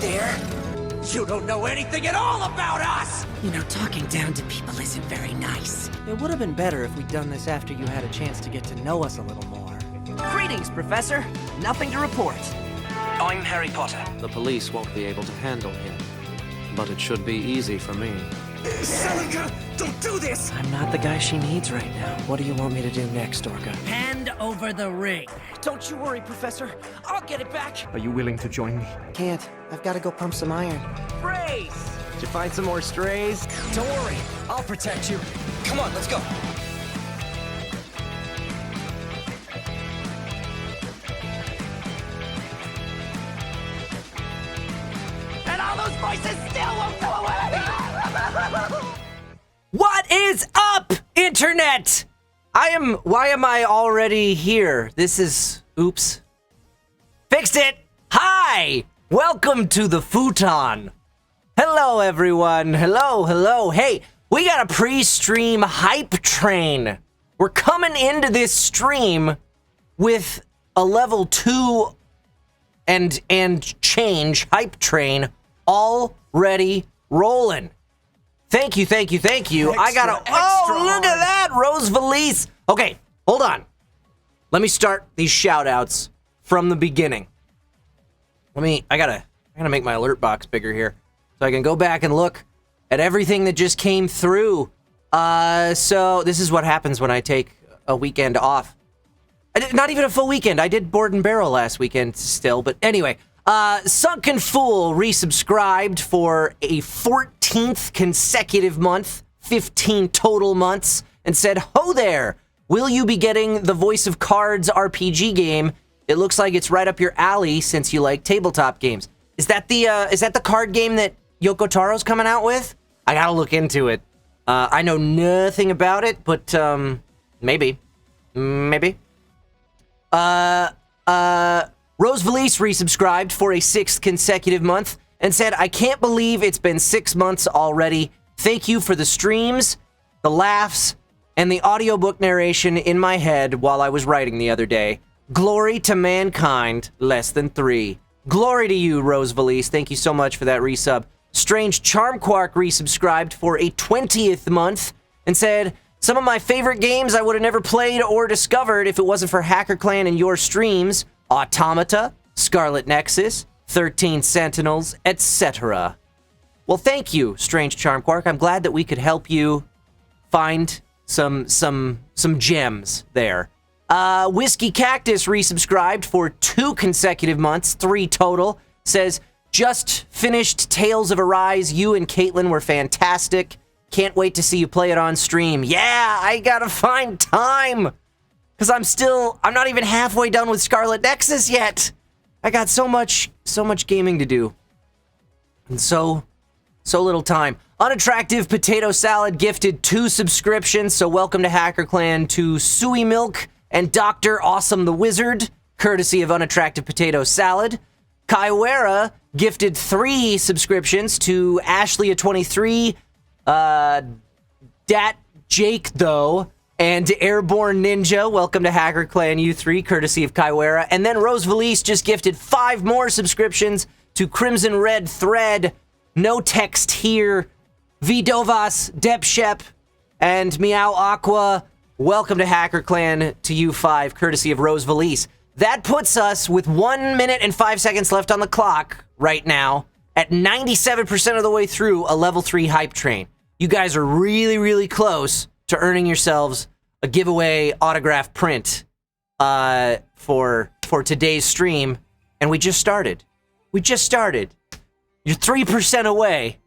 there? You don't know anything at all about us! You know, talking down to people isn't very nice. It would have been better if we'd done this after you had a chance to get to know us a little more. Greetings, Professor. Nothing to report. I'm Harry Potter. The police won't be able to handle him, but it should be easy for me. Celica, don't do this! I'm not the guy she needs right now. What do you want me to do next, Orca? Hand over the ring. Don't you worry, Professor. I'll get it back. Are you willing to join me? Can't. I've got to go pump some iron. Praise! Did you find some more strays? Don't worry, I'll protect you. Come on, let's go. And all those voices still won't go away! What is up, Internet? Why am I already here? This is... Oops. Fixed it! Hi! Welcome to the futon. Hello, everyone. Hello. Hey, we got a pre-stream hype train. We're coming into this stream with a level 2 and change hype train already rolling. Thank you. I gotta... Oh, look at that! Rose Valise. Okay, hold on. Let me start these shout-outs from the beginning. I gotta make my alert box bigger here so I can go back and look at everything that just came through. So this is what happens when I take a weekend off. Not even a full weekend. I did Board and Barrel last weekend still, but anyway. Sunken Fool resubscribed for a 14th consecutive month, 15 total months, and said, "Ho there! Will you be getting the Voice of Cards RPG game? It looks like it's right up your alley since you like tabletop games." Is that the card game that Yoko Taro's coming out with? I gotta look into it. I know nothing about it, but maybe. Rose Valise resubscribed for a 6th consecutive month and said, "I can't believe it's been 6 months already. Thank you for the streams, the laughs, and the audiobook narration in my head while I was writing the other day. Glory to mankind, less than 3. Glory to you, Rose Valise. Thank you so much for that resub. Strange Charmquark resubscribed for a 20th month and said, "Some of my favorite games I would have never played or discovered if it wasn't for Hacker Clan and your streams. Automata, Scarlet Nexus, 13 Sentinels, etc." Well, thank you, Strange Charmquark. I'm glad that we could help you find some gems there. Whiskey Cactus resubscribed for 2 consecutive months, 3 total. Says, "Just finished Tales of Arise. You and Caitlin were fantastic. Can't wait to see you play it on stream." Yeah, I gotta find time. Because I'm not even halfway done with Scarlet Nexus yet. I got so much gaming to do. And so little time. Unattractive Potato Salad gifted 2 subscriptions, so welcome to Hacker Clan to Suey Milk and Dr. Awesome the Wizard, courtesy of Unattractive Potato Salad. Kaiwera gifted 3 subscriptions to Ashley23, Dat Jake though, and Airborne Ninja. Welcome to Hacker Clan U3, courtesy of Kaiwera. And then Rose Valise just gifted 5 more subscriptions to Crimson Red Thread, No Text Here, Vidovas, Depshep, and Meow Aqua. Welcome to Hacker Clan to U5, courtesy of Rose Valise. That puts us with 1 minute and 5 seconds left on the clock right now at 97% of the way through a level 3 hype train. You guys are really, really close to earning yourselves a giveaway autograph print for today's stream, and we just started. You're 3% away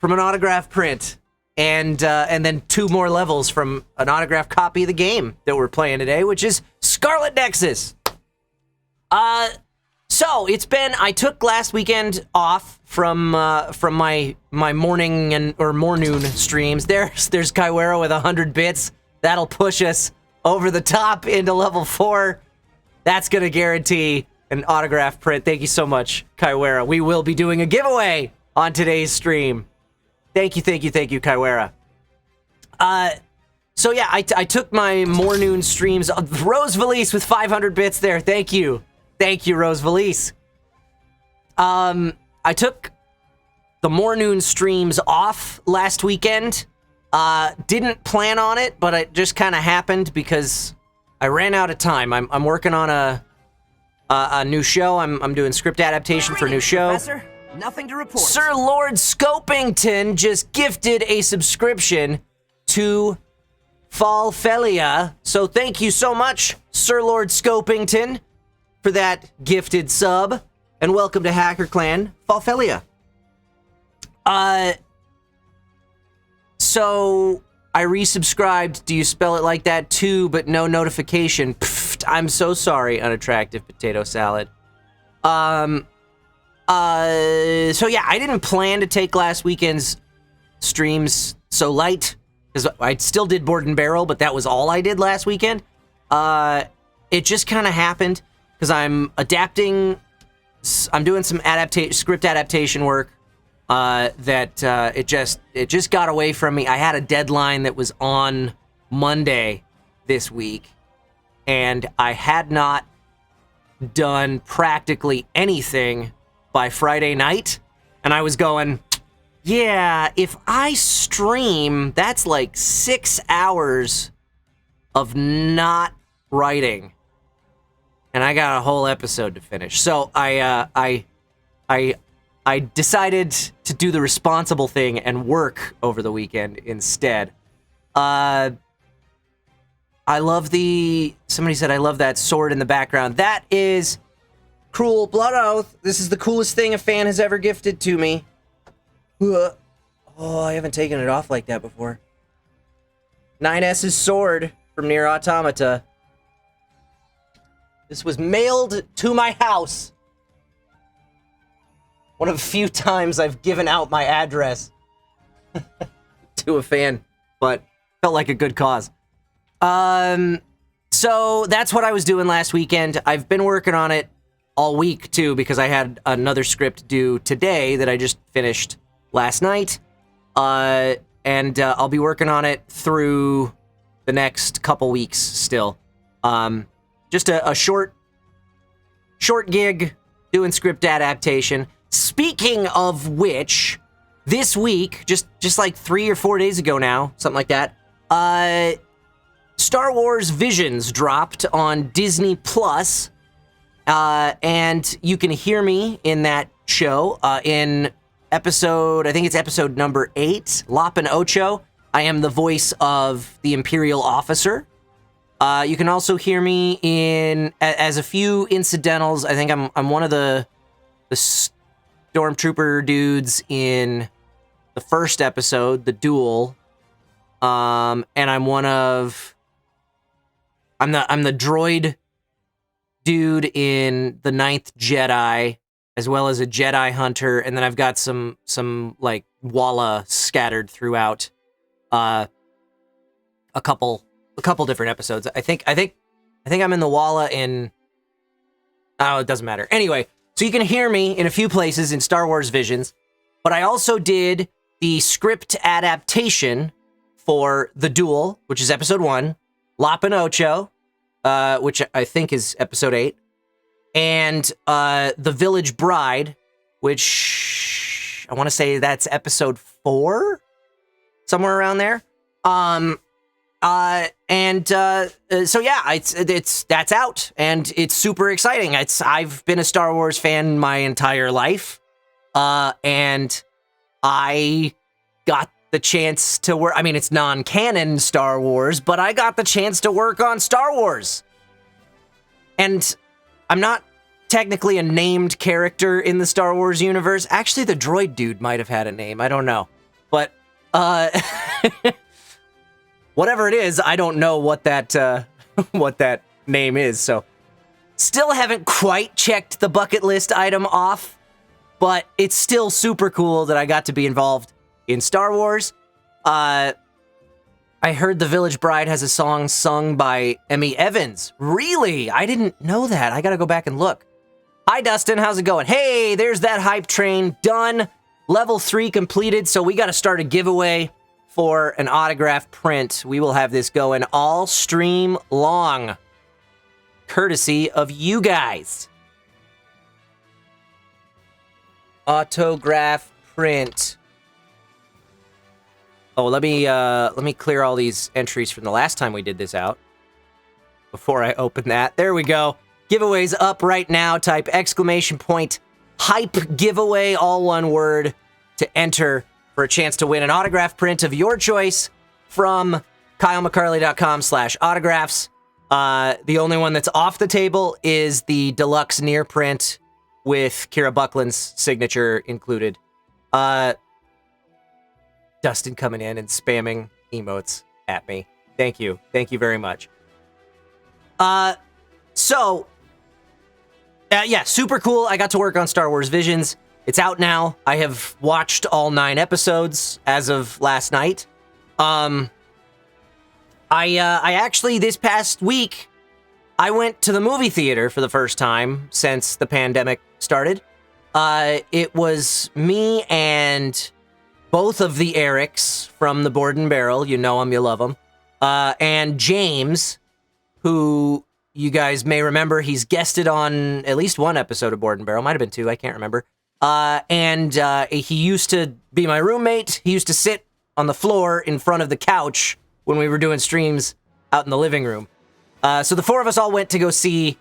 from an autograph print, and then 2 more levels from an autographed copy of the game that we're playing today, which is Scarlet Nexus. So I took last weekend off from my morning or mornoon streams. There's Kaiwera with 100 bits. That'll push us over the top into level 4. That's gonna guarantee an autograph print. Thank you so much, Kaiwera. We will be doing a giveaway on today's stream. Thank you, Kaiwera. So yeah, I took my mornoon streams. Rose Valise with 500 bits there. Thank you, Rose Valise. I took the Mornoon streams off last weekend. Didn't plan on it, but it just kind of happened because I ran out of time. I'm working on a new show. I'm doing script adaptation for a new show. Professor, nothing to report. Sir Lord Scopington just gifted a subscription to Fallfelia. So thank you so much, Sir Lord Scopington, for that gifted sub. And welcome to Hacker Clan Fallfelia. So I resubscribed. Do you spell it like that too, but no notification? Pfft, I'm so sorry, unattractive potato salad. So yeah, I didn't plan to take last weekend's streams so light, because I still did Board and Barrel, but that was all I did last weekend. It just kind of happened, because I'm doing some script adaptation work, that it just got away from me. I had a deadline that was on Monday this week, and I had not done practically anything by Friday night, and I was going, yeah, if I stream, that's like 6 hours of not writing, and I got a whole episode to finish. So I decided to do the responsible thing and work over the weekend instead. Somebody said, I love that sword in the background. That is Cruel Blood Oath. This is the coolest thing a fan has ever gifted to me. Oh, I haven't taken it off like that before. 9S's sword from Nier Automata. This was mailed to my house. One of the few times I've given out my address to a fan, but felt like a good cause. So that's what I was doing last weekend. I've been working on it all week, too, because I had another script due today that I just finished last night. And I'll be working on it through the next couple weeks still. Just a short gig doing script adaptation. Speaking of which, this week, just like 3 or 4 days ago now, something like that, Star Wars Visions dropped on Disney Plus, and you can hear me in that show in episode, I think it's episode number 8, Lop and Ocho. I am the voice of the Imperial officer. You can also hear me as a few incidentals. I think I'm one of the Stormtrooper dudes in the first episode, the duel. And I'm the droid dude in the 9th Jedi, as well as a Jedi hunter, and then I've got some like Walla scattered throughout a couple different episodes. I think I'm in the Walla in, oh, it doesn't matter. Anyway, so you can hear me in a few places in Star Wars Visions, but I also did the script adaptation for The Duel, which is episode 1, Lop and Ocho, which I think is episode 8, and The Village Bride, which I want to say that's episode 4, somewhere around there. So yeah, that's out, and it's super exciting. I've been a Star Wars fan my entire life, and I got the chance to work. I mean, it's non-canon Star Wars, but I got the chance to work on Star Wars. And I'm not technically a named character in the Star Wars universe. Actually, the droid dude might have had a name. I don't know. But, whatever it is, I don't know what that name is. So, still haven't quite checked the bucket list item off, but it's still super cool that I got to be involved in Star Wars. I heard The Village Bride has a song sung by Emmy Evans. Really? I didn't know that. I gotta go back and look. Hi, Dustin. How's it going? Hey, there's that hype train. Done. Level 3 completed, so we gotta start a giveaway for an autograph print. We will have this going all stream long, courtesy of you guys. Autograph print. Oh, let me clear all these entries from the last time we did this out before I open that. There we go. Giveaways up right now. Type exclamation point hype giveaway, all one word, to enter for a chance to win an autograph print of your choice from KyleMcCarley.com/autographs. The only one that's off the table is the deluxe near print with Kira Buckland's signature included. Dustin coming in and spamming emotes at me. Thank you. Thank you very much. Yeah, super cool. I got to work on Star Wars Visions. It's out now. I have watched all 9 episodes as of last night. I actually, this past week, I went to the movie theater for the first time since the pandemic started. It was me and both of the Erics from the Board and Barrel. You know them, you love them. And James, who you guys may remember, he's guested on at least one episode of Board and Barrel. Might have been 2, I can't remember. He used to be my roommate. He used to sit on the floor in front of the couch when we were doing streams out in the living room. So the 4 of us all went to go see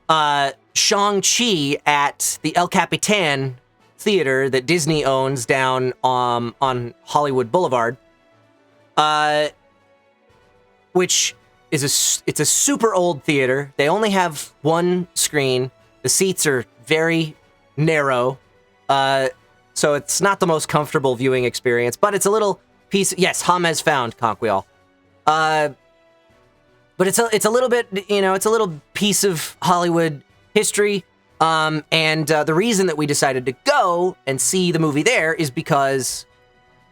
Shang-Chi at the El Capitan Theater that Disney owns down on Hollywood Boulevard, which is it's a super old theater. They only have one screen. The seats are very narrow, so it's not the most comfortable viewing experience, but it's a little piece. Yes, Hamez found Conquial. But it's a little bit, it's a little piece of Hollywood history. The reason that we decided to go and see the movie there is because,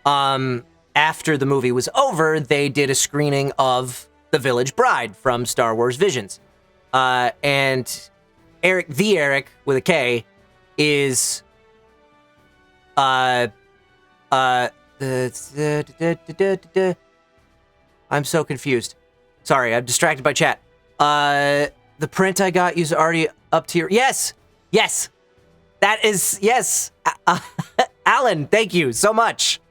after the movie was over, they did a screening of The Village Bride from Star Wars Visions. And Eric with a K is, I'm so confused. Sorry, I'm distracted by chat. The print I got is already up to your... Yes! That is... Yes! Alan, thank you so much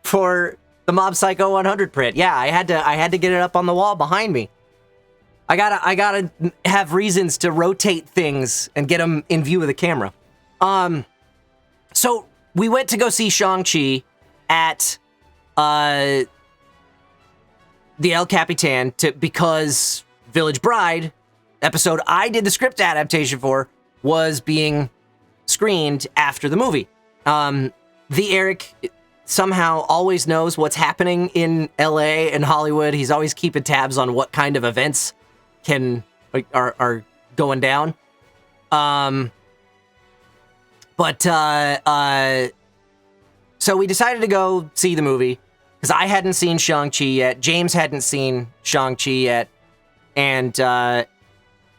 for the Mob Psycho 100 print. Yeah, I had to get it up on the wall behind me. I gotta have reasons to rotate things and get them in view of the camera. So we went to go see Shang-Chi at the El Capitan because Village Bride episode I did the script adaptation for was being screened after the movie. The Eric somehow always knows what's happening in LA and Hollywood. He's always keeping tabs on what kind of events are going down. So we decided to go see the movie because I hadn't seen Shang-Chi yet. James hadn't seen Shang-Chi yet. And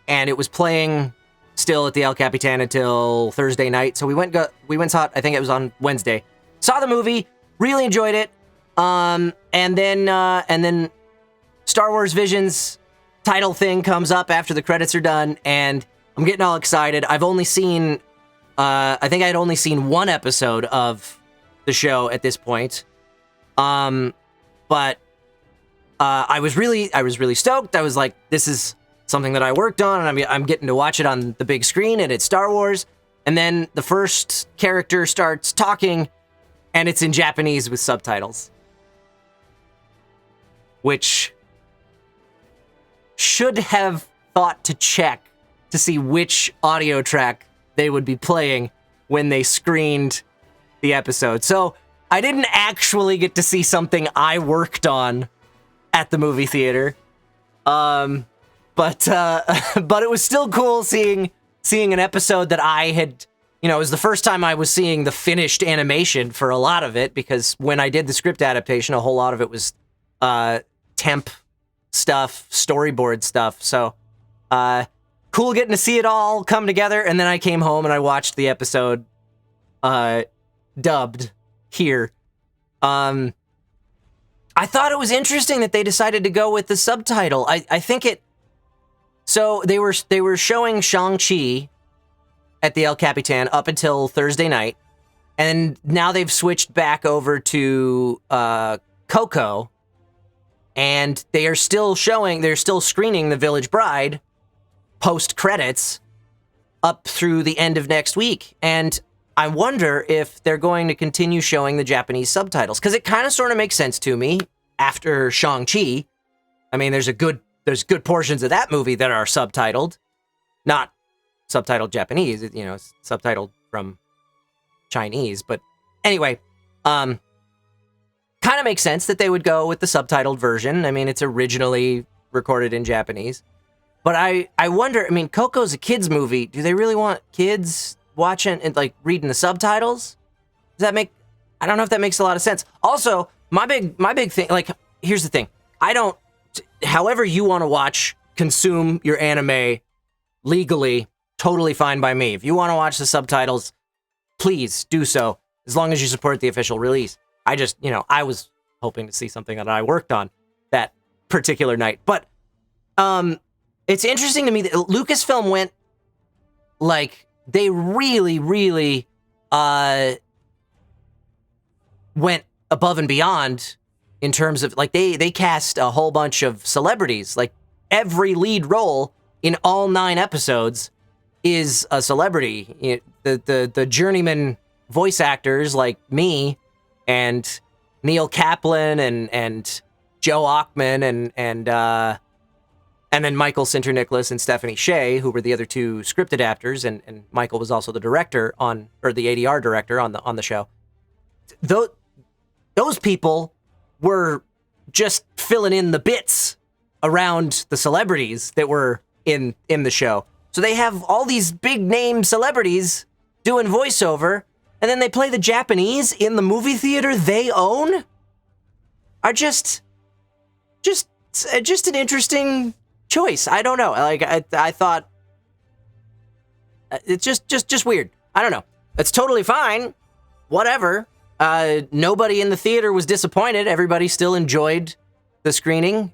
it was playing still at the El Capitan until Thursday night. So we went saw it, I think it was on Wednesday. Saw the movie, really enjoyed it. And then Star Wars Visions title thing comes up after the credits are done, and I'm getting all excited. I've only seen I think I had only seen one episode of the show at this point. But I was really stoked. I was like, this is something that I worked on, and I'm getting to watch it on the big screen, and it's Star Wars. And then the first character starts talking, and it's in Japanese with subtitles. Which should have thought to check to see which audio track they would be playing when they screened the episode. So I didn't actually get to see something I worked on at the movie theater. But it was still cool seeing an episode that I had, it was the first time I was seeing the finished animation for a lot of it, because when I did the script adaptation, a whole lot of it was temp stuff, storyboard stuff. So cool getting to see it all come together. And then I came home and I watched the episode dubbed here. I thought it was interesting that they decided to go with the subtitle. I think it... So they were showing Shang-Chi, at the El Capitan up until Thursday night. And now they've switched back over to Coco. And they're still screening The Village Bride post-credits up through the end of next week. And I wonder if they're going to continue showing the Japanese subtitles, because it kind of sort of makes sense to me after Shang-Chi. I mean, there's good portions of that movie that are subtitled, not subtitled Japanese, it's subtitled from Chinese. But anyway, kind of makes sense that they would go with the subtitled version. I mean, it's originally recorded in Japanese. But I wonder, I mean, Coco's a kid's movie. Do they really want kids watching and like reading the subtitles? I don't know if that makes a lot of sense. Also, my big thing, like, here's the thing. However you want to consume your anime legally, totally fine by me. If you want to watch the subtitles, please do so, as long as you support the official release. I was hoping to see something that I worked on that particular night. But it's interesting to me that Lucasfilm went, like, they really, really went above and beyond in terms of, like, they cast a whole bunch of celebrities. Like, every lead role in all 9 episodes is a celebrity. The journeyman voice actors like me and Neil Kaplan and Joe Ochman and then Michael Sinter-Nicholas and Stephanie Shea, who were the other 2 script adapters, and Michael was also the director the ADR director on the show. Those people were just filling in the bits around the celebrities that were in the show. So they have all these big name celebrities doing voiceover, and then they play the Japanese in the movie theater they own. Are just an interesting choice. I don't know. Like, I thought it's just weird. I don't know. It's totally fine. Whatever. Nobody in the theater was disappointed. Everybody still enjoyed the screening.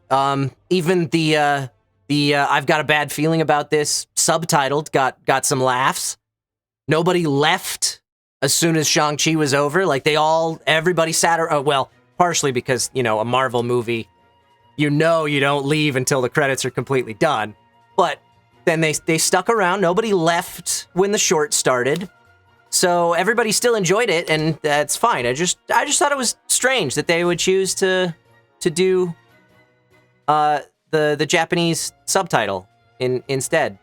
Even the I've got a bad feeling about this subtitled got some laughs. Nobody left as soon as Shang-Chi was over. Like, everybody sat around. Well, partially because, a Marvel movie, you don't leave until the credits are completely done. But then they stuck around. Nobody left when the short started. So everybody still enjoyed it, and that's fine. I just thought it was strange that they would choose to do the Japanese subtitle instead.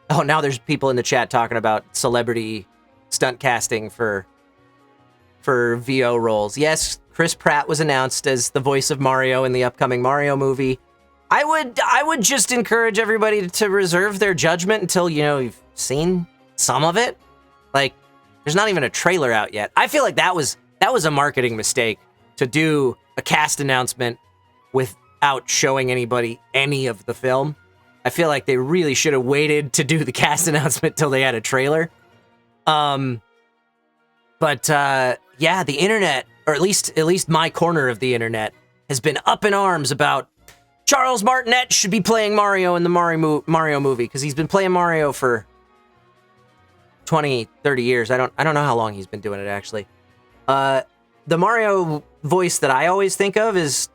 Oh, now there's people in the chat talking about celebrity stunt casting for VO roles. Yes, Chris Pratt was announced as the voice of Mario in the upcoming Mario movie. I would just encourage everybody to reserve their judgment until, you've seen some of it. Like, there's not even a trailer out yet. I feel like that was a marketing mistake to do a cast announcement without showing anybody any of the film. I feel like they really should have waited to do the cast announcement till they had a trailer. But yeah, the internet, or at least my corner of the internet, has been up in arms about Charles Martinet should be playing Mario in the Mario movie, because he's been playing Mario for 20, 30 years. I don't know how long he's been doing it, actually. The Mario voice that I always think of is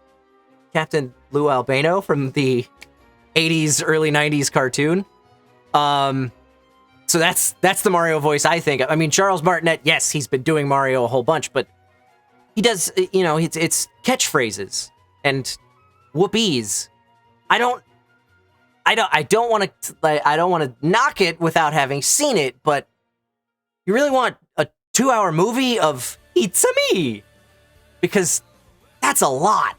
Captain Lou Albano from the 80s, early 90s cartoon. So that's the Mario voice I think of. I mean, Charles Martinet, yes, he's been doing Mario a whole bunch, but he does, it's catchphrases and whoopies. I don't want to knock it without having seen it, but you really want a 2-hour movie of It's Me? Because that's a lot.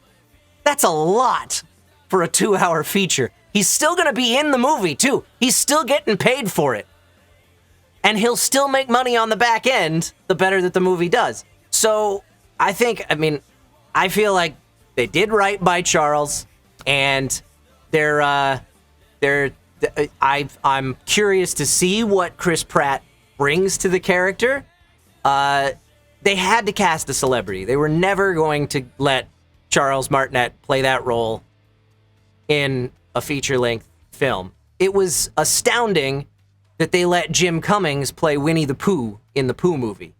That's a lot for a 2-hour feature. He's still going to be in the movie, too. He's still getting paid for it. And he'll still make money on the back end the better that the movie does. So I feel like they did right by Charles, and I'm curious to see what Chris Pratt brings to the character. They had to cast a celebrity. They were never going to let Charles Martinet play that role in a feature-length film. It was astounding that they let Jim Cummings play Winnie the Pooh in the Pooh movie.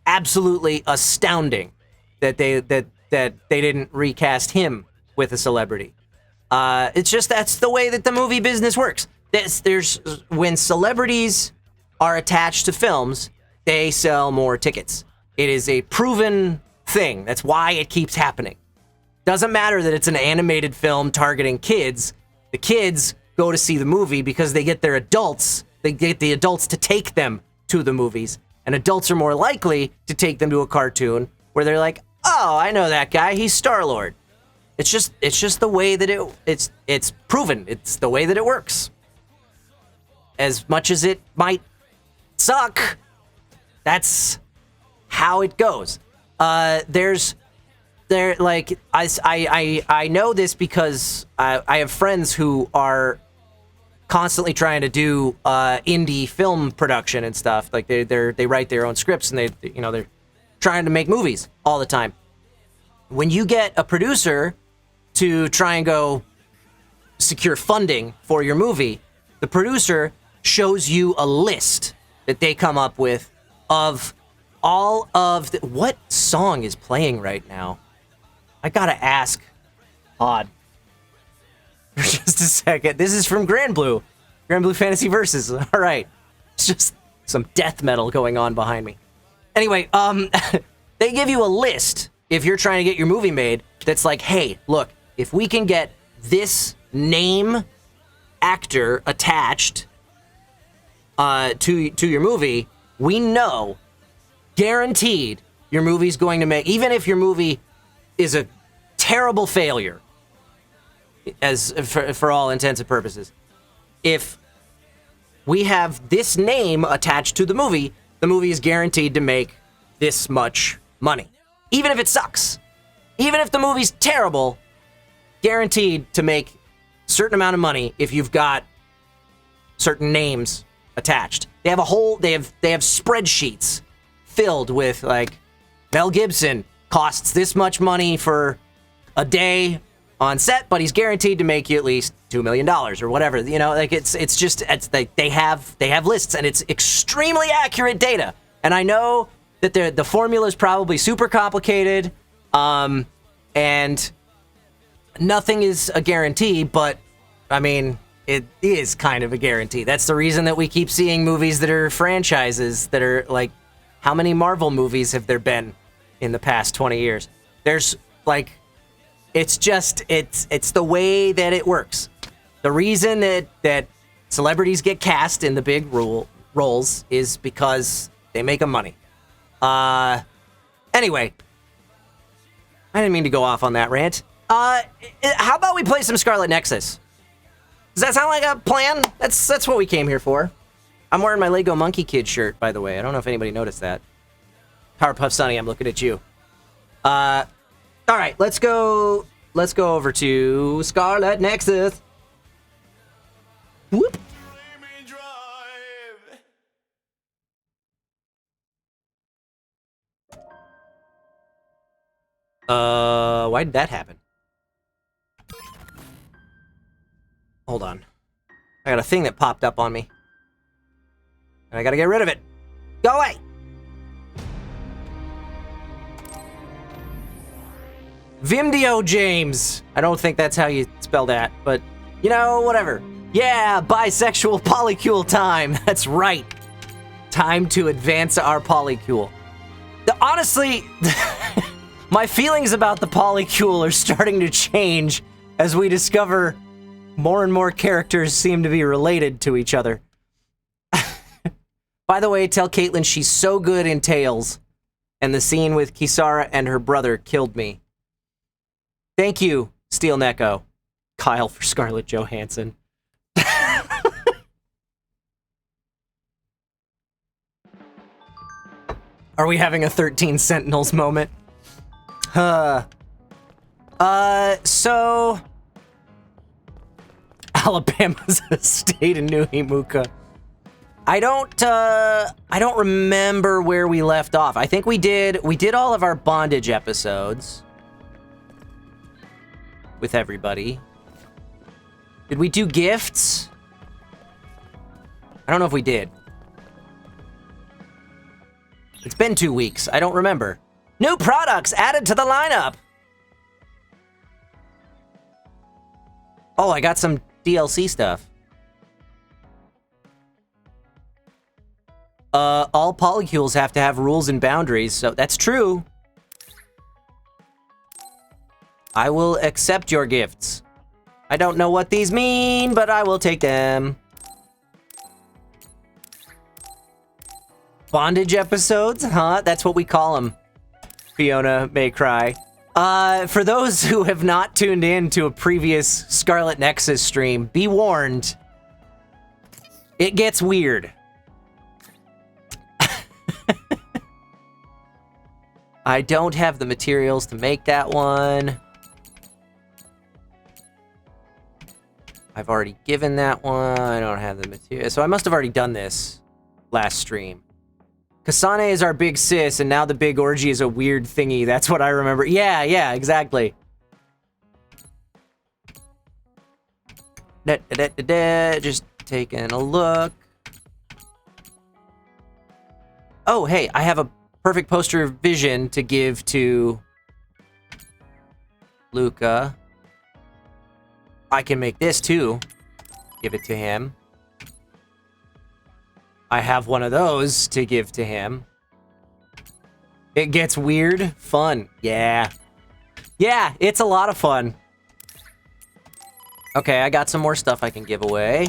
Absolutely astounding that they didn't recast him with a celebrity. It's just that's the way that the movie business works. There's when celebrities are attached to films, they sell more tickets. It is a proven thing. That's why it keeps happening. Doesn't matter that it's an animated film targeting kids. The kids go to see the movie because they get their adults. They get the adults to take them to the movies, and adults are more likely to take them to a cartoon where they're like, "Oh, I know that guy. He's Star-Lord." It's just the way that it's proven. It's the way that it works. As much as it might suck, that's how it goes. I know this because I have friends who are constantly trying to do indie film production and stuff. Like they write their own scripts and they're trying to make movies all the time. When you get a producer to try and go secure funding for your movie, the producer shows you a list that they come up with of all of the... What song is playing right now? I gotta ask. Odd. For just a second. This is from Grand Blue. Grand Blue Fantasy Versus. All right. It's just some death metal going on behind me. Anyway, they give you a list if you're trying to get your movie made that's like, hey, look, if we can get this name actor attached to your movie, we know, guaranteed, your movie's going to make, even if your movie is a terrible failure, as for all intents and purposes, if we have this name attached to the movie is guaranteed to make this much money. Even if it sucks. Even if the movie's terrible, guaranteed to make a certain amount of money if you've got certain names attached. They have spreadsheets filled with, like, Mel Gibson costs this much money for a day on set, but he's guaranteed to make you at least $2 million or whatever. You know, like they have lists, and it's extremely accurate data. And I know that the formula is probably super complicated, and nothing is a guarantee, but I mean, it is kind of a guarantee. That's the reason that we keep seeing movies that are franchises that are like, how many Marvel movies have there been in the past 20 years? There's like, it's the way that it works. The reason that celebrities get cast in the big roles is because they make them money. Anyway, I didn't mean to go off on that rant. How about we play some Scarlet Nexus? Does that sound like a plan? That's what we came here for. I'm wearing my Lego Monkey Kid shirt, by the way. I don't know if anybody noticed that. Powerpuff Sonny, I'm looking at you. All right, let's go over to Scarlet Nexus. Whoop. Why did that happen? Hold on. I got a thing that popped up on me. And I gotta get rid of it. Go away! Vimdio James! I don't think that's how you spell that, but, you know, whatever. Yeah, bisexual polycule time! That's right! Time to advance our polycule. Honestly, my feelings about the polycule are starting to change as we discover more and more characters seem to be related to each other. By the way, tell Caitlin she's so good in Tales, and the scene with Kisara and her brother killed me. Thank you, Steel Neko. Kyle for Scarlett Johansson. Are we having a 13 Sentinels moment? So... Alabama's a state in New Himuka. I don't remember where we left off. I think we did all of our bondage episodes with everybody. Did we do gifts? I don't know if we did. It's been 2 weeks. I don't remember. New products added to the lineup. Oh, I got some DLC stuff. All polycules have to have rules and boundaries, so that's true. I will accept your gifts. I don't know what these mean, but I will take them. Bondage episodes? Huh? That's what we call them. Fiona may cry. For those who have not tuned in to a previous Scarlet Nexus stream, be warned. It gets weird. I don't have the materials to make that one. I've already given that one. I don't have the material. So I must have already done this last stream. Kasane is our big sis, and now the big orgy is a weird thingy. That's what I remember. Yeah, exactly. Just taking a look. Oh, hey, I have a perfect poster of Vision to give to Luca. I can make this too. Give it to him. I have one of those to give to him. It gets weird. Fun. Yeah. Yeah, it's a lot of fun. Okay, I got some more stuff I can give away.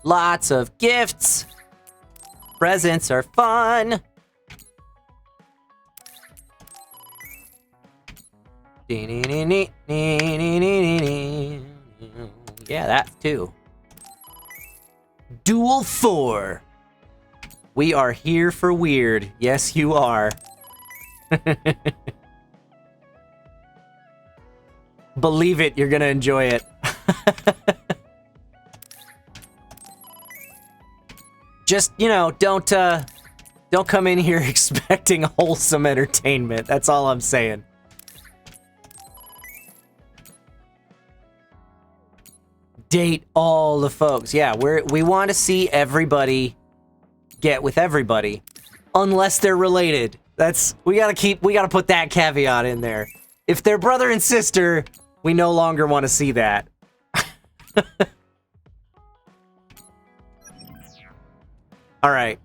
Lots of gifts. Presents are fun. Yeah, that too. Duel 4. We are here for weird. Yes, you are. Believe it, you're gonna enjoy it. Just, you know, don't come in here expecting wholesome entertainment. That's all I'm saying. Date all the folks. Yeah, we want to see everybody get with everybody, unless they're related. We gotta put that caveat in there. If they're brother and sister, we no longer want to see that. All right.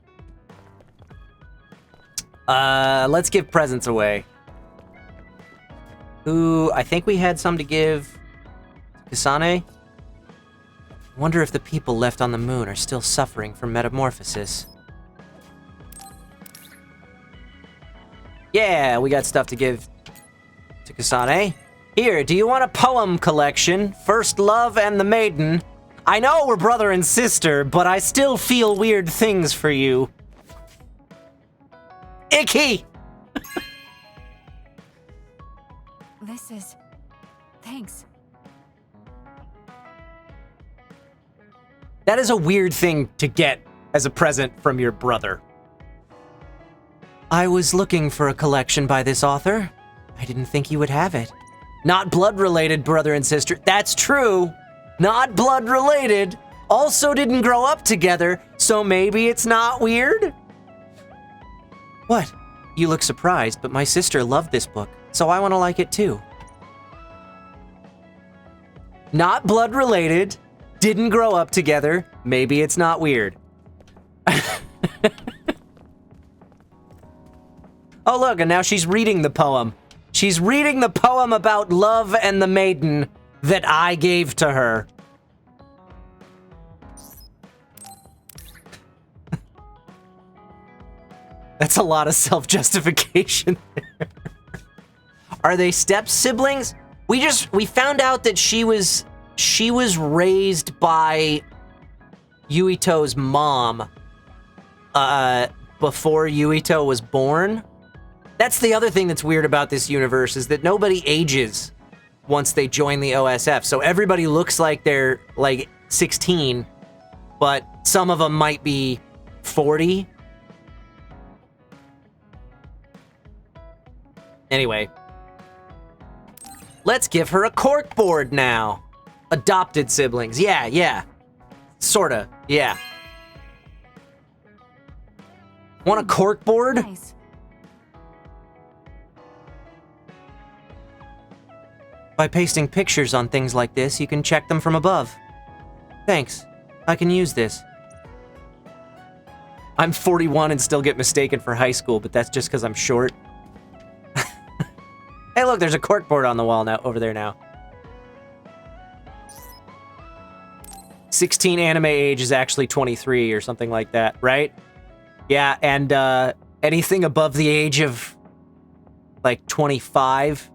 Let's give presents away. Ooh, I think we had some to give Kasane. Wonder if the people left on the moon are still suffering from metamorphosis. Yeah, we got stuff to give to Kasane. Here, do you want a poem collection? First Love and the Maiden. I know we're brother and sister, but I still feel weird things for you. Icky! Thanks. That is a weird thing to get as a present from your brother. I was looking for a collection by this author. I didn't think you would have it. Not blood-related, brother and sister. That's true. Not blood-related. Also didn't grow up together, so maybe it's not weird? What? You look surprised, but my sister loved this book, so I want to like it too. Not blood-related. Didn't grow up together. Maybe it's not weird. Oh, look, and now she's reading the poem. She's reading the poem about love and the maiden that I gave to her. That's a lot of self-justification there. Are they step-siblings? We found out that she was raised by Yuito's mom before Yuito was born. That's the other thing that's weird about this universe, is that nobody ages once they join the OSF. So everybody looks like they're like 16, but some of them might be 40. Anyway. Let's give her a corkboard now. Adopted siblings. Yeah. Sorta, yeah. Want a corkboard? Nice. By pasting pictures on things like this, you can check them from above. Thanks. I can use this. I'm 41 and still get mistaken for high school, but that's just because I'm short. Hey, look, there's a corkboard on the wall now, over there now. 16 anime age is actually 23 or something like that, right? Yeah, and anything above the age of like 25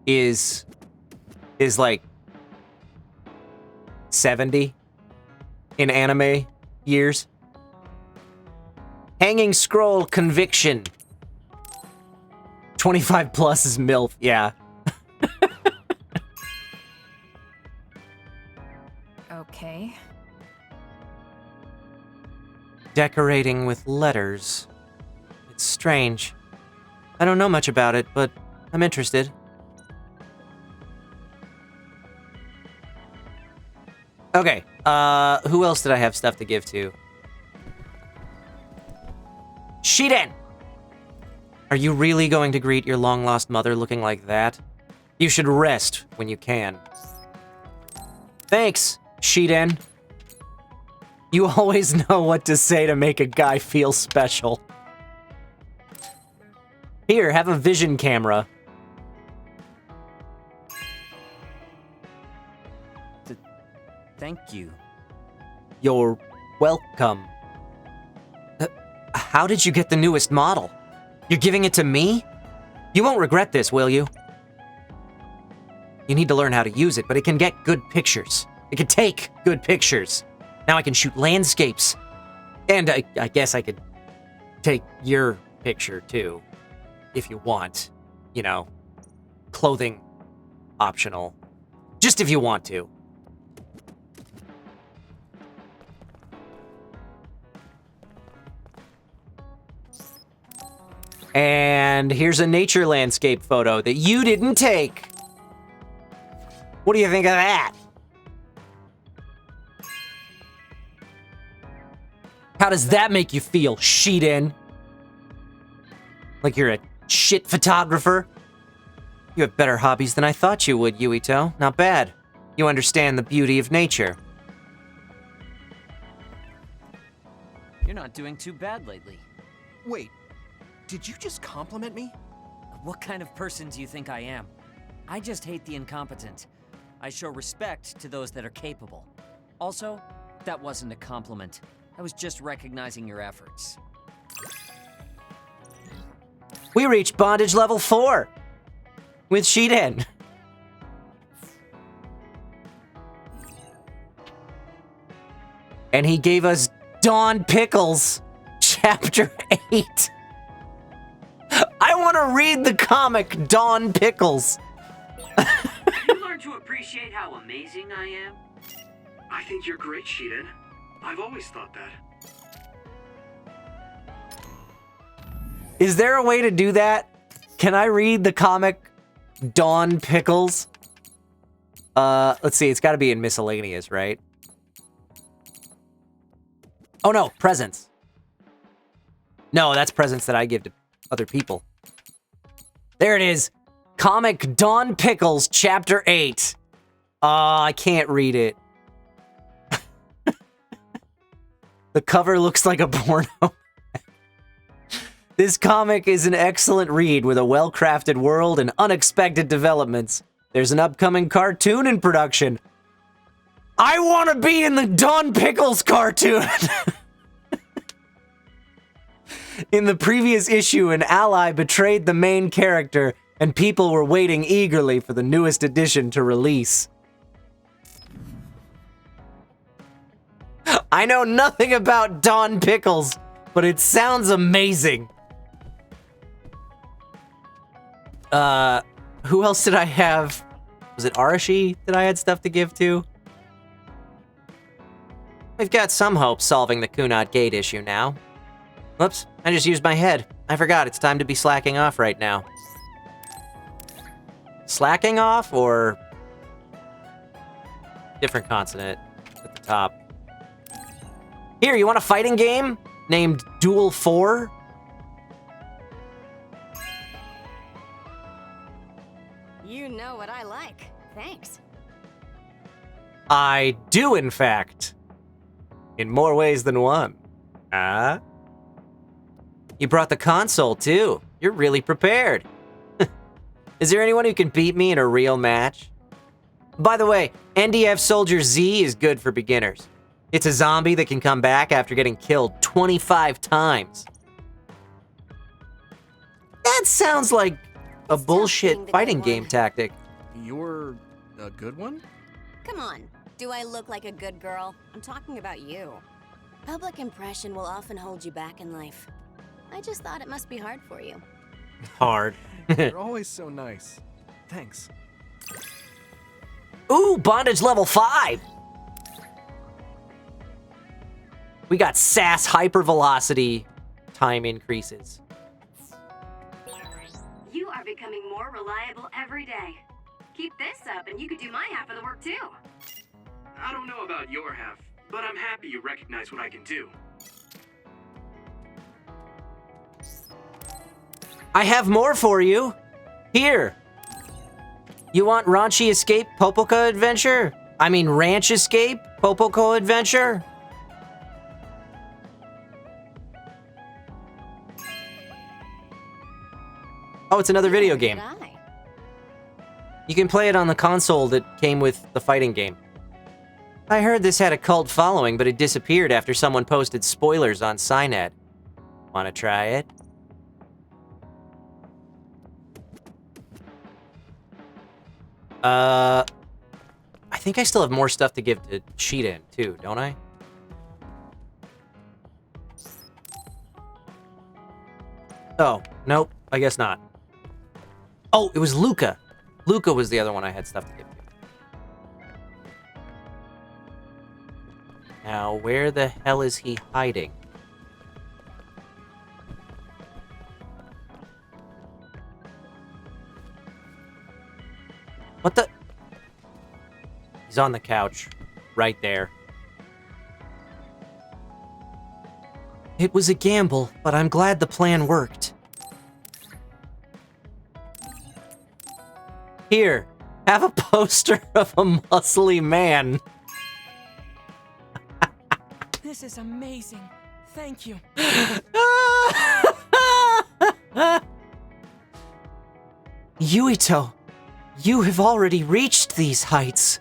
is like 70 in anime years. Hanging scroll conviction. 25 plus is MILF, yeah. Okay. Decorating with letters. It's strange. I don't know much about it, but I'm interested. Okay, who else did I have stuff to give to? Shiden! Are you really going to greet your long-lost mother looking like that? You should rest when you can. Thanks, Shiden. You always know what to say to make a guy feel special. Here, have a vision camera. Thank you. You're welcome. How did you get the newest model? You're giving it to me? You won't regret this, will you? You need to learn how to use it, but it can get good pictures. It can take good pictures. Now I can shoot landscapes. And I guess I could take your picture, too. If you want. You know, clothing optional. Just if you want to. And here's a nature landscape photo that you didn't take. What do you think of that? How does that make you feel, Shiden? Like you're a shit photographer? You have better hobbies than I thought you would, Yuito. Not bad. You understand the beauty of nature. You're not doing too bad lately. Wait, did you just compliment me? What kind of person do you think I am? I just hate the incompetent. I show respect to those that are capable. Also, that wasn't a compliment. I was just recognizing your efforts. We reached bondage level 4 with Shiden. And he gave us Dawn Pickles, Chapter 8. I want to read the comic Dawn Pickles. You learn to appreciate how amazing I am? I think you're great, Shiden. I've always thought that. Is there a way to do that? Can I read the comic Dawn Pickles? Let's see, it's got to be in miscellaneous, right? Oh no, presents. No, that's presents that I give to other people. There it is. Comic Dawn Pickles, Chapter 8. I can't read it. The cover looks like a porno. This comic is an excellent read with a well-crafted world and unexpected developments. There's an upcoming cartoon in production. I want to be in the Dawn Pickles cartoon! In the previous issue, an ally betrayed the main character, and people were waiting eagerly for the newest edition to release. I know nothing about Dawn Pickles, but it sounds amazing. Who else did I have? Was it Arashi that I had stuff to give to? We've got some hope solving the Kunat Gate issue now. Whoops, I just used my head. I forgot it's time to be slacking off right now. slacking off or different consonant at the top? Here, you want a fighting game named Duel 4? You know what I like. Thanks. I do, in fact. In more ways than one. Ah? You brought the console, too. You're really prepared. Is there anyone who can beat me in a real match? By the way, NDF Soldier Z is good for beginners. It's a zombie that can come back after getting killed 25 times. That sounds like a bullshit fighting game tactic. You're a good one? Come on. Do I look like a good girl? I'm talking about you. Public impression will often hold you back in life. I just thought it must be hard for you. Hard. You're always so nice. Thanks. Ooh, bondage level 5. We got SAS hypervelocity time increases. You are becoming more reliable every day. Keep this up and you could do my half of the work too. I don't know about your half, but I'm happy you recognize what I can do. I have more for you. Here. You want Raunchy Escape Popoka Adventure? I mean Ranch Escape Popoka Adventure? Oh, it's another video game. You can play it on the console that came with the fighting game. I heard this had a cult following, but it disappeared after someone posted spoilers on Synad. Wanna try it? I think I still have more stuff to give to Cheetah in, too, don't I? Oh, nope, I guess not. Oh, it was Luca. Luca was the other one I had stuff to give to. Now, where the hell is he hiding? What the? He's on the couch. Right there. It was a gamble, but I'm glad the plan worked. Here, have a poster of a muscly man. This is amazing. Thank you. Yuito, you have already reached these heights.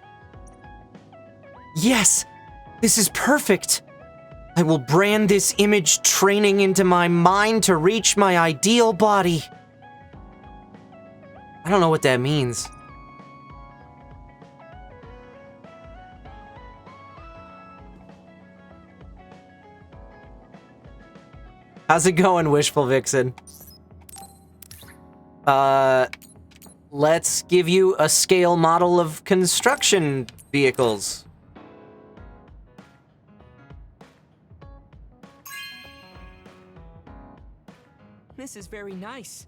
Yes, this is perfect. I will brand this image training into my mind to reach my ideal body. I don't know what that means. How's it going, Wishful Vixen? Let's give you a scale model of construction vehicles. This is very nice.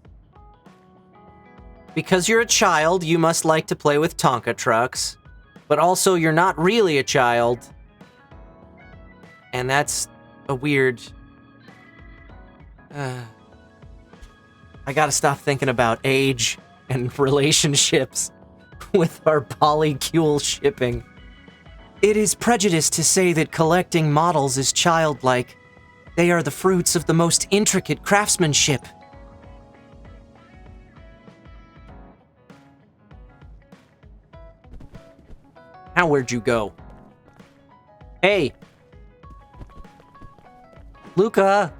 Because you're a child, you must like to play with Tonka trucks. But also, you're not really a child. And that's a weird... I gotta stop thinking about age and relationships with our polycule shipping. It is prejudice to say that collecting models is childlike. They are the fruits of the most intricate craftsmanship. Now where'd you go? Hey! Luca!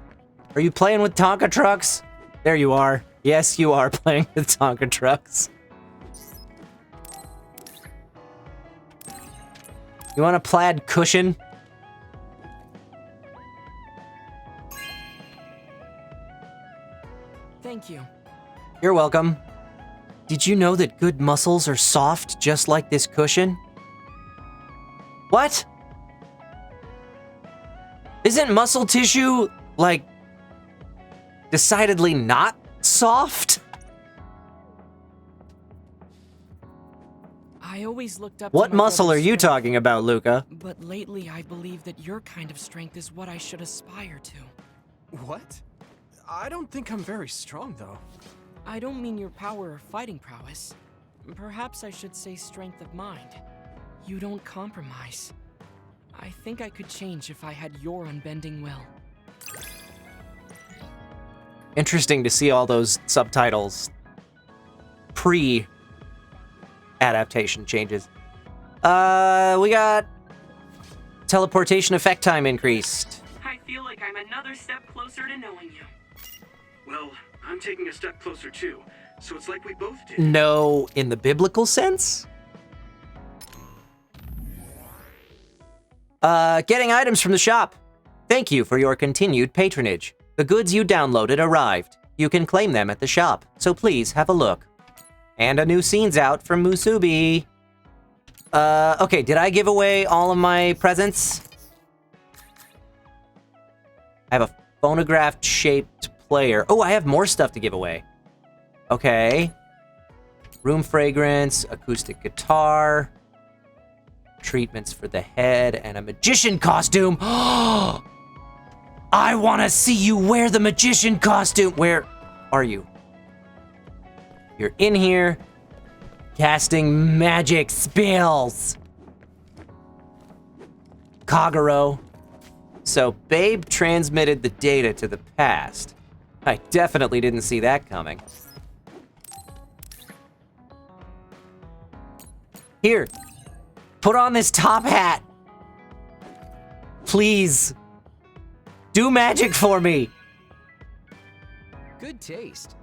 Are you playing with Tonka trucks? There you are. Yes, you are playing with Tonka trucks. You want a plaid cushion? Thank you. You're welcome. Did you know that good muscles are soft just like this cushion? What? Isn't muscle tissue, like, decidedly not soft? I always looked up What to my muscle are brother's you strength, talking about, Luca? But lately I believe that your kind of strength is what I should aspire to. What? I don't think I'm very strong, though. I don't mean your power or fighting prowess. Perhaps I should say strength of mind. You don't compromise. I think I could change if I had your unbending will. Interesting to see all those subtitles pre-adaptation changes. We got teleportation effect time increased. I feel like I'm another step closer to knowing you. Well, I'm taking a step closer too, so it's like we both did. No, in the biblical sense? Getting items from the shop. Thank you for your continued patronage. The goods you downloaded arrived. You can claim them at the shop, so please have a look. And a new scene's out from Musubi. Okay, did I give away all of my presents? I have a phonograph-shaped player. Oh, I have more stuff to give away. Okay. Room fragrance, acoustic guitar, treatments for the head, and a magician costume. I want to see you wear the magician costume. Where are you? You're in here casting magic spells. Kagero. So Babe transmitted the data to the past. I definitely didn't see that coming. Here, put on this top hat. Please. Do magic for me. Good taste.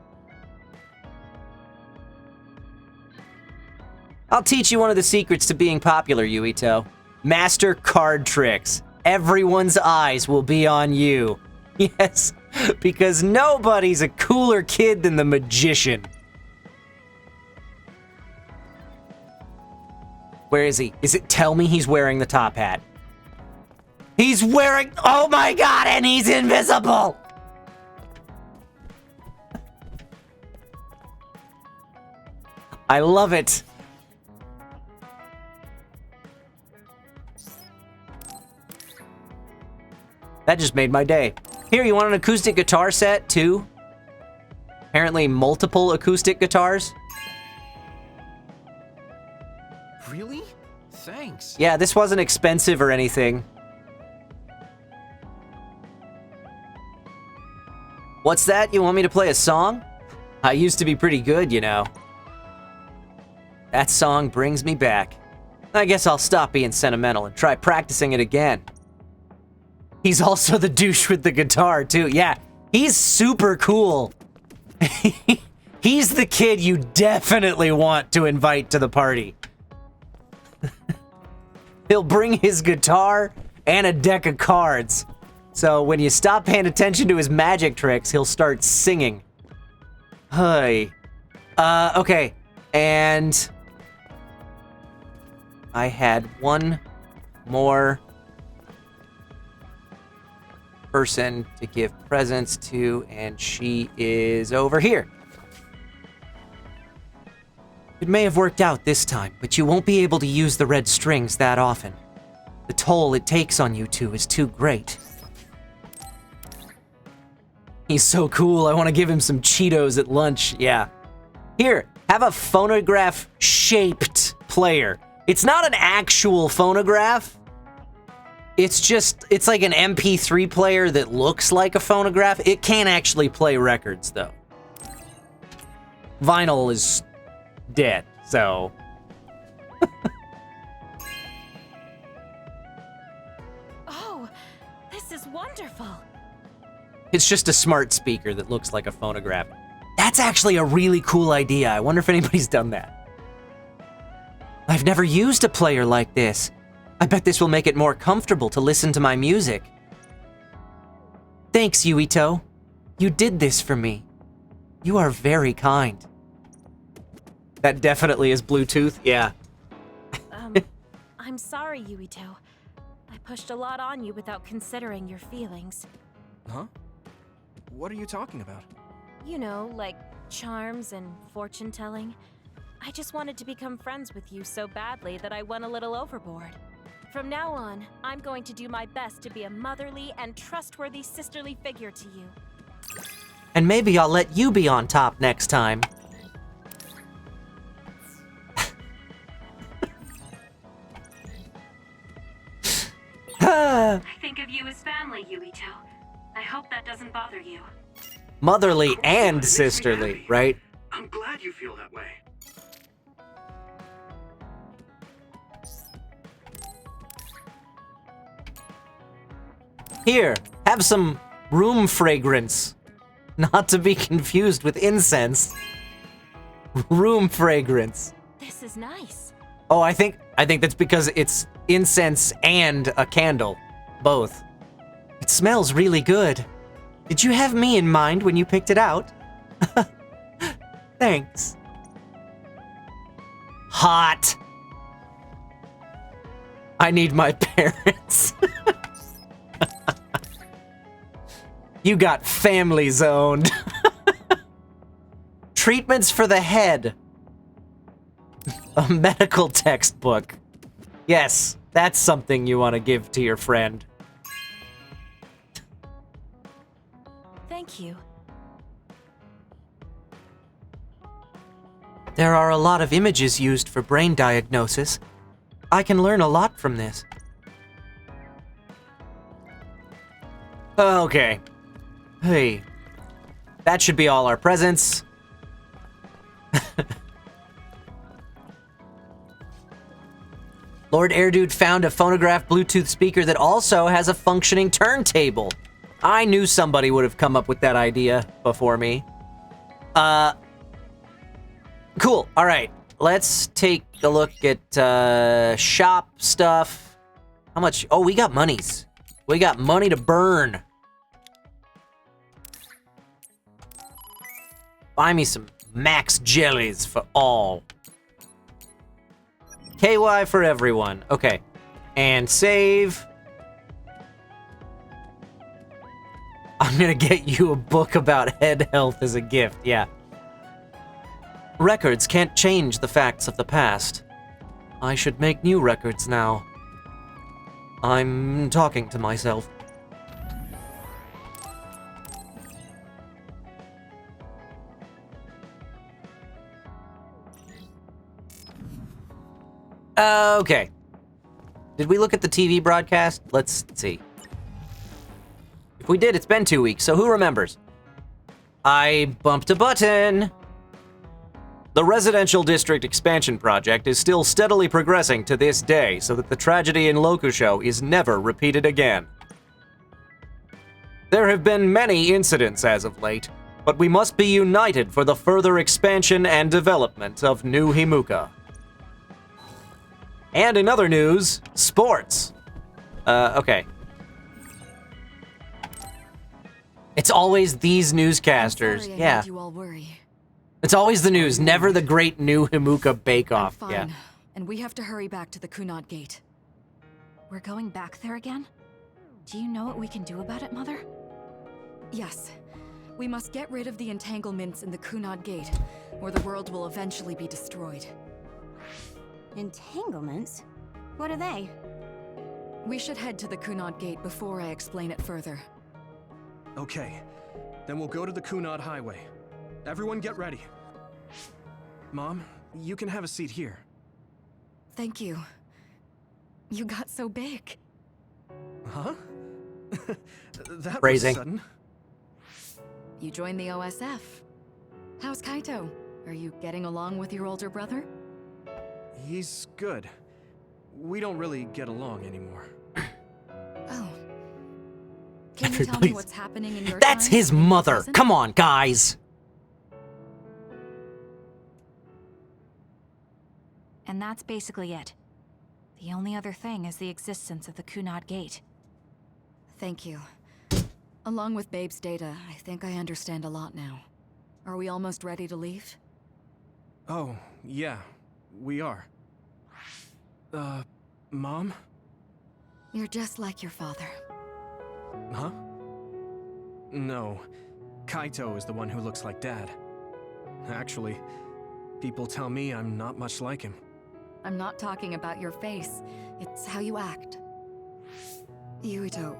I'll teach you one of the secrets to being popular, Yuito. Master card tricks. Everyone's eyes will be on you. Yes, because nobody's a cooler kid than the magician. Where is he? Is it tell me he's wearing the top hat? He's wearing, oh my god, and he's invisible! I love it. That just made my day. Here, you want an acoustic guitar set, too? Apparently multiple acoustic guitars. Really? Thanks. Yeah, this wasn't expensive or anything. What's that? You want me to play a song? I used to be pretty good, you know. That song brings me back. I guess I'll stop being sentimental and try practicing it again. He's also the douche with the guitar, too. Yeah, he's super cool. He's the kid you definitely want to invite to the party. He'll bring his guitar and a deck of cards. So when you stop paying attention to his magic tricks, he'll start singing. Hey. Okay. And I had one more person to give presents to, and she is over here. It may have worked out this time, but you won't be able to use the red strings that often. The toll it takes on you two is too great. He's so cool, I want to give him some Cheetos at lunch, yeah. Here, have a phonograph-shaped player. It's not an actual phonograph. It's like an MP3 player that looks like a phonograph. It can't actually play records, though. Vinyl is dead, so... Oh, this is wonderful. It's just a smart speaker that looks like a phonograph. That's actually a really cool idea. I wonder if anybody's done that. I've never used a player like this. I bet this will make it more comfortable to listen to my music. Thanks, Yuito. You did this for me. You are very kind. That definitely is Bluetooth, yeah. I'm sorry, Yuito. I pushed a lot on you without considering your feelings. Huh? What are you talking about? You know, like charms and fortune-telling. I just wanted to become friends with you so badly that I went a little overboard. From now on, I'm going to do my best to be a motherly and trustworthy sisterly figure to you. And maybe I'll let you be on top next time. I think of you as family, Yuito. I hope that doesn't bother you. Motherly It and makes me sisterly, happy. right? I'm glad you feel that way. Here, have some room fragrance. Not to be confused with incense. Room fragrance. This is nice. Oh, I think that's because it's incense and a candle. Both. It smells really good. Did you have me in mind when you picked it out? Thanks. Hot. I need my parents. You got family zoned. Treatments for the head. A medical textbook. Yes, that's something you want to give to your friend. Thank you. There are a lot of images used for brain diagnosis. I can learn a lot from this. Okay. Hey. That should be all our presents. Lord Airdude found a phonograph Bluetooth speaker that also has a functioning turntable. I knew somebody would have come up with that idea before me. Cool. All right. Let's take a look at shop stuff. How much? Oh, we got monies. We got money to burn. Buy me some max jellies for all. KY for everyone. Okay. And save. I'm gonna get you a book about head health as a gift. Yeah. Records can't change the facts of the past. I should make new records now. I'm talking to myself. Okay. Did we look at the TV broadcast? Let's see. If we did, it's been 2 weeks, so who remembers? I bumped a button! The residential district expansion project is still steadily progressing to this day so that the tragedy in Lokusho is never repeated again. There have been many incidents as of late, but we must be united for the further expansion and development of New Himuka. And in other news, sports. Okay. It's always these newscasters. Sorry I Yeah. made you all worry. It's always the news, never the great New Himuka bake-off. Fine. Yeah. And we have to hurry back to the Kunad Gate. We're going back there again? Do you know what we can do about it, Mother? Yes. We must get rid of the entanglements in the Kunad Gate, or the world will eventually be destroyed. Entanglements? What are they? We should head to the Kunad Gate before I explain it further. Okay, then we'll go to the Kunad Highway. Everyone get ready. Mom, you can have a seat here. Thank you. You got so big. Huh? That Phrasing. was sudden. You joined the OSF. How's Kaito? Are you getting along with your older brother? He's good. We don't really get along anymore. Oh. Can you tell me Please. what's happening in your That's time his in mother. prison? Come on, guys. And that's basically it. The only other thing is the existence of the Kunad Gate. Thank you. Along with Babe's data, I think I understand a lot now. Are we almost ready to leave? Oh, yeah, we are. Mom? You're just like your father. Huh? No. Kaito is the one who looks like Dad. Actually, People tell me I'm not much like him. I'm not talking about your face. It's how you act. Yuito,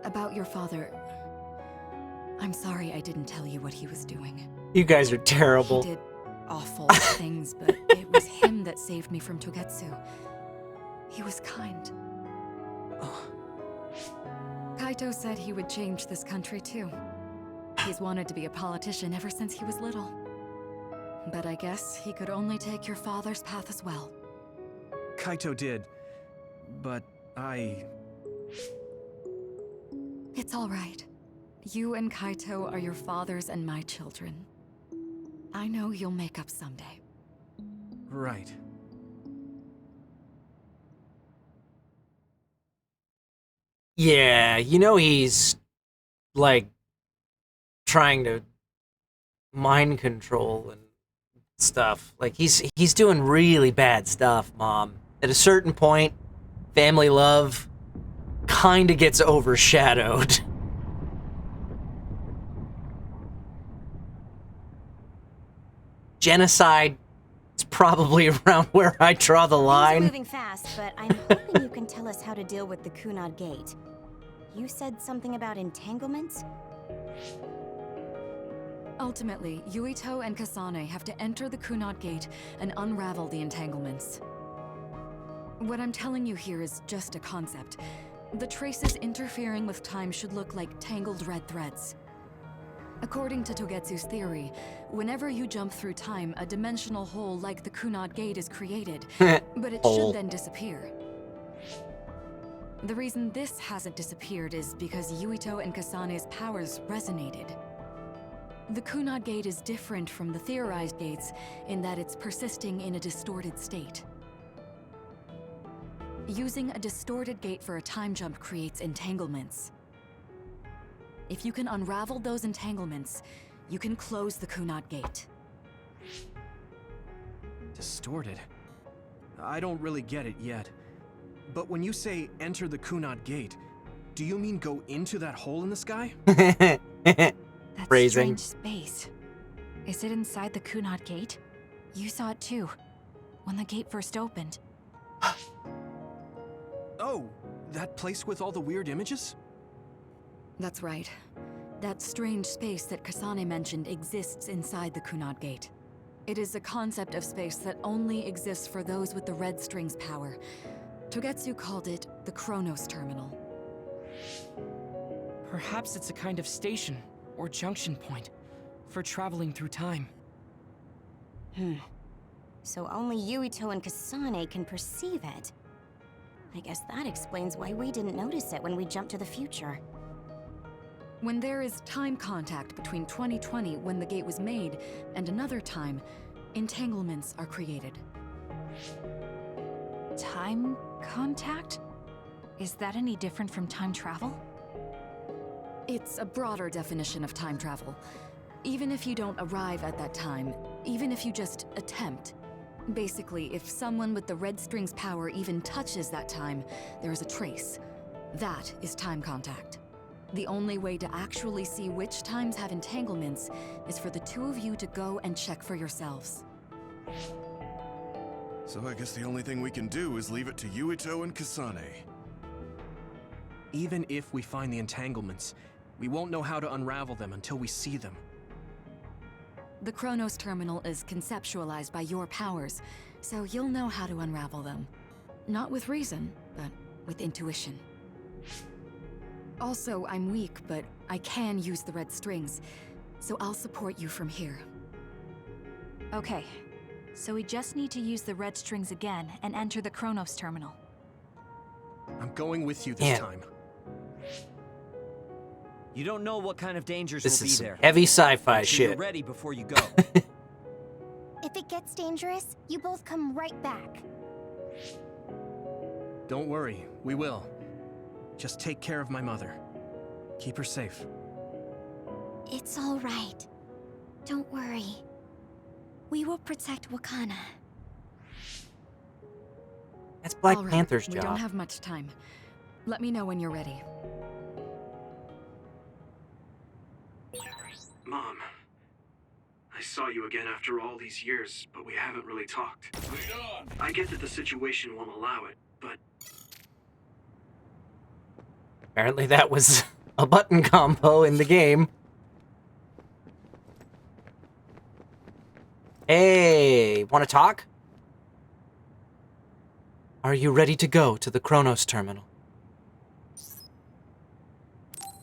about your father. I'm sorry I didn't tell you what he was doing. You guys are terrible. He did awful things, but it was him that saved me from Togetsu. He was kind. Kaito said he would change this country too. He's wanted to be a politician ever since he was little. But I guess he could only take your father's path as well. Kaito did, but It's all right. You and Kaito are your father's and my children. I know you'll make up someday. Right. Yeah, you know he's, like, trying to mind control and stuff. Like, he's doing really bad stuff, Mom. At a certain point, family love kinda gets overshadowed. Genocide is probably around where I draw the line. Things are moving fast, but I'm hoping you can tell us how to deal with the Kunad Gate. You said something about entanglements? Ultimately, Yuito and Kasane have to enter the Kunad Gate and unravel the entanglements. What I'm telling you here is just a concept. The traces interfering with time should look like tangled red threads. According to Togetsu's theory, whenever you jump through time, a dimensional hole like the Kunad Gate is created, but it should then disappear. The reason this hasn't disappeared is because Yuito and Kasane's powers resonated. The Kunad Gate is different from the theorized gates in that it's persisting in a distorted state. Using a distorted gate for a time jump creates entanglements. If you can unravel those entanglements, you can close the Kunad Gate. Distorted? I don't really get it yet. But when you say enter the Kunad Gate, do you mean go into that hole in the sky? That's Phrasing. strange space. Is it inside the Kunad Gate? You saw it too, when the gate first opened. Oh, that place with all the weird images? That's right. That strange space that Kasane mentioned exists inside the Kunad Gate. It is a concept of space that only exists for those with the red string's power. Togetsu called it the Chronos Terminal. Perhaps it's a kind of station or junction point for traveling through time. So only Yuito and Kasane can perceive it. I guess that explains why we didn't notice it when we jumped to the future. When there is time contact between 2020, when the gate was made, and another time, entanglements are created. Time contact? Is that any different from time travel? It's a broader definition of time travel. Even if you don't arrive at that time, even if you just attempt. Basically, if someone with the red string's power even touches that time, there is a trace. That is time contact. The only way to actually see which times have entanglements is for the two of you to go and check for yourselves. So I guess the only thing we can do is leave it to Yuito and Kasane. Even if we find the entanglements, we won't know how to unravel them until we see them. The Chronos Terminal is conceptualized by your powers, so you'll know how to unravel them. Not with reason, but with intuition. Also, I'm weak, but I can use the red strings, so I'll support you from here. Okay, so we just need to use the red strings again and enter the Chronos Terminal. I'm going with you this time. You don't know what kind of dangers This will is be some there. heavy sci-fi So shit. You're ready before you go. If it gets dangerous, you both come right back. Don't worry, we will. Just take care of my mother. Keep her safe. It's all right. Don't worry. We will protect Wakana. That's Black All right, Panther's we job. don't have much time. Let me know when you're ready. Mom, I I saw you again after all these years, but we haven't really talked. I get that the situation won't allow it, but... Apparently that was a button combo in the game. Hey, want to talk? Are you ready to go to the Chronos terminal?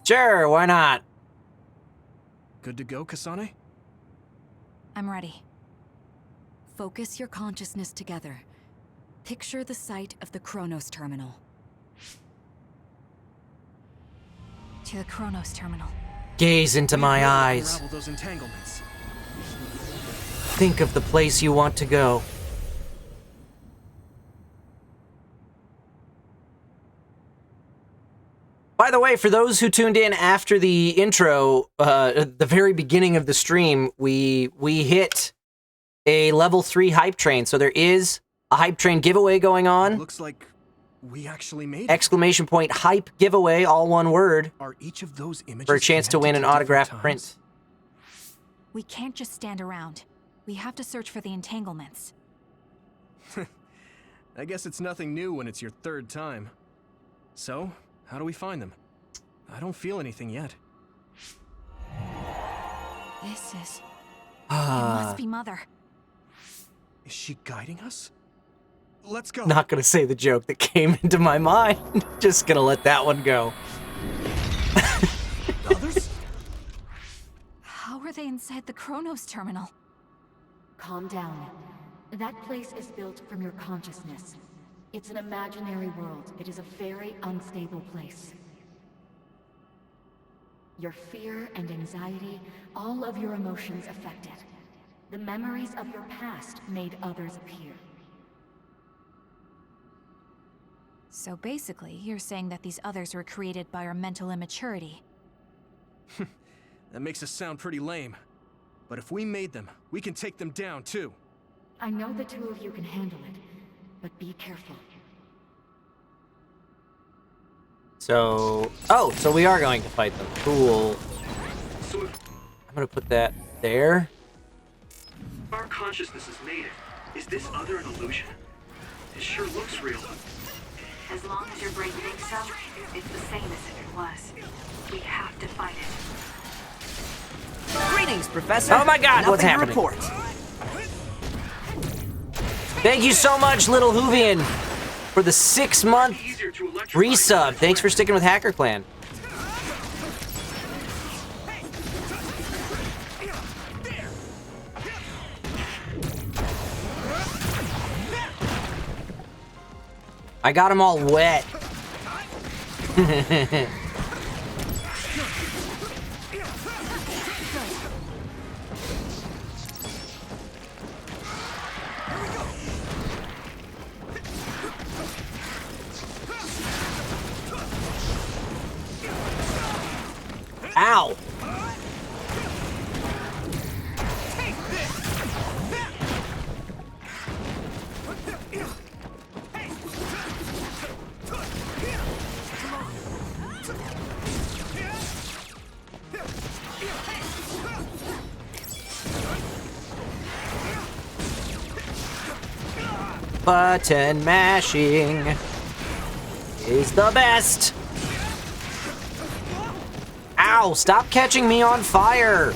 Sure, why not? Good to go, Kasane? I'm ready. Focus your consciousness together. Picture the site of the Chronos terminal. To the Chronos terminal. Gaze into my eyes. Unravel those entanglements. Think of the place you want to go. By the way, for those who tuned in after the intro, at the very beginning of the stream, we hit a level 3 hype train. So there is a hype train giveaway going on. Looks like we actually made it. Exclamation point hype giveaway, all one word. Are each of those images for a chance to win an autographed print. We can't just stand around. We have to search for the entanglements. I guess it's nothing new when it's your third time. So, how do we find them? I don't feel anything yet. This is... It must be Mother. Is she guiding us? Let's go. Not gonna say the joke that came into my mind. Just gonna let that one go. Others? How are they inside the Chronos terminal? Calm down. That place is built from your consciousness. It's an imaginary world. It is a very unstable place. Your fear and anxiety, all of your emotions affected. The memories of your past made others appear. So basically, you're saying that these others were created by our mental immaturity. That makes us sound pretty lame. But if we made them, we can take them down too. I know the two of you can handle it, but be careful. So, so we are going to fight them. Cool. I'm gonna put that there. Our consciousness has made it. Is this other an illusion? It sure looks real. As long as your brain thinks so, it's the same as if it was. We have to fight it. Greetings, Professor. Oh my God, Nothing what's to happening? report. Thank you so much, Little Hoovian, for the 6-month resub. Thanks for sticking with Hacker Clan. I got them all wet. Ow! Button mashing is the best. Ow, stop catching me on fire.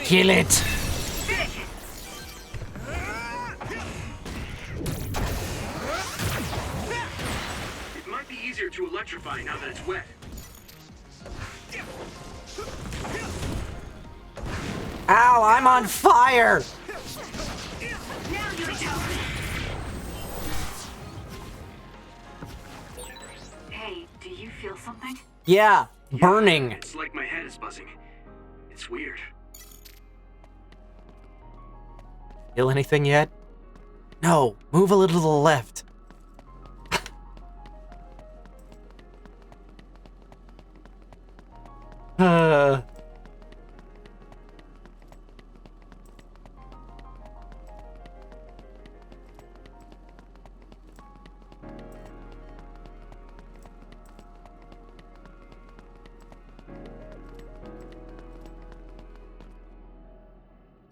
Kill it. It might be easier to electrify now that it's wet. Ow, I'm on fire. Hey, do you feel something? Yeah, burning. It's like my head is buzzing. It's weird. Feel anything yet? No, move a little to the left.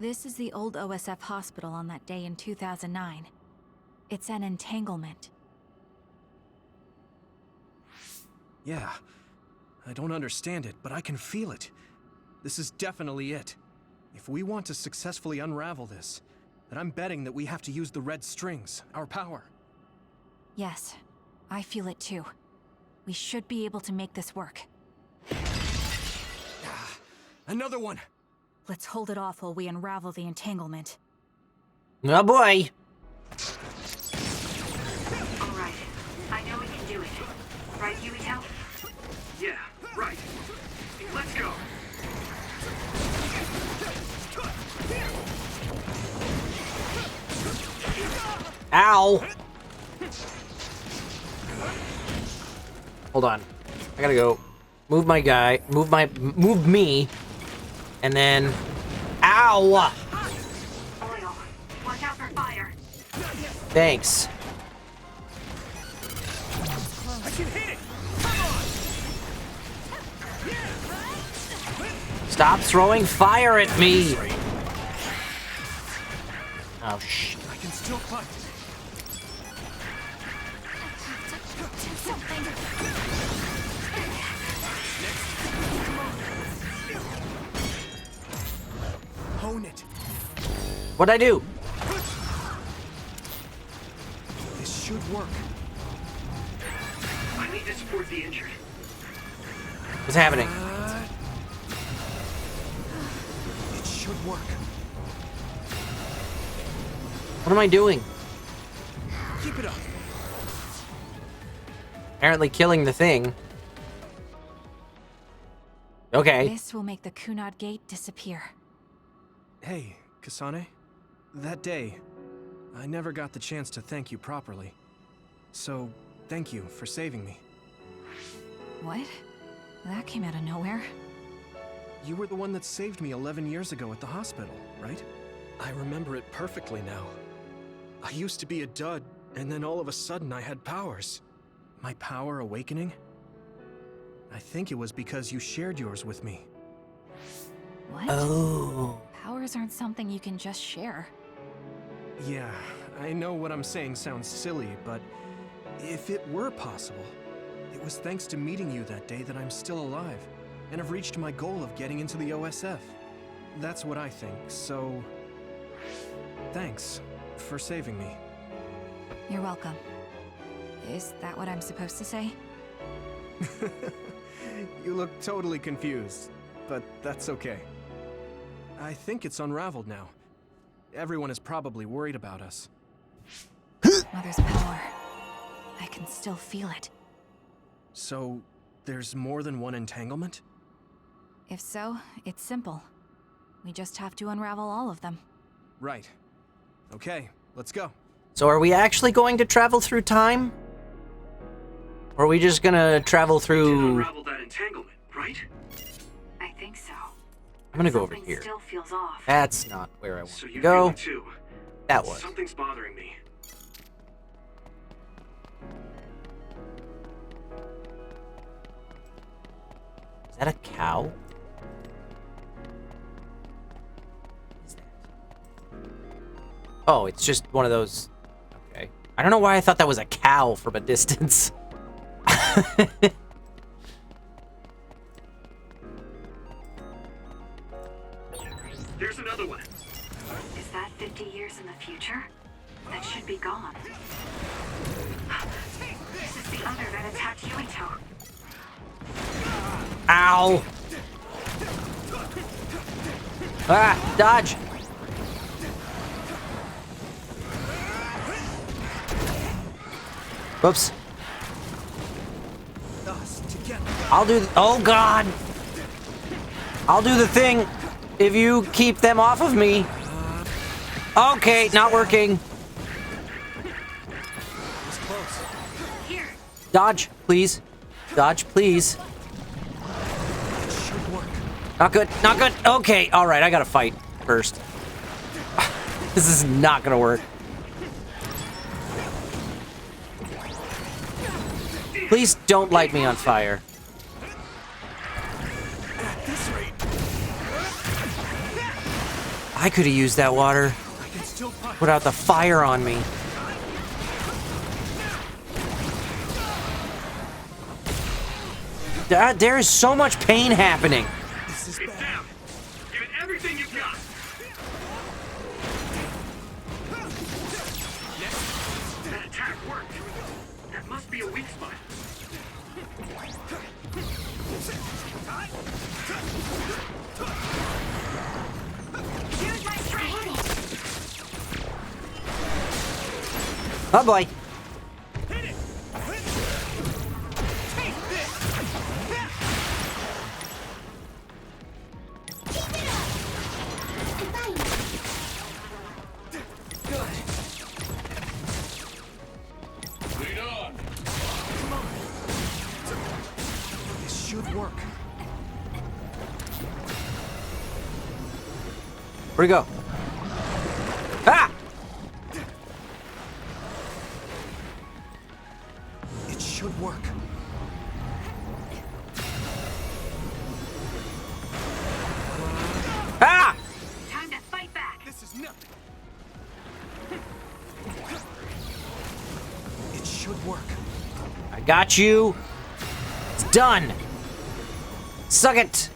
This is the old OSF hospital on that day in 2009. It's an entanglement. Yeah. I don't understand it, but I can feel it. This is definitely it. If we want to successfully unravel this, then I'm betting that we have to use the red strings, our power. Yes, I feel it too. We should be able to make this work. Another one! Let's hold it off while we unravel the entanglement. Oh boy! Alright, I know we can do it. Right, Yuito? Yeah, right. Let's go. Ow! Hold on. I gotta go. Move my guy. Move me. And then... Ow! Oil. Watch out for fire. Thanks. I can hit it! Stop throwing fire at me! Oh, shit. I can still fight. Hone it. What'd I do? This should work. I need to support the injured. What's happening? It should work. What am I doing? Keep it up. Apparently killing the thing. Okay. This will make the Kunad Gate disappear. Hey, Kasane. That day, I never got the chance to thank you properly. So, thank you for saving me. What? That came out of nowhere. You were the one that saved me 11 years ago at the hospital, right? I remember it perfectly now. I used to be a dud, and then all of a sudden I had powers. My power awakening? I think it was because you shared yours with me. What? Oh. Powers aren't something you can just share. Yeah, I know what I'm saying sounds silly, but if it were possible, it was thanks to meeting you that day that I'm still alive, and have reached my goal of getting into the OSF. That's what I think, so... thanks for saving me. You're welcome. Is that what I'm supposed to say? You look totally confused, but that's okay. I think it's unraveled now. Everyone is probably worried about us. Mother's power. I can still feel it. So, there's more than one entanglement? If so, it's simple. We just have to unravel all of them. Right. Okay, let's go. So are we actually going to travel through time? Or are we just gonna travel through... Unravel that entanglement, right? I think so. I'm gonna go over Something here. still feels off. That's not where I want So to you go. feel it too. That was. Something's bothering me. Is that a cow? What is that? Oh, it's just one of those... Okay. I don't know why I thought that was a cow from a distance. There's another one. Is that 50 years in the future? That should be gone. This is the other that attacked Yuito. Ow! Ah! Dodge! Whoops. Us together. I'll do... Oh, God! I'll do the thing if you keep them off of me. Okay, not working. It's close. Here. Dodge, please. Dodge, please. It should work. Not good, not good. Okay, alright, I gotta fight first. This is not gonna work. Please don't light me on fire. At this rate. I could have used that water. Put out the fire on me. There is so much pain happening. It's down. Give it everything you've got. That attack worked. That must be a weak spot. Use my strength. Oh boy. This should work. Where'd he go? Ah! It should work. Ah! Time to fight back. This is nothing. It should work. I got you. It's done. Suck it.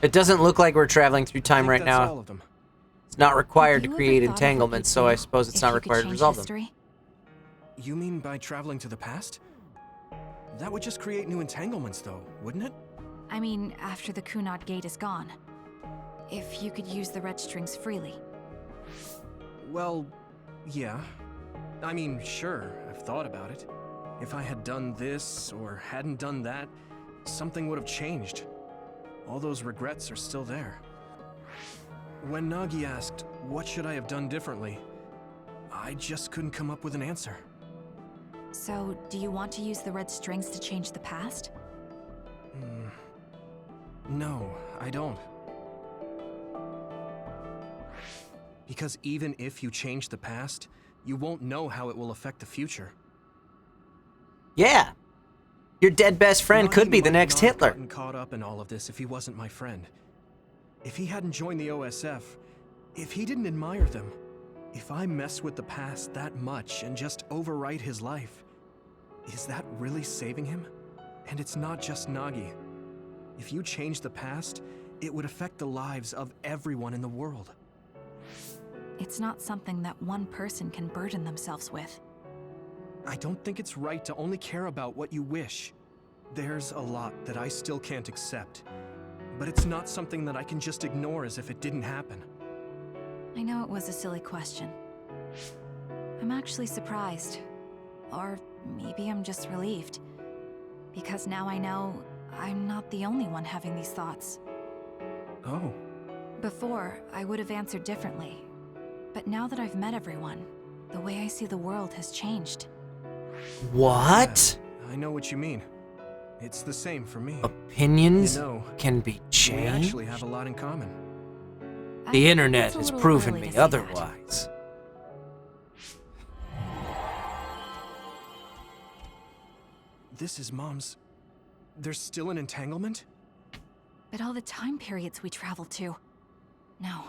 It doesn't look like we're traveling through time right That's all now. of them. It's not required to Have you create ever thought of what entanglements, you'd so I do suppose it's if not you could required to change resolve them. history? You mean by traveling to the past? That would just create new entanglements, though, wouldn't it? I mean, after the Kunad Gate is gone. If you could use the red strings freely. Well, yeah. I mean, sure, I've thought about it. If I had done this, or hadn't done that, something would have changed. All those regrets are still there. When Nagi asked, what should I have done differently, I just couldn't come up with an answer. So, do you want to use the red strings to change the past? No, I don't. Because even if you change the past, you won't know how it will affect the future. Yeah. Your dead best friend could be the next Hitler. Gotten caught up in all of this if he wasn't my friend. If he hadn't joined the OSF, if he didn't admire them, if I mess with the past that much and just overwrite his life, is that really saving him? And it's not just Nagi. If you change the past, it would affect the lives of everyone in the world. It's not something that one person can burden themselves with. I don't think it's right to only care about what you wish. There's a lot that I still can't accept, but it's not something that I can just ignore as if it didn't happen. I know it was a silly question. I'm actually surprised. Or maybe I'm just relieved. Because now I know I'm not the only one having these thoughts. Oh. Before, I would have answered differently. But now that I've met everyone, the way I see the world has changed. What? Yeah, I know what you mean. It's the same for me. Opinions You know, can be we changed? actually have a lot in common. The internet it's a has little proven early me to say that. otherwise. This is Mom's. There's still an entanglement? But all the time periods we traveled to. No,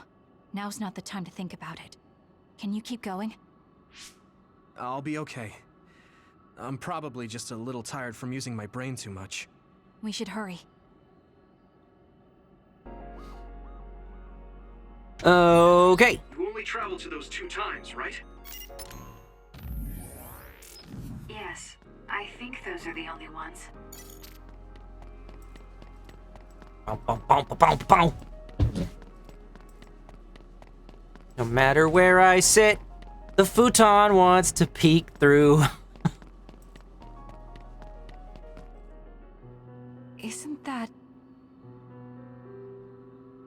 now's not the time to think about it. Can you keep going? I'll be okay. I'm probably just a little tired from using my brain too much. We should hurry. Okay. You only traveled to those 2 times, right? Yes, I think those are the only ones. Bow, bow, bow, bow, bow, bow. No matter where I sit, the futon wants to peek through. Isn't that...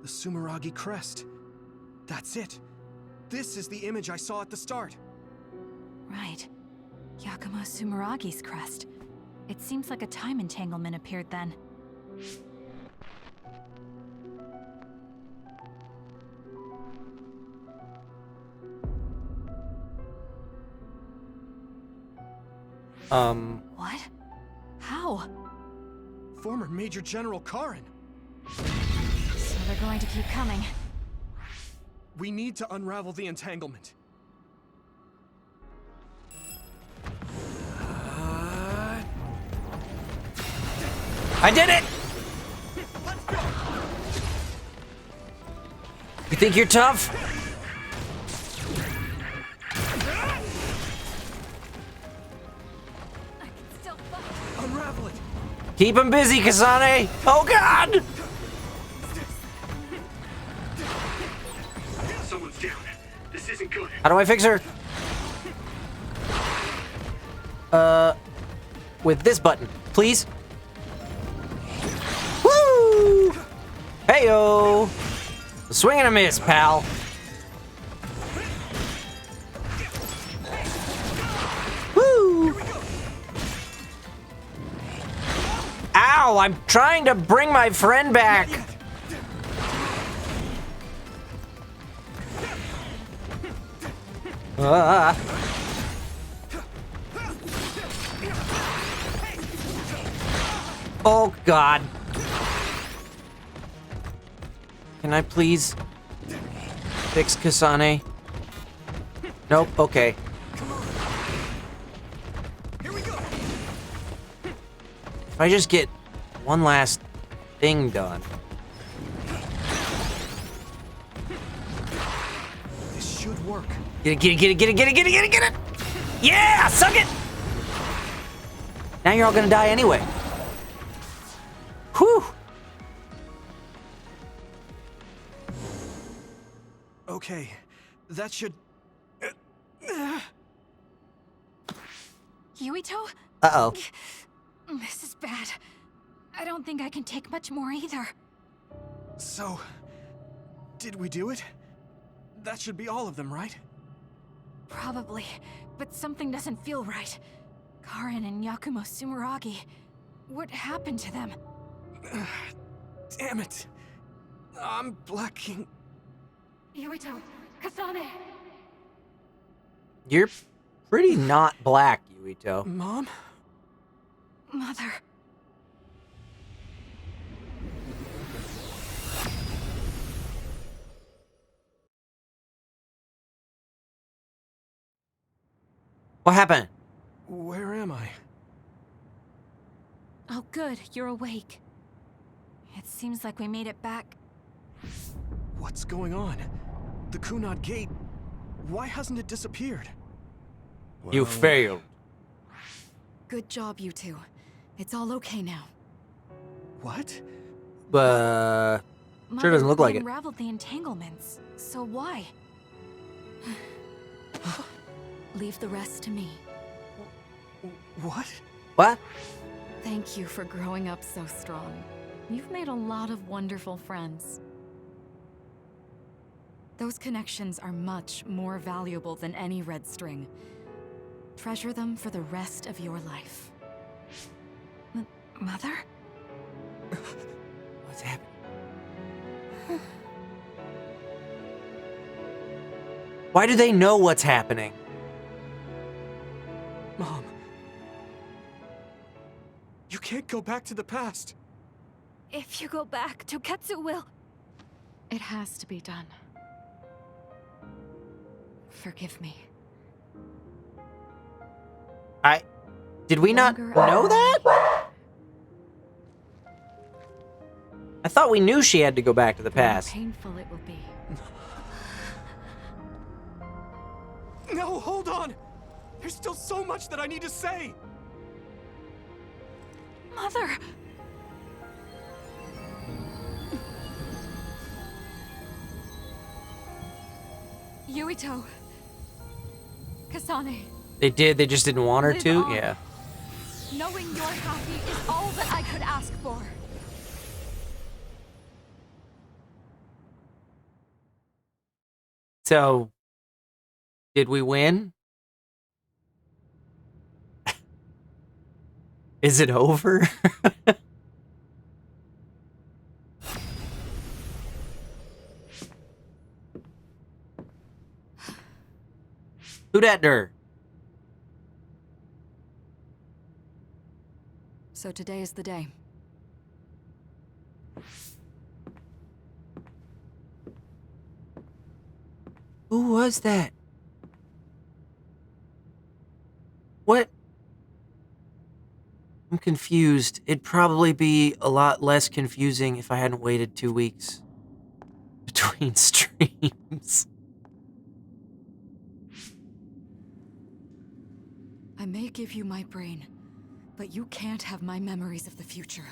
The Sumeragi crest. That's it. This is the image I saw at the start. Right. Yakumo Sumeragi's crest. It seems like a time entanglement appeared then. What? How? Former Major General Karen. So they're going to keep coming. We need to unravel the entanglement. I did it! You think you're tough? Unravel it. Keep him busy, Kasane! Oh god! Someone's down. This isn't good. How do I fix her? With this button, please. Woo! Heyo! Swing and a miss, pal. Woo! Ow! I'm trying to bring my friend back. Oh god. Can I please fix Kasane? Nope, okay. If I just get one last thing done. This should work. Get it! Yeah! Suck it! Now you're all gonna die anyway. Whew! Okay, that should... Yuito? Uh-oh. This is bad. I don't think I can take much more either. So, did we do it? That should be all of them, right? Probably, but something doesn't feel right. Karen and Yakumo Sumeragi. What happened to them? Damn it. I'm blacking. Yuito, Kasane. You're pretty not black, Yuito. Mom? Mother. What happened? Where am I? Oh good, you're awake. It seems like we made it back. What's going on? The Kunad Gate, why hasn't it disappeared? You failed. Good job, you two. It's all okay now. What? Sure Mother, doesn't look we like it. unraveled the entanglements, so why? Leave the rest to me. What? What? Thank you for growing up so strong. You've made a lot of wonderful friends. Those connections are much more valuable than any red string. Treasure them for the rest of your life. Mother? What's happening? Why do they know what's happening? Mom. You can't go back to the past. If you go back, Toketsu will... It has to be done. Forgive me. Did we not know that? I thought we knew she had to go back to the past. Painful it will be. No, hold on! There's still so much that I need to say! Mother! Yuito. Kasane. They did, they just didn't want her Live to? on. Yeah. Knowing you're happy is all that I could ask for. So, did we win? Is it over? Who dat der? So today is the day. Who was that? What? I'm confused. It'd probably be a lot less confusing if I hadn't waited 2 weeks between streams. I may give you my brain, but you can't have my memories of the future.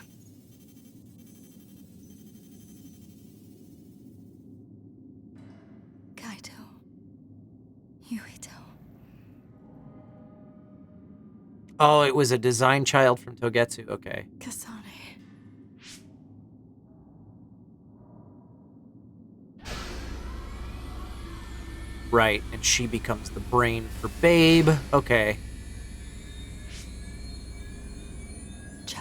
Kaito. Yuito. Oh, it was a design child from Togetsu. Okay. Kasane. Right, and she becomes the brain for Babe. Okay. Joe.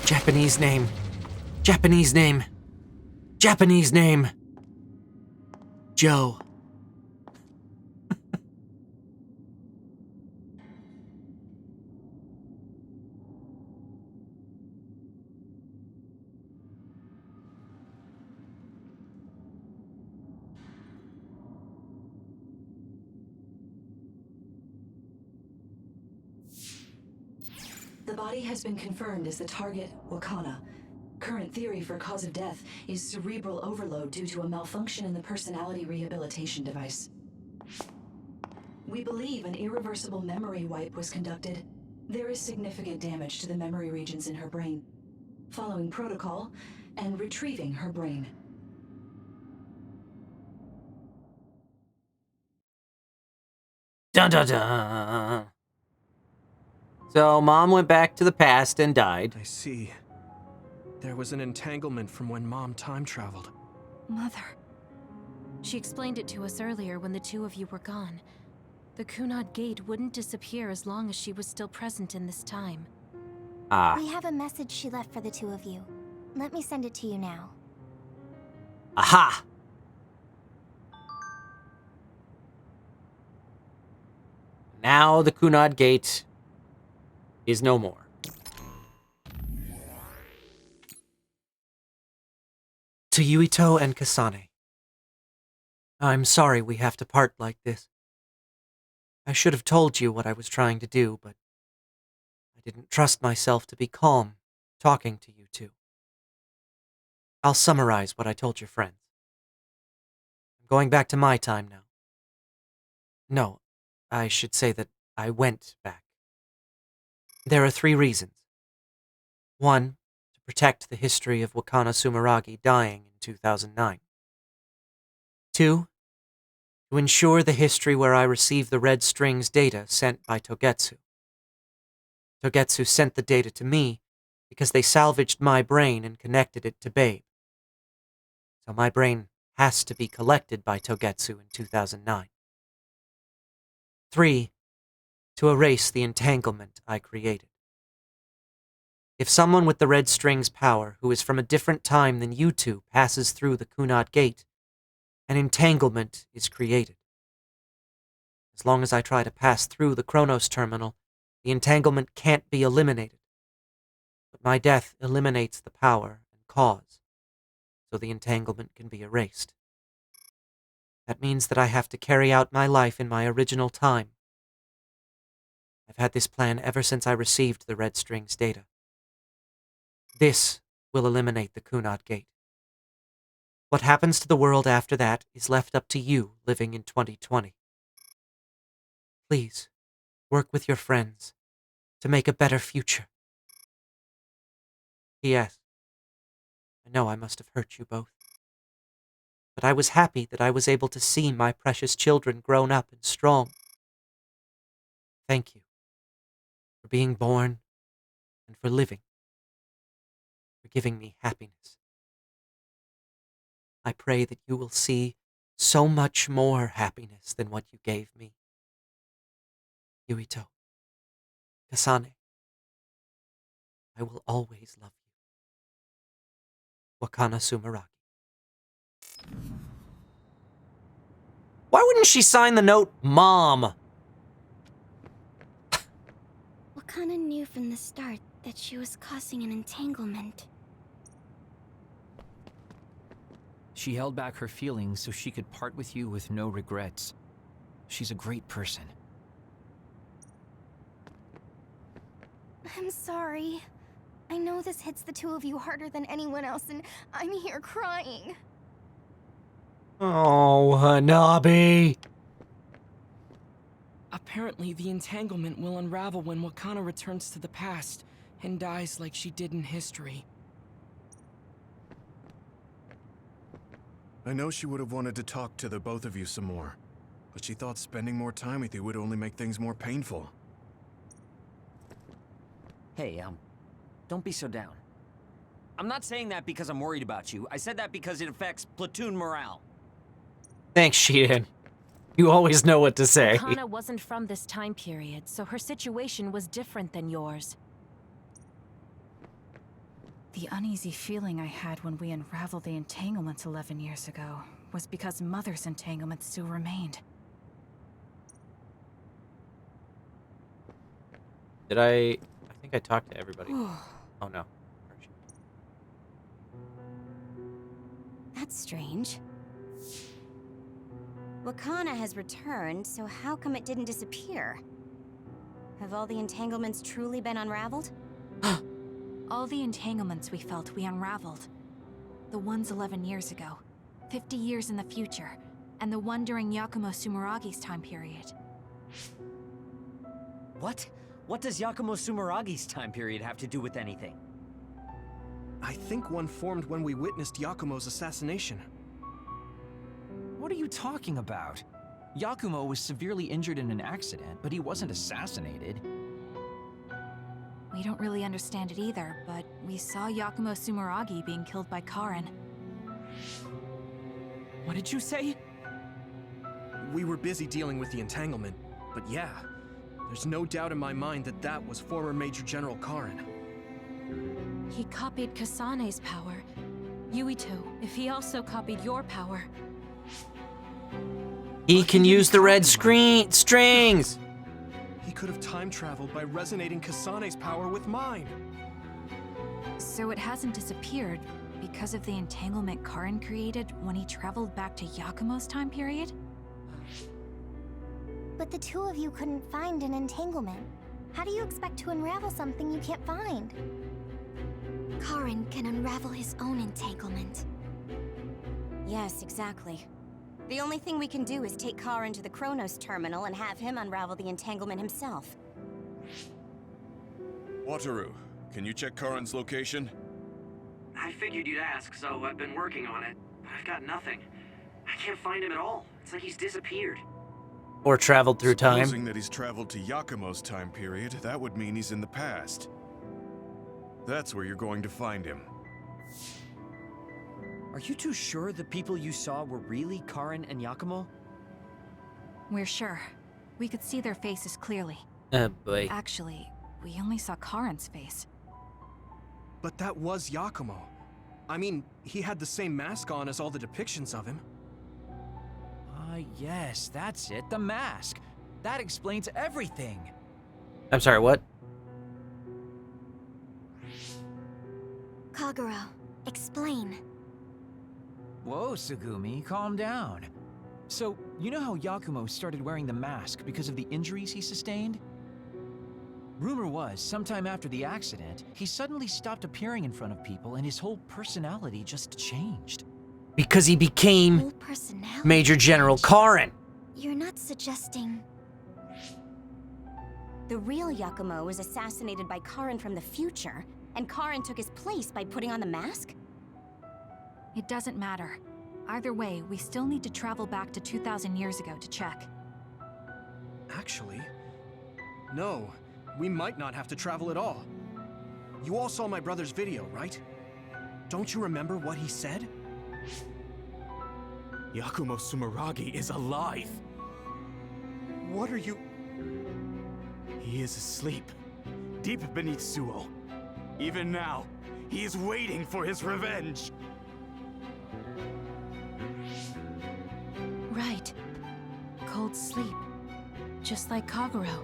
Japanese name. Japanese name. Japanese name. Joe. The body has been confirmed as the target, Wakana. Current theory for cause of death is cerebral overload due to a malfunction in the personality rehabilitation device. We believe an irreversible memory wipe was conducted. There is significant damage to the memory regions in her brain. Following protocol and retrieving her brain. Dun dun dun. So, Mom went back to the past and died. I see. There was an entanglement from when Mom time traveled. Mother. She explained it to us earlier when the two of you were gone. The Kunad Gate wouldn't disappear as long as she was still present in this time. Ah. We have a message she left for the two of you. Let me send it to you now. Aha! Now the Kunad Gate is no more. To Yuito and Kasane. I'm sorry we have to part like this. I should have told you what I was trying to do, but I didn't trust myself to be calm talking to you two. I'll summarize what I told your friends. I'm going back to my time now. No, I should say that I went back. There are 3 reasons. 1, to protect the history of Wakana Sumeragi dying in 2009. 2, to ensure the history where I received the red strings data sent by Togetsu. Togetsu sent the data to me because they salvaged my brain and connected it to Babe. So my brain has to be collected by Togetsu in 2009. 3, to erase the entanglement I created. If someone with the red strings power who is from a different time than you two passes through the Kunad Gate, an entanglement is created. As long as I try to pass through the Chronos terminal, the entanglement can't be eliminated. But my death eliminates the power and cause, so the entanglement can be erased. That means that I have to carry out my life in my original time. I've had this plan ever since I received the red strings data. This will eliminate the Kunad Gate. What happens to the world after that is left up to you living in 2020. Please, work with your friends to make a better future. P.S. I know I must have hurt you both. But I was happy that I was able to see my precious children grown up and strong. Thank you for being born and for living, for giving me happiness. I pray that you will see so much more happiness than what you gave me. Yuito, Kasane, I will always love you. Wakana Sumeragi. Why wouldn't she sign the note, Mom? Wakana knew from the start that she was causing an entanglement. She held back her feelings so she could part with you with no regrets. She's a great person. I'm sorry. I know this hits the two of you harder than anyone else, and I'm here crying. Oh, Hanabi. Apparently, the entanglement will unravel when Wakana returns to the past and dies like she did in history. I know she would have wanted to talk to the both of you some more, but she thought spending more time with you would only make things more painful. Hey, don't be so down. I'm not saying that because I'm worried about you. I said that because it affects platoon morale. Thanks, Sheehan. You always know what to say. Wakana wasn't from this time period, so her situation was different than yours. The uneasy feeling I had when we unraveled the entanglements 11 years ago was because Mother's entanglement still remained. Did I think I talked to everybody. Oh no. That's strange. Wakana has returned, so how come it didn't disappear? Have all the entanglements truly been unraveled? All the entanglements we felt we unraveled. The ones 11 years ago, 50 years in the future, and the one during Yakumo Sumeragi's time period. What? What does Yakumo Sumeragi's time period have to do with anything? I think one formed when we witnessed Yakumo's assassination. What are you talking about? Yakumo was severely injured in an accident, but he wasn't assassinated. We don't really understand it either, but we saw Yakumo Sumeragi being killed by Karin. What did you say? We were busy dealing with the entanglement, but yeah, there's no doubt in my mind that that was former Major General Karin. He copied Kasane's power. Yuito, if he also copied your power. He can use the red strings! He could have time traveled by resonating Kasane's power with mine. So it hasn't disappeared because of the entanglement Karin created when he traveled back to Yakumo's time period? But the two of you couldn't find an entanglement. How do you expect to unravel something you can't find? Karin can unravel his own entanglement. Yes, exactly. The only thing we can do is take Karin to the Chronos terminal and have him unravel the entanglement himself. Wataru, can you check Karin's location? I figured you'd ask, so I've been working on it, but I've got nothing. I can't find him at all. It's like he's disappeared. Or traveled through time. Supposing that he's traveled to Yakumo's time period, that would mean he's in the past. That's where you're going to find him. Are you too sure the people you saw were really Karin and Yakumo? We're sure. We could see their faces clearly. Oh boy. Actually, we only saw Karin's face. But that was Yakumo. I mean, he had the same mask on as all the depictions of him. Yes, that's it, the mask. That explains everything. I'm sorry, what? Kagero, explain. Whoa, Sugumi, calm down. So, you know how Yakumo started wearing the mask because of the injuries he sustained? Rumor was, sometime after the accident, he suddenly stopped appearing in front of people and his whole personality just changed. Because he became Major General Karin. You're not suggesting... The real Yakumo was assassinated by Karin from the future, and Karin took his place by putting on the mask? It doesn't matter. Either way, we still need to travel back to 2,000 years ago to check. Actually, no. We might not have to travel at all. You all saw my brother's video, right? Don't you remember what he said? Yakumo Sumeragi is alive! What are you... He is asleep, deep beneath Suo. Even now, he is waiting for his revenge! Right. Cold sleep. Just like Kagero.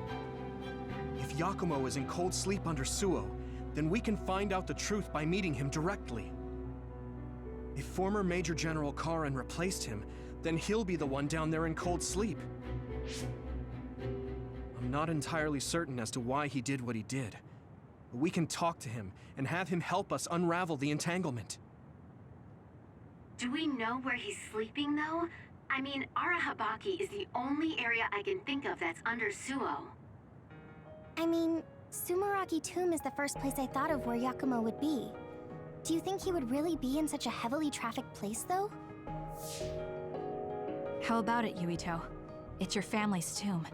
If Yakumo is in cold sleep under Suo, then we can find out the truth by meeting him directly. If former Major General Karin replaced him, then he'll be the one down there in cold sleep. I'm not entirely certain as to why he did what he did, but we can talk to him and have him help us unravel the entanglement. Do we know where he's sleeping, though? I mean, Arahabaki is the only area I can think of that's under Suo. I mean, Sumeragi Tomb is the first place I thought of where Yakumo would be. Do you think he would really be in such a heavily trafficked place, though? How about it, Yuito? It's your family's tomb.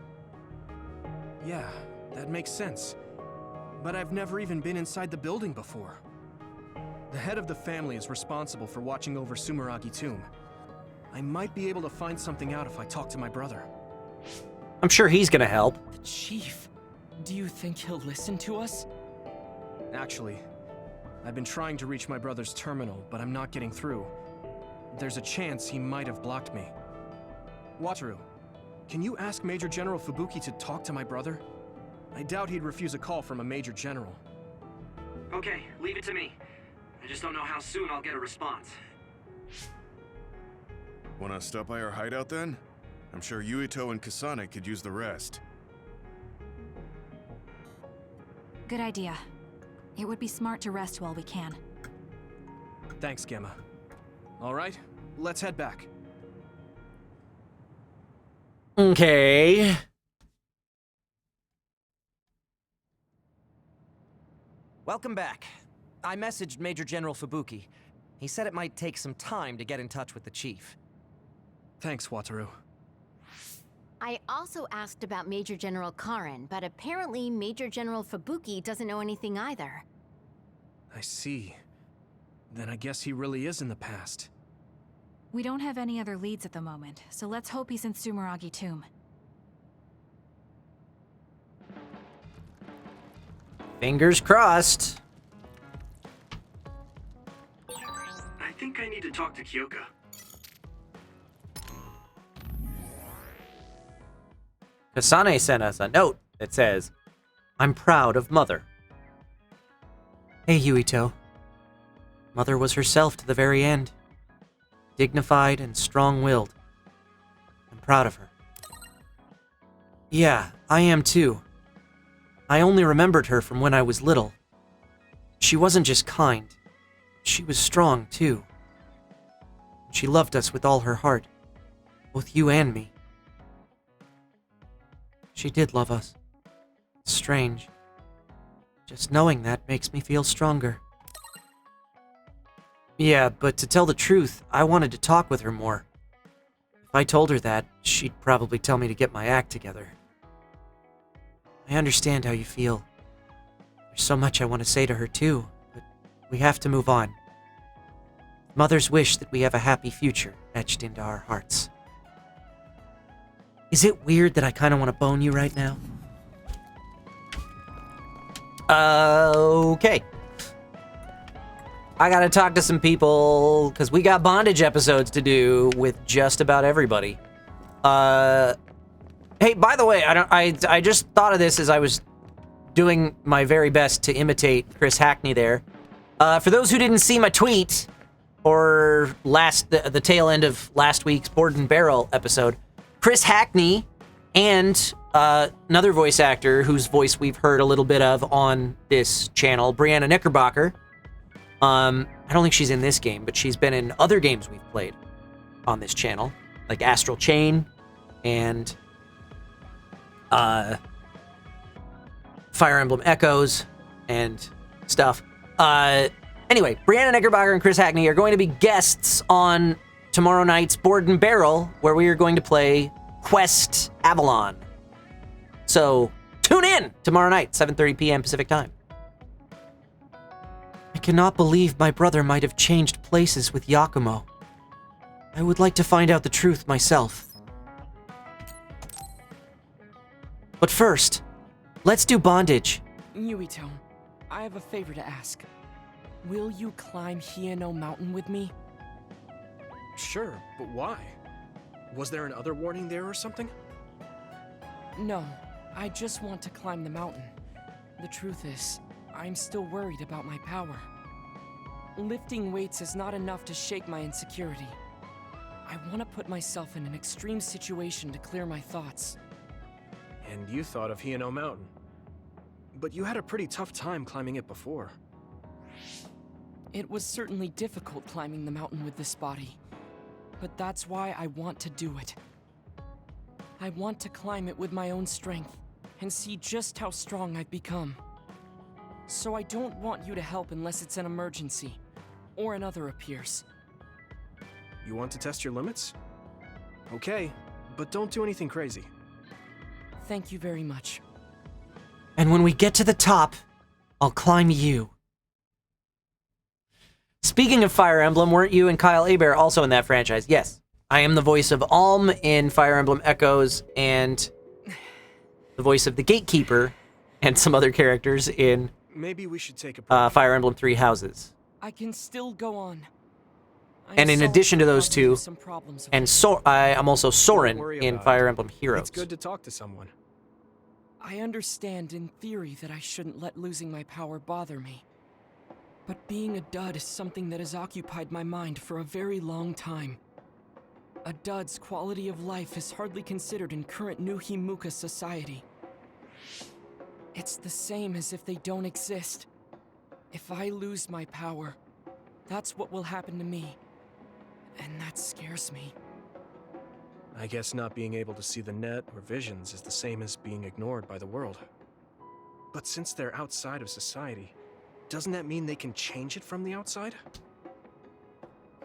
Yeah, that makes sense. But I've never even been inside the building before. The head of the family is responsible for watching over Sumeragi Tomb. I might be able to find something out if I talk to my brother. I'm sure he's gonna help. The chief. Do you think he'll listen to us? Actually, I've been trying to reach my brother's terminal, but I'm not getting through. There's a chance he might have blocked me. Wataru, can you ask Major General Fubuki to talk to my brother? I doubt he'd refuse a call from a Major General. Okay, leave it to me. I just don't know how soon I'll get a response. Wanna stop by our hideout then? I'm sure Yuito and Kasane could use the rest. Good idea. It would be smart to rest while we can. Thanks, Gemma. All right, let's head back. Okay. Welcome back. I messaged Major General Fubuki. He said it might take some time to get in touch with the chief. Thanks, Wataru. I also asked about Major General Karin, but apparently Major General Fubuki doesn't know anything either. I see. Then I guess he really is in the past. We don't have any other leads at the moment, so let's hope he's in Sumeragi Tomb. Fingers crossed. I think I need to talk to Kyoka. Kasane sent us a note that says, "I'm proud of Mother." Hey, Yuito. Mother was herself to the very end. Dignified and strong-willed. I'm proud of her. Yeah, I am too. I only remembered her from when I was little. She wasn't just kind. She was strong, too. She loved us with all her heart. Both you and me. She did love us. It's strange. Just knowing that makes me feel stronger. Yeah, but to tell the truth, I wanted to talk with her more. If I told her that, she'd probably tell me to get my act together. I understand how you feel. There's so much I want to say to her too, but we have to move on. Mothers wish that we have a happy future etched into our hearts. Is it weird that I kind of want to bone you right now? Okay. I gotta talk to some people, because we got bondage episodes to do with just about everybody. Hey, by the way, I just thought of this as I was doing my very best to imitate Chris Hackney there. For those who didn't see my tweet, or the tail end of last week's Board and Barrel episode, Chris Hackney and another voice actor whose voice we've heard a little bit of on this channel, Brianna Knickerbocker. I don't think she's in this game, but she's been in other games we've played on this channel, like Astral Chain and Fire Emblem Echoes and stuff. Anyway, Brianna Knickerbocker and Chris Hackney are going to be guests on tomorrow night's Board and Barrel, where we are going to play Quest Avalon. So, tune in tomorrow night, 7:30 p.m. Pacific Time. I cannot believe my brother might have changed places with Yakumo. I would like to find out the truth myself. But first, let's do bondage. Yuito, I have a favor to ask. Will you climb Hieno Mountain with me? Sure, but why? Was there an other warning there or something? No, I just want to climb the mountain. The truth is, I'm still worried about my power. Lifting weights is not enough to shake my insecurity. I want to put myself in an extreme situation to clear my thoughts. And you thought of Hino Mountain. But you had a pretty tough time climbing it before. It was certainly difficult climbing the mountain with this body. But that's why I want to do it. I want to climb it with my own strength and see just how strong I've become. So I don't want you to help unless it's an emergency, or another appears. You want to test your limits? Okay, but don't do anything crazy. Thank you very much. And when we get to the top, I'll climb you. Speaking of Fire Emblem, weren't you and Kyle Hebert also in that franchise? Yes. I am the voice of Alm in Fire Emblem Echoes, and the voice of the Gatekeeper and some other characters in Maybe we should take a break. Fire Emblem Three Houses. I can still go on. And in addition to those two, and I'm also Soren in Fire Emblem Heroes. It's good to talk to someone. I understand in theory that I shouldn't let losing my power bother me. But being a dud is something that has occupied my mind for a very long time. A dud's quality of life is hardly considered in current New Himuka society. It's the same as if they don't exist. If I lose my power, that's what will happen to me. And that scares me. I guess not being able to see the net or visions is the same as being ignored by the world. But since they're outside of society, doesn't that mean they can change it from the outside?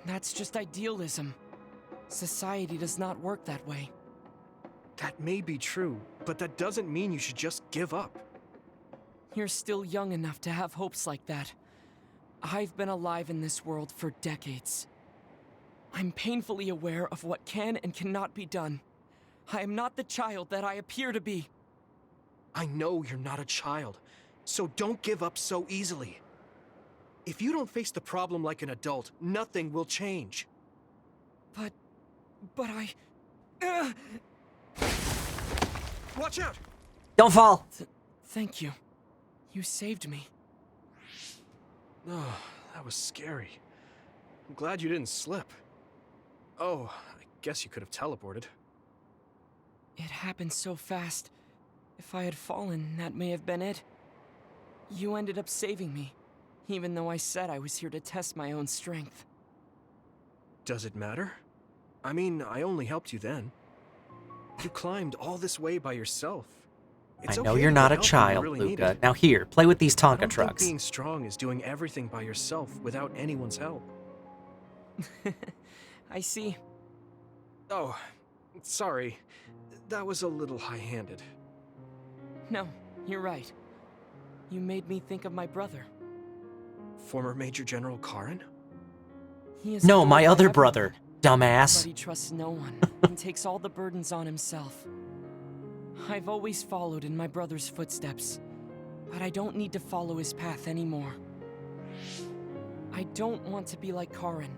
That's just idealism. Society does not work that way. That may be true, but that doesn't mean you should just give up. You're still young enough to have hopes like that. I've been alive in this world for decades. I'm painfully aware of what can and cannot be done. I am not the child that I appear to be. I know you're not a child, so don't give up so easily. If you don't face the problem like an adult, nothing will change. But I... Watch out! Don't fall! Thank you. You saved me. Oh, that was scary. I'm glad you didn't slip. Oh, I guess you could have teleported. It happened so fast. If I had fallen, that may have been it. You ended up saving me, even though I said I was here to test my own strength. Does it matter? I mean, I only helped you then. You climbed all this way by yourself. It's I know okay you're to not get a help when you child, really need Luca. it. Now here, play with these I Tonka don't trucks. think being strong is doing everything by yourself without anyone's help. I see. Oh, sorry. That was a little high-handed. No, you're right. You made me think of my brother. Former Major General Karin? He is No, adored my by other everyone, brother, dumbass. But he trusts no one and takes all the burdens on himself. I've always followed in my brother's footsteps, but I don't need to follow his path anymore. I don't want to be like Karin.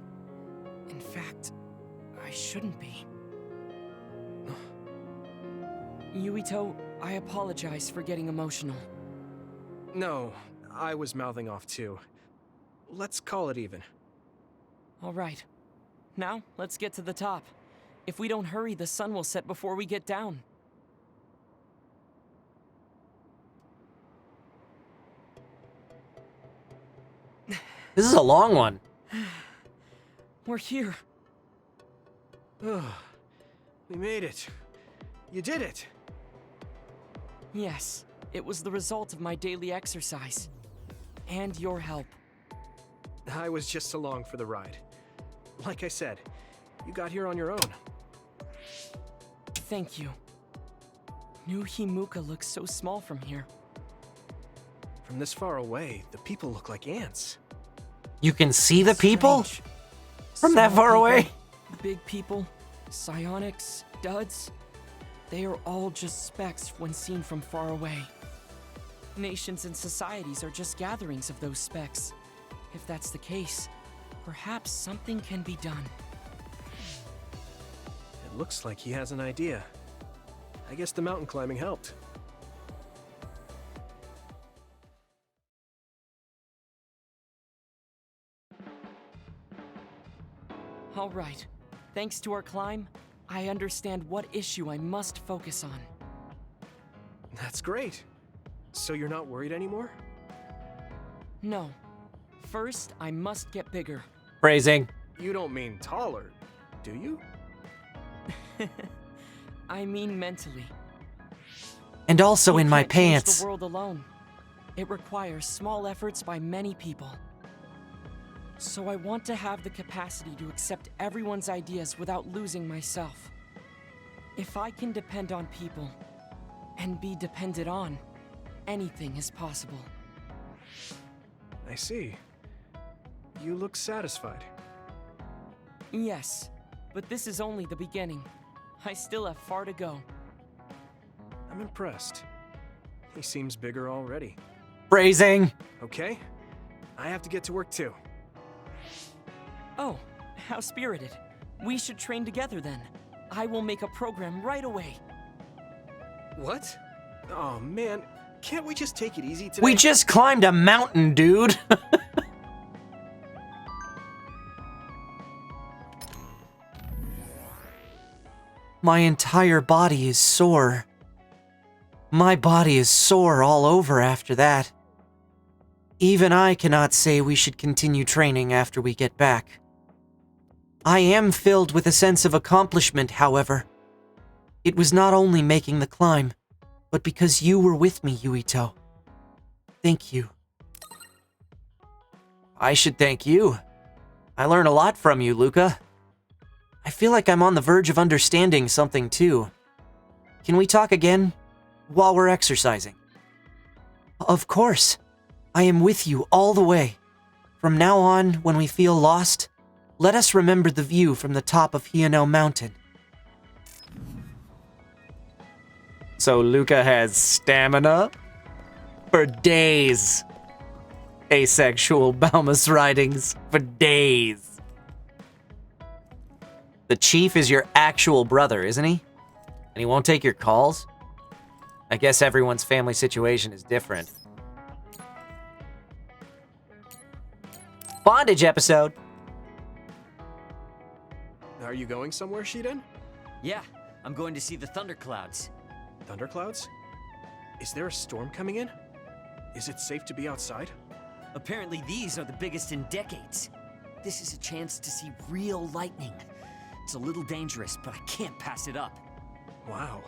In fact, I shouldn't be. Yuito, I apologize for getting emotional. No, I was mouthing off too. Let's call it even. All right. Now, let's get to the top. If we don't hurry, the sun will set before we get down. This is a long one. We're here. We made it. You did it. Yes, it was the result of my daily exercise. And your help. I was just along for the ride. Like I said, you got here on your own. Thank you. New Himuka looks so small from here. From this far away, the people look like ants. You can see the people? Strange. From that Small far people, away? Big people, psionics, duds. They are all just specks when seen from far away. Nations and societies are just gatherings of those specks. If that's the case, perhaps something can be done. It looks like he has an idea. I guess the mountain climbing helped. All right. Thanks to our climb, I understand what issue I must focus on. That's great. So you're not worried anymore? No. First, I must get bigger. Phrasing. You don't mean taller, do you? I mean mentally. And also in my You can't change pants. the world alone. It requires small efforts by many people. So I want to have the capacity to accept everyone's ideas without losing myself. If I can depend on people and be depended on, anything is possible. I see. You look satisfied. Yes, but this is only the beginning. I still have far to go. I'm impressed. He seems bigger already. Phrasing. Okay, I have to get to work too. Oh, how spirited. We should train together then. I will make a program right away. What? Oh man, can't we just take it easy today? We just climbed a mountain, dude. My entire body is sore. My body is sore all over after that. Even I cannot say we should continue training after we get back. I am filled with a sense of accomplishment, however. It was not only making the climb, but because you were with me, Yuito. Thank you. I should thank you. I learn a lot from you, Luca. I feel like I'm on the verge of understanding something too. Can we talk again while we're exercising? Of course. I am with you all the way. From now on, when we feel lost, let us remember the view from the top of Hiano Mountain. So Luca has stamina for days. Asexual Balmus ridings for days. The chief is your actual brother, isn't he? And he won't take your calls? I guess everyone's family situation is different. Bondage episode. Are you going somewhere, Shiden? Yeah, I'm going to see the thunderclouds. Thunderclouds? Is there a storm coming in? Is it safe to be outside? Apparently these are the biggest in decades. This is a chance to see real lightning. It's a little dangerous, but I can't pass it up. Wow.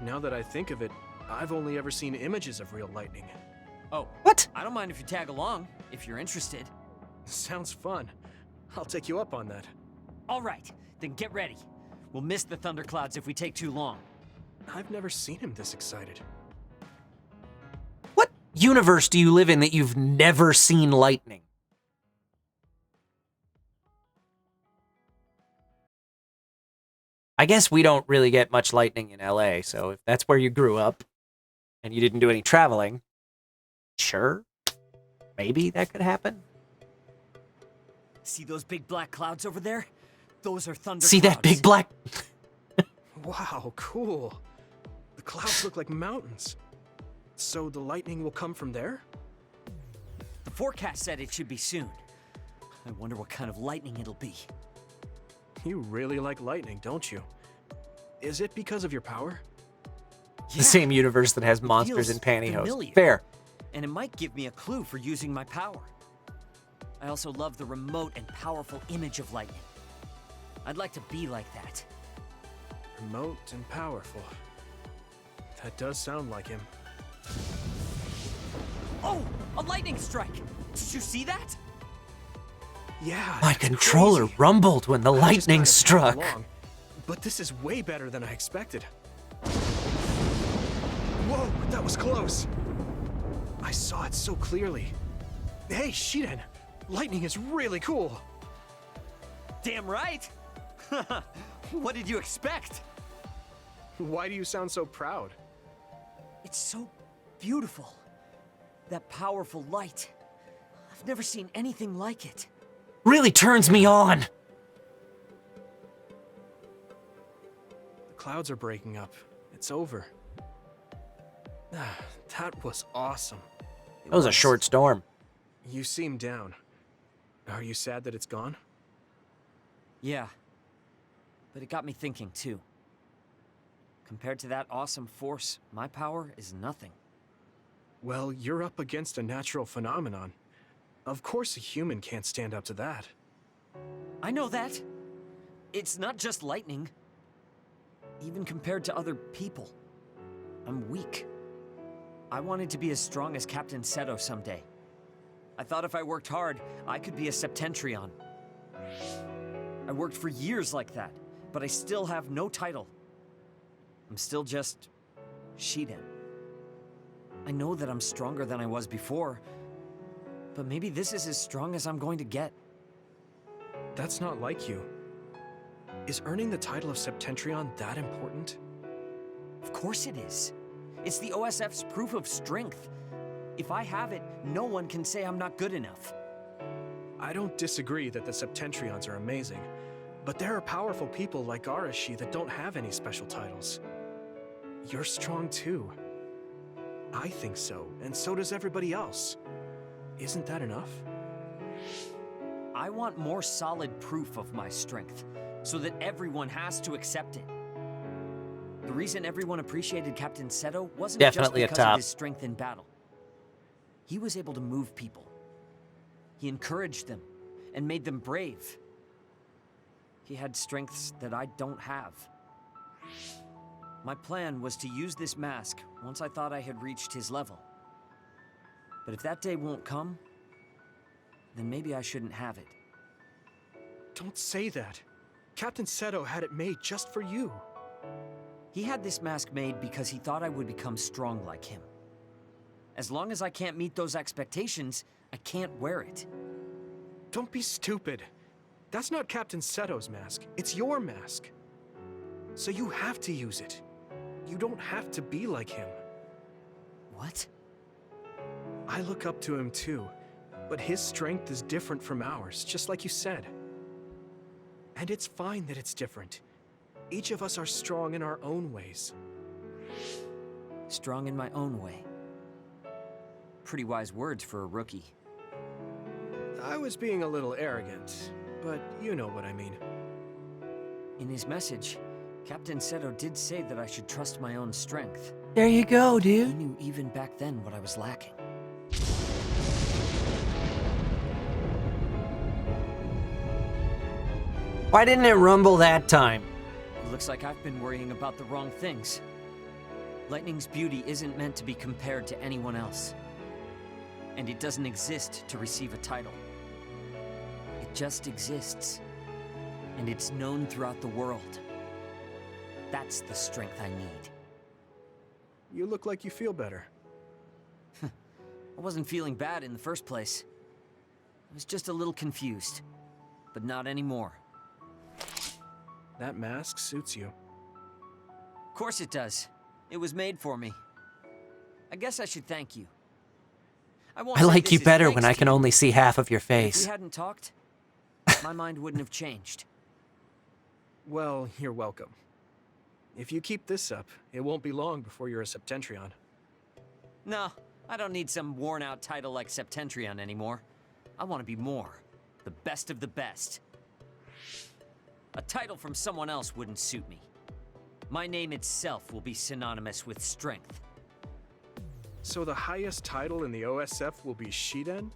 Now that I think of it, I've only ever seen images of real lightning. Oh. What? I don't mind if you tag along, if you're interested. Sounds fun. I'll take you up on that. All right, then get ready. We'll miss the thunderclouds if we take too long. I've never seen him this excited. What universe do you live in that you've never seen lightning? I guess we don't really get much lightning in LA, so if that's where you grew up and you didn't do any traveling, sure, maybe that could happen. See those big black clouds over there? Those are thunderclouds. See that big black... Wow, cool. The clouds look like mountains. So the lightning will come from there? The forecast said it should be soon. I wonder what kind of lightning it'll be. You really like lightning, don't you? Is it because of your power? The same universe that has monsters in pantyhose. Familiar. Fair. And it might give me a clue for using my power. I also love the remote and powerful image of lightning. I'd like to be like that. Remote and powerful. That does sound like him. Oh, a lightning strike! Did you see that? Yeah. My controller rumbled when the lightning struck. Along, but this is way better than I expected. Whoa, that was close. I saw it so clearly. Hey, Shiden, lightning is really cool. Damn right. What did you expect? Why do you sound so proud? It's so beautiful. That powerful light. I've never seen anything like it. Really turns me on. The clouds are breaking up. It's over. That was awesome. That was a short storm. You seem down. Are you sad that it's gone? Yeah. But it got me thinking, too. Compared to that awesome force, my power is nothing. Well, you're up against a natural phenomenon. Of course a human can't stand up to that. I know that. It's not just lightning. Even compared to other people, I'm weak. I wanted to be as strong as Captain Setto someday. I thought if I worked hard, I could be a Septentrion. I worked for years like that, but I still have no title. I'm still just Shiden. I know that I'm stronger than I was before, but maybe this is as strong as I'm going to get. That's not like you. Is earning the title of Septentrion that important? Of course it is. It's the OSF's proof of strength. If I have it, no one can say I'm not good enough. I don't disagree that the Septentrions are amazing, but there are powerful people like Arashi that don't have any special titles. You're strong too. I think so, and so does everybody else. Isn't that enough? I want more solid proof of my strength, so that everyone has to accept it. The reason everyone appreciated Captain Setto wasn't Definitely just a because top. of his strength in battle. He was able to move people. He encouraged them and made them brave. He had strengths that I don't have. My plan was to use this mask once I thought I had reached his level. But if that day won't come, then maybe I shouldn't have it. Don't say that. Captain Setto had it made just for you. He had this mask made because he thought I would become strong like him. As long as I can't meet those expectations, I can't wear it. Don't be stupid. That's not Captain Setto's mask. It's your mask. So you have to use it. You don't have to be like him. What? I look up to him too, but his strength is different from ours, just like you said. And it's fine that it's different. Each of us are strong in our own ways. Strong in my own way. Pretty wise words for a rookie. I was being a little arrogant, but you know what I mean. In his message, Captain Setto did say that I should trust my own strength. There you go, He dude. knew even back then what I was lacking. Why didn't it rumble that time? It looks like I've been worrying about the wrong things. Lightning's beauty isn't meant to be compared to anyone else. And it doesn't exist to receive a title. It just exists. And it's known throughout the world. That's the strength I need. You look like you feel better. I wasn't feeling bad in the first place. I was just a little confused. But not anymore. That mask suits you. Of course it does. It was made for me. I guess I should thank you. I like you better when I can only see half of your If face. we hadn't talked, my mind wouldn't have changed. Well, you're welcome. If you keep this up, it won't be long before you're a Septentrion. No, I don't need some worn-out title like Septentrion anymore. I want to be more. The best of the best. A title from someone else wouldn't suit me. My name itself will be synonymous with strength. So the highest title in the OSF will be Shiden?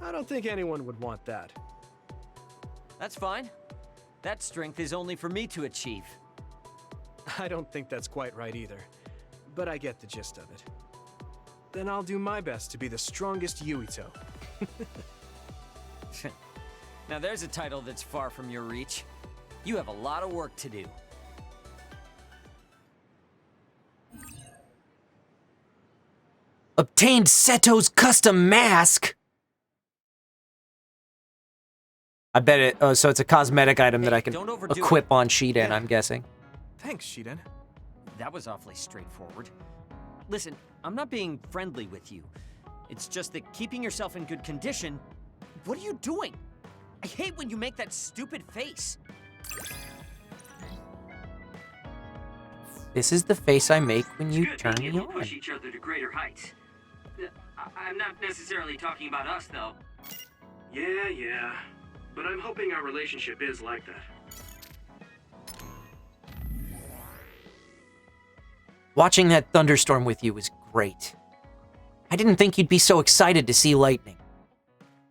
I don't think anyone would want that. That's fine. That strength is only for me to achieve. I don't think that's quite right either, but I get the gist of it. Then I'll do my best to be the strongest Yuito. Now there's a title that's far from your reach. You have a lot of work to do. Obtained Setto's custom mask. I bet it. Oh, so it's a cosmetic item that I can don't overdo equip it. on Shiden, I'm guessing. Thanks, Shiden. That was awfully straightforward. Listen, I'm not being friendly with you. It's just that keeping yourself in good condition... What are you doing? I hate when you make that stupid face. This is the face I make when you Good, turn we me can on. push each other to greater heights. I'm not necessarily talking about us, though. Yeah. but I'm hoping our relationship is like that. Watching that thunderstorm with you was great. I didn't think you'd be so excited to see lightning.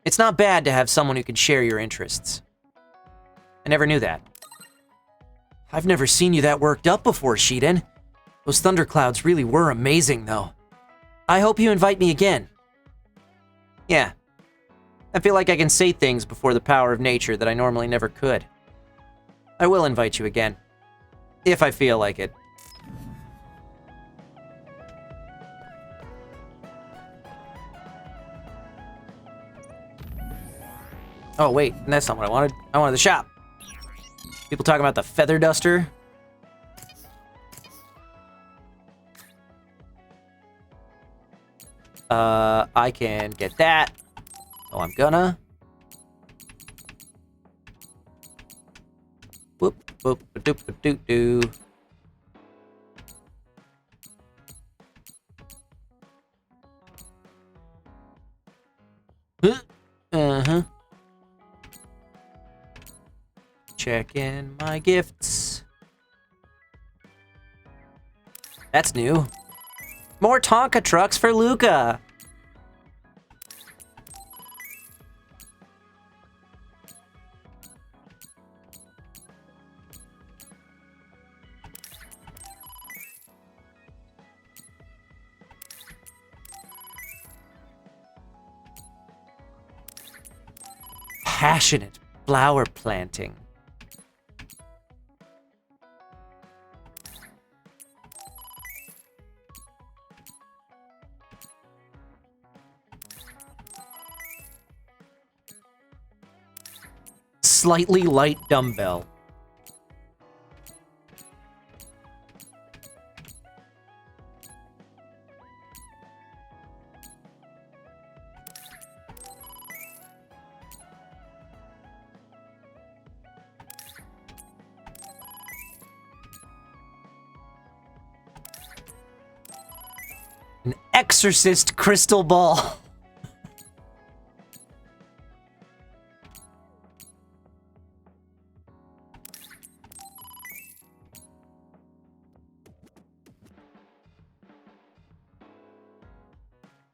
It's not bad to have someone who can share your interests. I never knew that. I've never seen you that worked up before, Shiden. Those thunderclouds really were amazing, though. I hope you invite me again. Yeah. I feel like I can say things before the power of nature that I normally never could. I will invite you again. If I feel like it. Oh, wait, that's not what I wanted. I wanted the shop. People talking about the feather duster. I can get that. So I'm gonna. Whoop, whoop, doop, doop, doo. Uh-huh. Check in my gifts. That's new. More Tonka trucks for Luca. Passionate flower planting. Slightly light dumbbell. An exorcist crystal ball.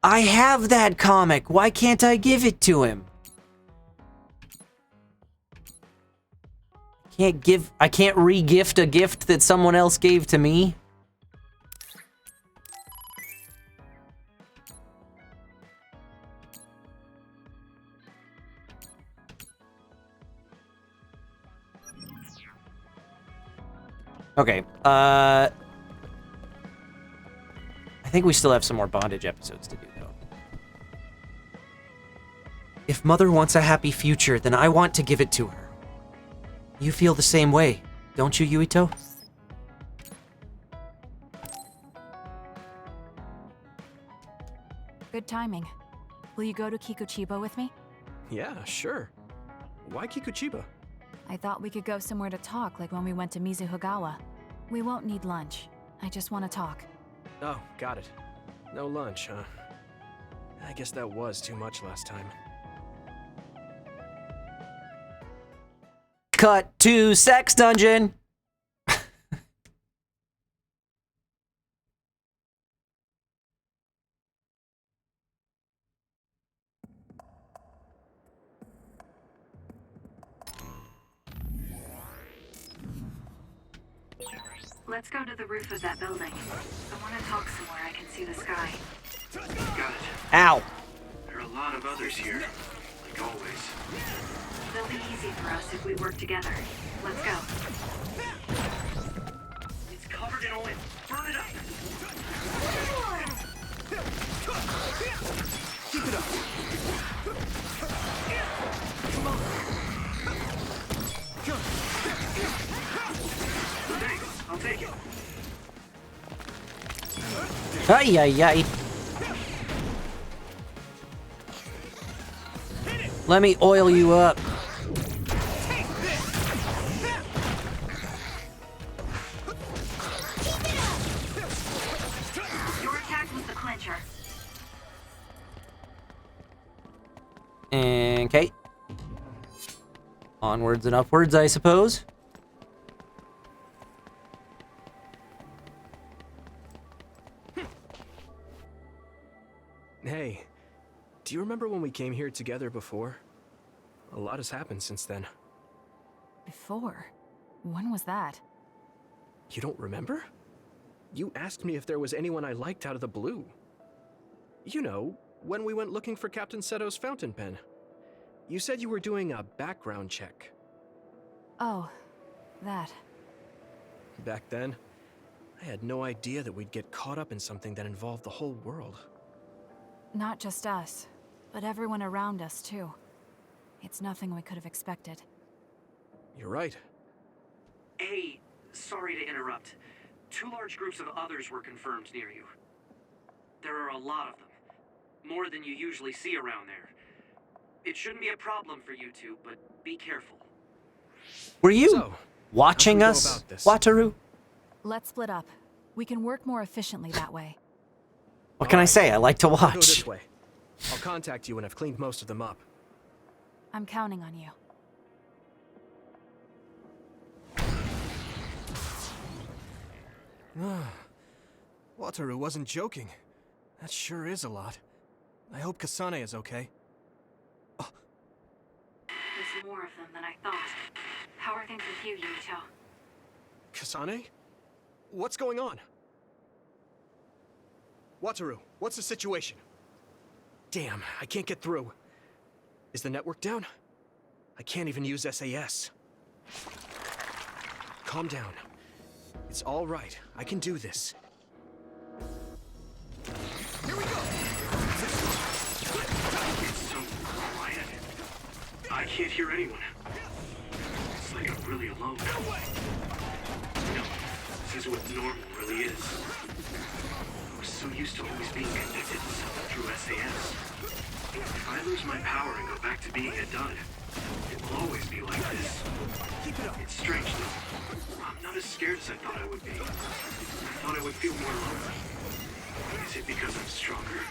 I have that comic. Why can't I give it to him? I can't re-gift a gift that someone else gave to me. Okay, I think we still have some more bondage episodes to do, though. If Mother wants a happy future, then I want to give it to her. You feel the same way, don't you, Yuito? Good timing. Will you go to Kikuchiba with me? Yeah, sure. Why Kikuchiba? I thought we could go somewhere to talk, like when we went to Mizuhagawa. We won't need lunch. I just want to talk. Oh, got it. No lunch, huh? I guess that was too much last time. Cut to sex dungeon. Let's go to the roof of that building. I want to talk somewhere I can see the sky. Got it. Ow. There are a lot of others here, like always. They'll be easy for us if we work together. Let's go. It's covered in oil. Burn it up. Keep it up. Come on. Thanks. I'll take it. Ay, ay, ay. Let me oil you up. Your attack was the clincher. Okay. Onwards and upwards, I suppose. Hey, do you remember when we came here together before? A lot has happened since then. Before? When was that? You don't remember? You asked me if there was anyone I liked out of the blue. You know, when we went looking for Captain Setto's fountain pen. You said you were doing a background check. Oh, that. Back then, I had no idea that we'd get caught up in something that involved the whole world. Not just us, but everyone around us, too. It's nothing we could have expected. You're right. Hey, sorry to interrupt. 2 large groups of others were confirmed near you. There are a lot of them. More than you usually see around there. It shouldn't be a problem for you two, but be careful. Were you watching us, Wataru? Let's split up. We can work more efficiently that way. What can I say? I like to Go watch. this way. I'll contact you when I've cleaned most of them up. I'm counting on you. Wataru wasn't joking. That sure is a lot. I hope Kasane is okay. There's more of them than I thought. How are things with you, Yuito? Kasane? What's going on? Wataru, what's the situation? Damn, I can't get through. Is the network down? I can't even use SAS. Calm down. It's all right. I can do this. Here we go! It's so quiet. I can't hear anyone. It's like I'm really alone. No, this is what normal really is. I was so used to always being connected to something through SAS. If I lose my power and go back to being a dud, it will always be like this. Keep it up. It's strange though. I'm not as scared as I thought I would be. I thought I would feel more lonely. Is it because I'm stronger?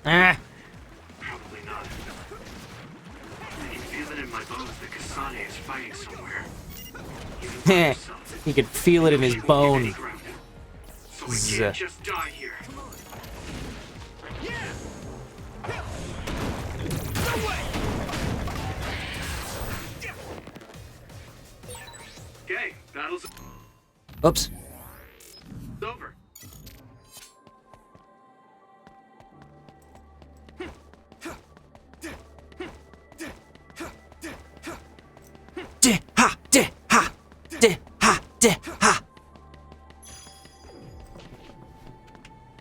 Probably not. I can feel it in my bones that Kasane is fighting somewhere. He could feel it in his bone. So we can't just die here. Okay, battle's Oops. over.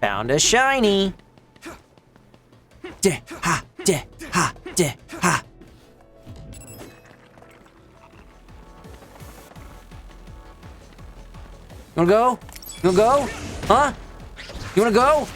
Found a shiny. You wanna go? You wanna go? Huh? You wanna go?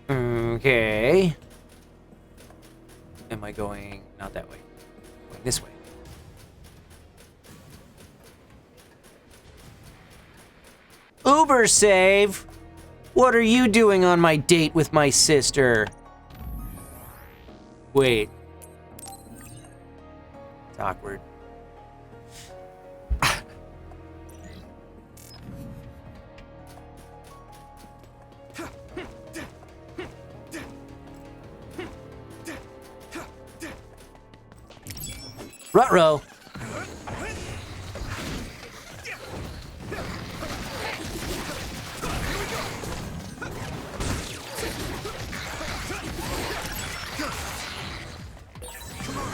Okay. Am I going not that way? Going this way. Uber save. What are you doing on my date with my sister? Wait. It's awkward. Ruh-roh.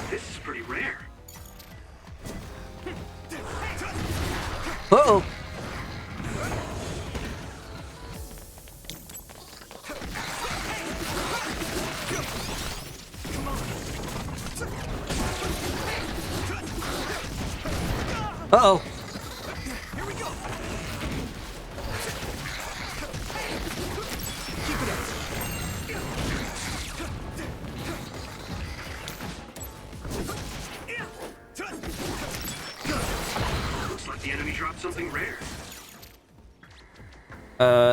This is pretty rare. Uh-oh. Uh-oh. Looks like the enemy dropped something rare.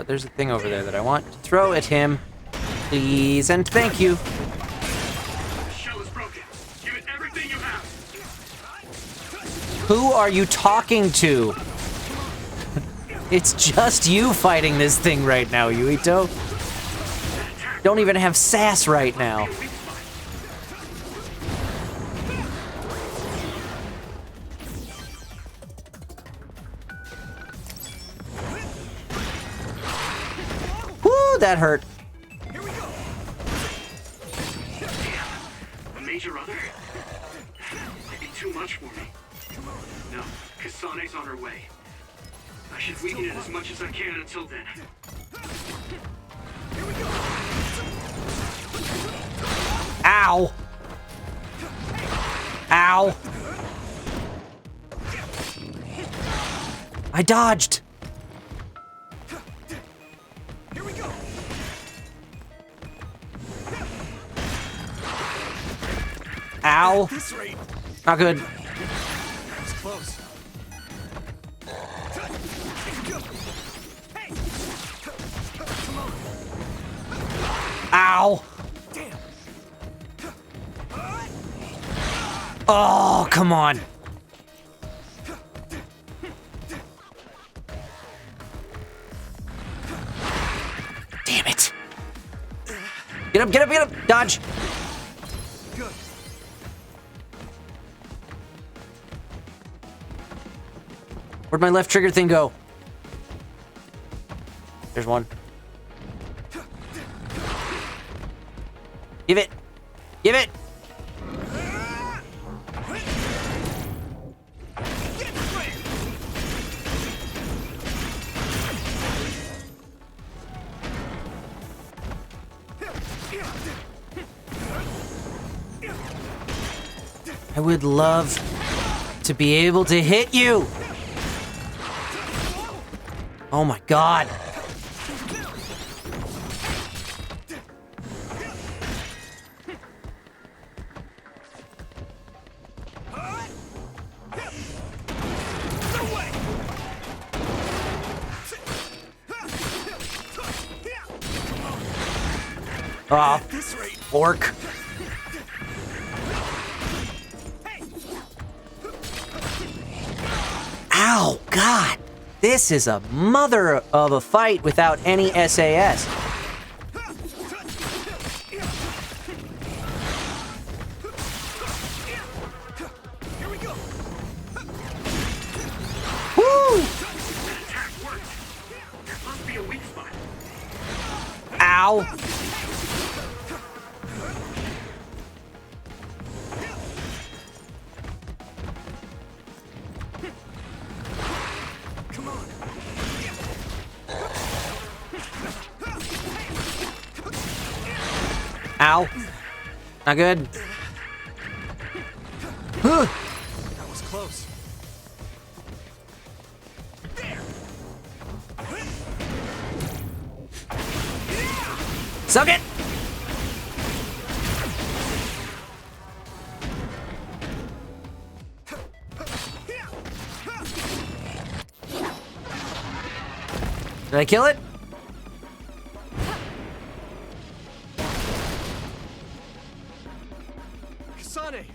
There's a thing over there that I want to throw at him. Please and thank you. The shell is broken. Give it everything you have. Who are you talking to? It's just you fighting this thing right now, Yuito. Don't even have sass right now. Woo, that hurt. A major other? Might be too much for me. No, Kasane's on her way. I should weaken it as much as I can until then. Ow. Ow. I dodged. Ow. Not good. It's close. Ow. Oh, come on. Damn it. Get up, get up, get up. Dodge. Where'd my left trigger thing go? There's one. Give it. Give it. I would love to be able to hit you. Oh my God. Ah, orc. Ow, God. This is a mother of a fight without any SAS. Woo! Ow. Ow. Not good. That was close. Suck it. Did I kill it? Kasane!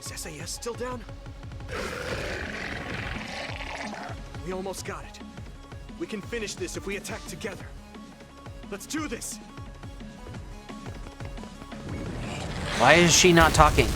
Is SAS still down? We almost got it. We can finish this if we attack together. Let's do this! Why is she not talking?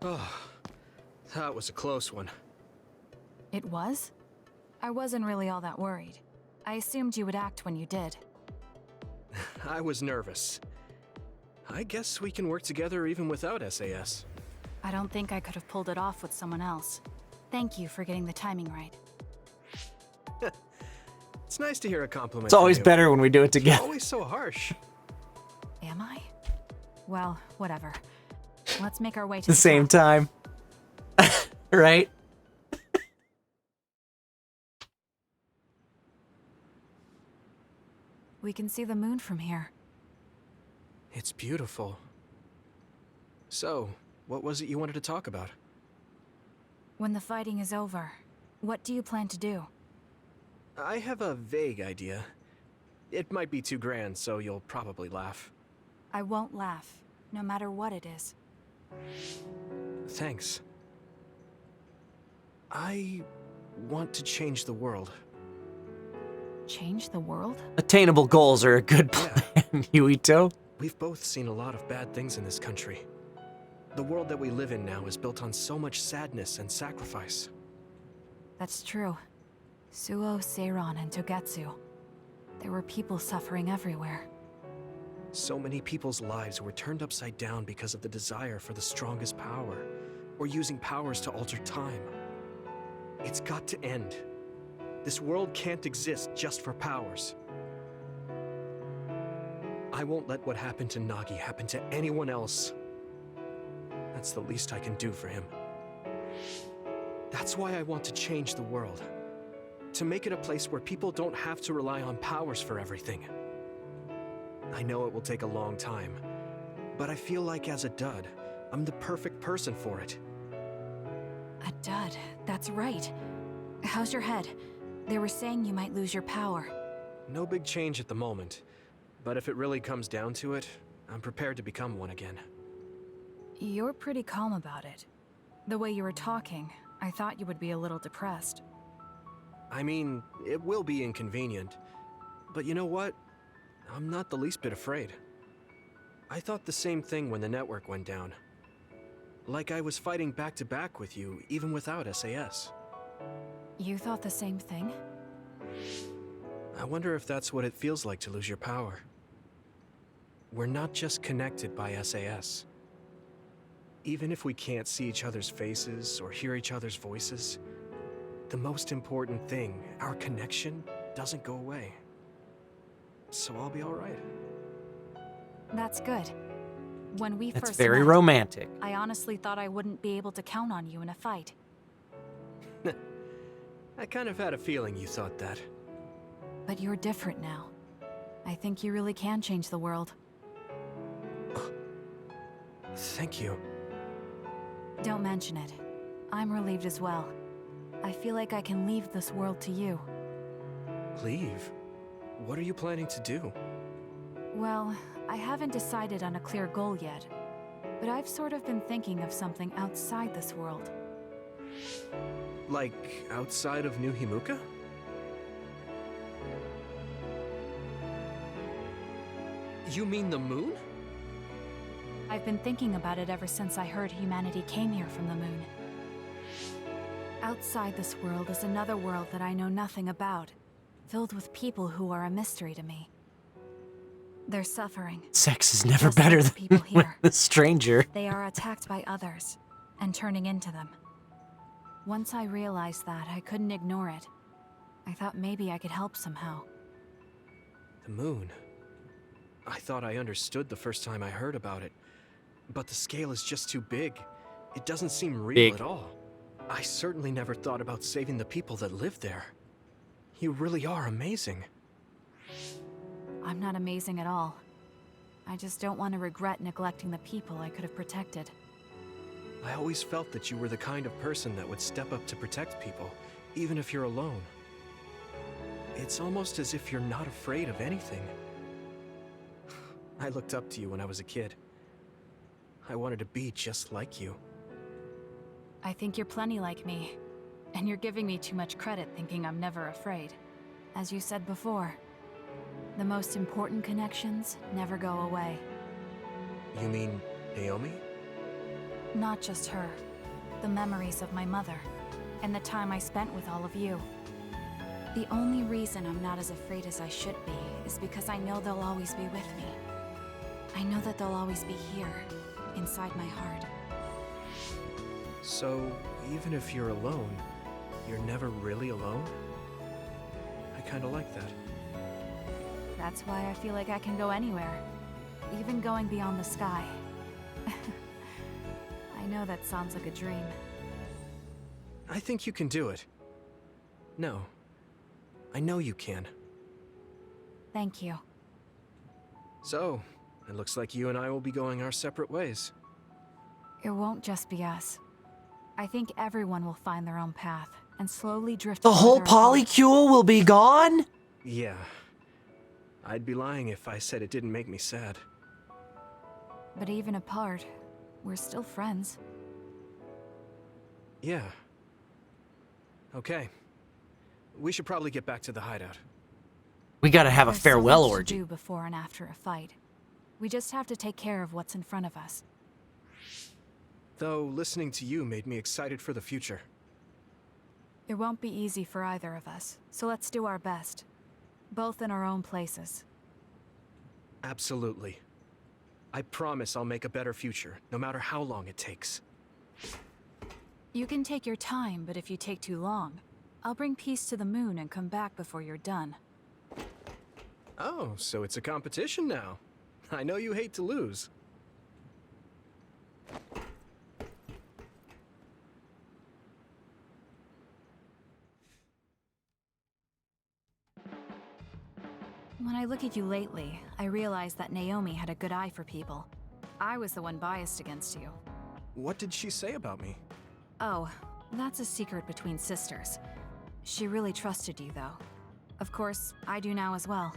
Oh, that was a close one. It was? I wasn't really all that worried. I assumed you would act when you did. I was nervous. I guess we can work together even without SAS. I don't think I could have pulled it off with someone else. Thank you for getting the timing right. It's nice to hear a compliment. It's always from you. better when we do it together. You're always so harsh. Am I? Well, whatever. Let's make our way to the same time. Right? We can see the moon from here. It's beautiful. So, what was it you wanted to talk about? When the fighting is over, what do you plan to do? I have a vague idea. It might be too grand, so you'll probably laugh. I won't laugh, no matter what it is. Thanks. I want to change the world. Change the world? Attainable goals are a good plan, Yuito. We've both seen a lot of bad things in this country. The world that we live in now is built on so much sadness and sacrifice. That's true. Suo, Seiron, and Togetsu. There were people suffering everywhere. So many people's lives were turned upside down because of the desire for the strongest power, or using powers to alter time. It's got to end. This world can't exist just for powers. I won't let what happened to Nagi happen to anyone else. That's the least I can do for him. That's why I want to change the world. To make it a place where people don't have to rely on powers for everything. I know it will take a long time, but I feel like as a dud, I'm the perfect person for it. A dud, that's right. How's your head? They were saying you might lose your power. No big change at the moment, but if it really comes down to it, I'm prepared to become one again. You're pretty calm about it. The way you were talking, I thought you would be a little depressed. I mean, it will be inconvenient, but you know what? I'm not the least bit afraid. I thought the same thing when the network went down. Like I was fighting back to back with you, even without SAS. You thought the same thing? I wonder if that's what it feels like to lose your power. We're not just connected by SAS. Even if we can't see each other's faces or hear each other's voices, the most important thing, our connection, doesn't go away. So I'll be all right. That's good. When we That's first very met, romantic. I honestly thought I wouldn't be able to count on you in a fight. I kind of had a feeling you thought that. But you're different now. I think you really can change the world. Thank you. Don't mention it. I'm relieved as well. I feel like I can leave this world to you. Leave? What are you planning to do? Well, I haven't decided on a clear goal yet, but I've sort of been thinking of something outside this world. Like, outside of New Himuka? You mean the moon? I've been thinking about it ever since I heard humanity came here from the moon. Outside this world is another world that I know nothing about, filled with people who are a mystery to me. They're suffering. Sex is never just like better the than people with here. a stranger. They are attacked by others, and turning into them. Once I realized that, I couldn't ignore it. I thought maybe I could help somehow. The moon? I thought I understood the first time I heard about it, but the scale is just too big. It doesn't seem real Big. at all. I certainly never thought about saving the people that live there. You really are amazing. I'm not amazing at all. I just don't want to regret neglecting the people I could have protected. I always felt that you were the kind of person that would step up to protect people, even if you're alone. It's almost as if you're not afraid of anything. I looked up to you when I was a kid. I wanted to be just like you. I think you're plenty like me, and you're giving me too much credit thinking I'm never afraid. As you said before, the most important connections never go away. You mean Naomi? Not just her. The memories of my mother. And the time I spent with all of you. The only reason I'm not as afraid as I should be is because I know they'll always be with me. I know that they'll always be here, inside my heart. So, even if you're alone, you're never really alone? I kinda like that. That's why I feel like I can go anywhere. Even going beyond the sky. I know that sounds like a dream. I think you can do it. No. I know you can. Thank you. So, it looks like you and I will be going our separate ways. It won't just be us. I think everyone will find their own path and slowly drift. The whole further apart. polycule will be gone? Yeah. I'd be lying if I said it didn't make me sad. But even apart, we're still friends. Yeah. Okay. We should probably get back to the hideout. We gotta have a There's farewell so much orgy. to do before and after a fight. We just have to take care of what's in front of us. Though, listening to you made me excited for the future. It won't be easy for either of us, so let's do our best. Both in our own places. Absolutely. I promise I'll make a better future, no matter how long it takes. You can take your time, but if you take too long, I'll bring peace to the moon and come back before you're done. Oh, so it's a competition now. I know you hate to lose. When I look at you lately, I realize that Naomi had a good eye for people. I was the one biased against you. What did she say about me? Oh, that's a secret between sisters. She really trusted you, though. Of course, I do now as well.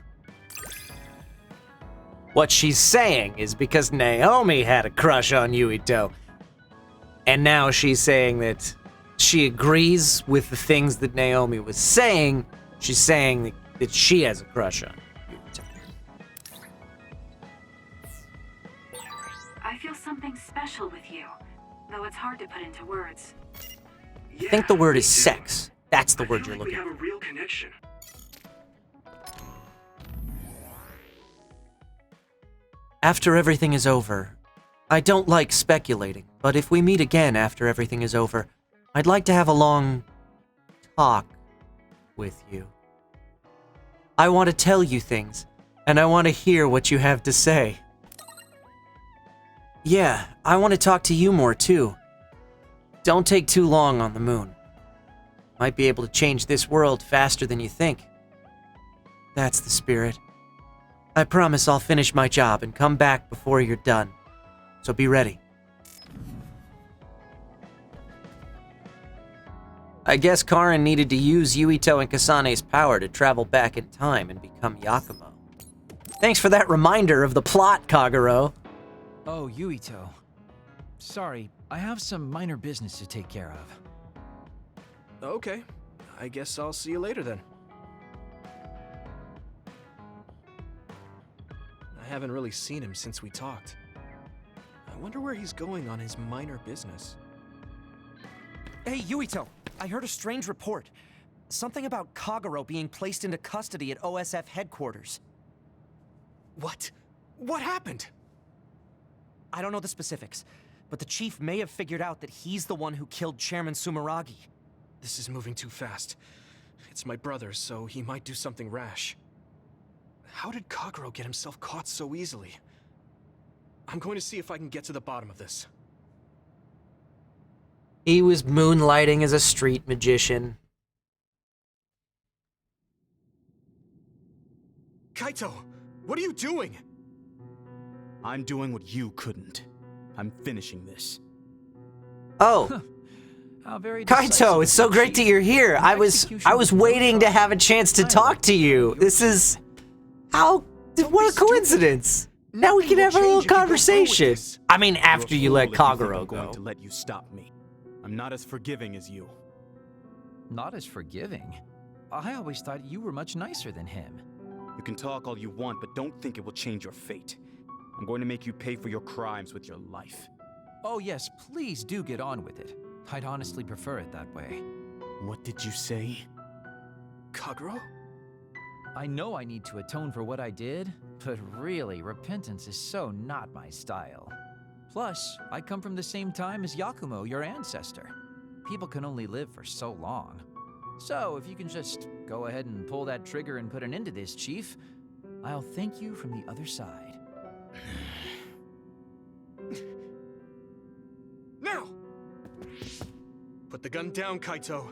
What she's saying is because Naomi had a crush on Yuito. And now she's saying that she agrees with the things that Naomi was saying. She's saying that she has a crush on Yuito. I feel something special with you, though it's hard to put into words. I think the word is sex. That's the word you're looking for. We have a real connection. After everything is over, I don't like speculating, but if we meet again after everything is over, I'd like to have a long talk with you. I want to tell you things, and I want to hear what you have to say. Yeah, I want to talk to you more too. Don't take too long on the moon. Might be able to change this world faster than you think. That's the spirit. I promise I'll finish my job and come back before you're done. So be ready. I guess Karin needed to use Yuito and Kasane's power to travel back in time and become Yakumo. Thanks for that reminder of the plot, Kagero. Oh, Yuito. Sorry, I have some minor business to take care of. Okay. I guess I'll see you later then. I haven't really seen him since we talked. I wonder where he's going on his minor business. Hey, Yuito! I heard a strange report. Something about Kagero being placed into custody at OSF headquarters. What? What happened? I don't know the specifics, but the chief may have figured out that he's the one who killed Chairman Sumeragi. This is moving too fast. It's my brother, so he might do something rash. How did Kagero get himself caught so easily? I'm going to see if I can get to the bottom of this. He was moonlighting as a street magician. Kaito! What are you doing? I'm doing what you couldn't. I'm finishing this. Oh. How very Kaito, it's so great that you're here. I was waiting to have a chance to talk to you. This is... what a coincidence. Now we can have a little conversation. I mean, after you let Kagero I'm going go. to let you stop me. I'm not as forgiving as you. Not as forgiving? I always thought you were much nicer than him. You can talk all you want, but don't think it will change your fate. I'm going to make you pay for your crimes with your life. Oh yes, please do get on with it. I'd honestly prefer it that way. What did you say? Kagero? I know I need to atone for what I did, but really, repentance is so not my style. Plus, I come from the same time as Yakumo, your ancestor. People can only live for so long. So, if you can just go ahead and pull that trigger and put an end to this, Chief, I'll thank you from the other side. Now! Put the gun down, Kaito.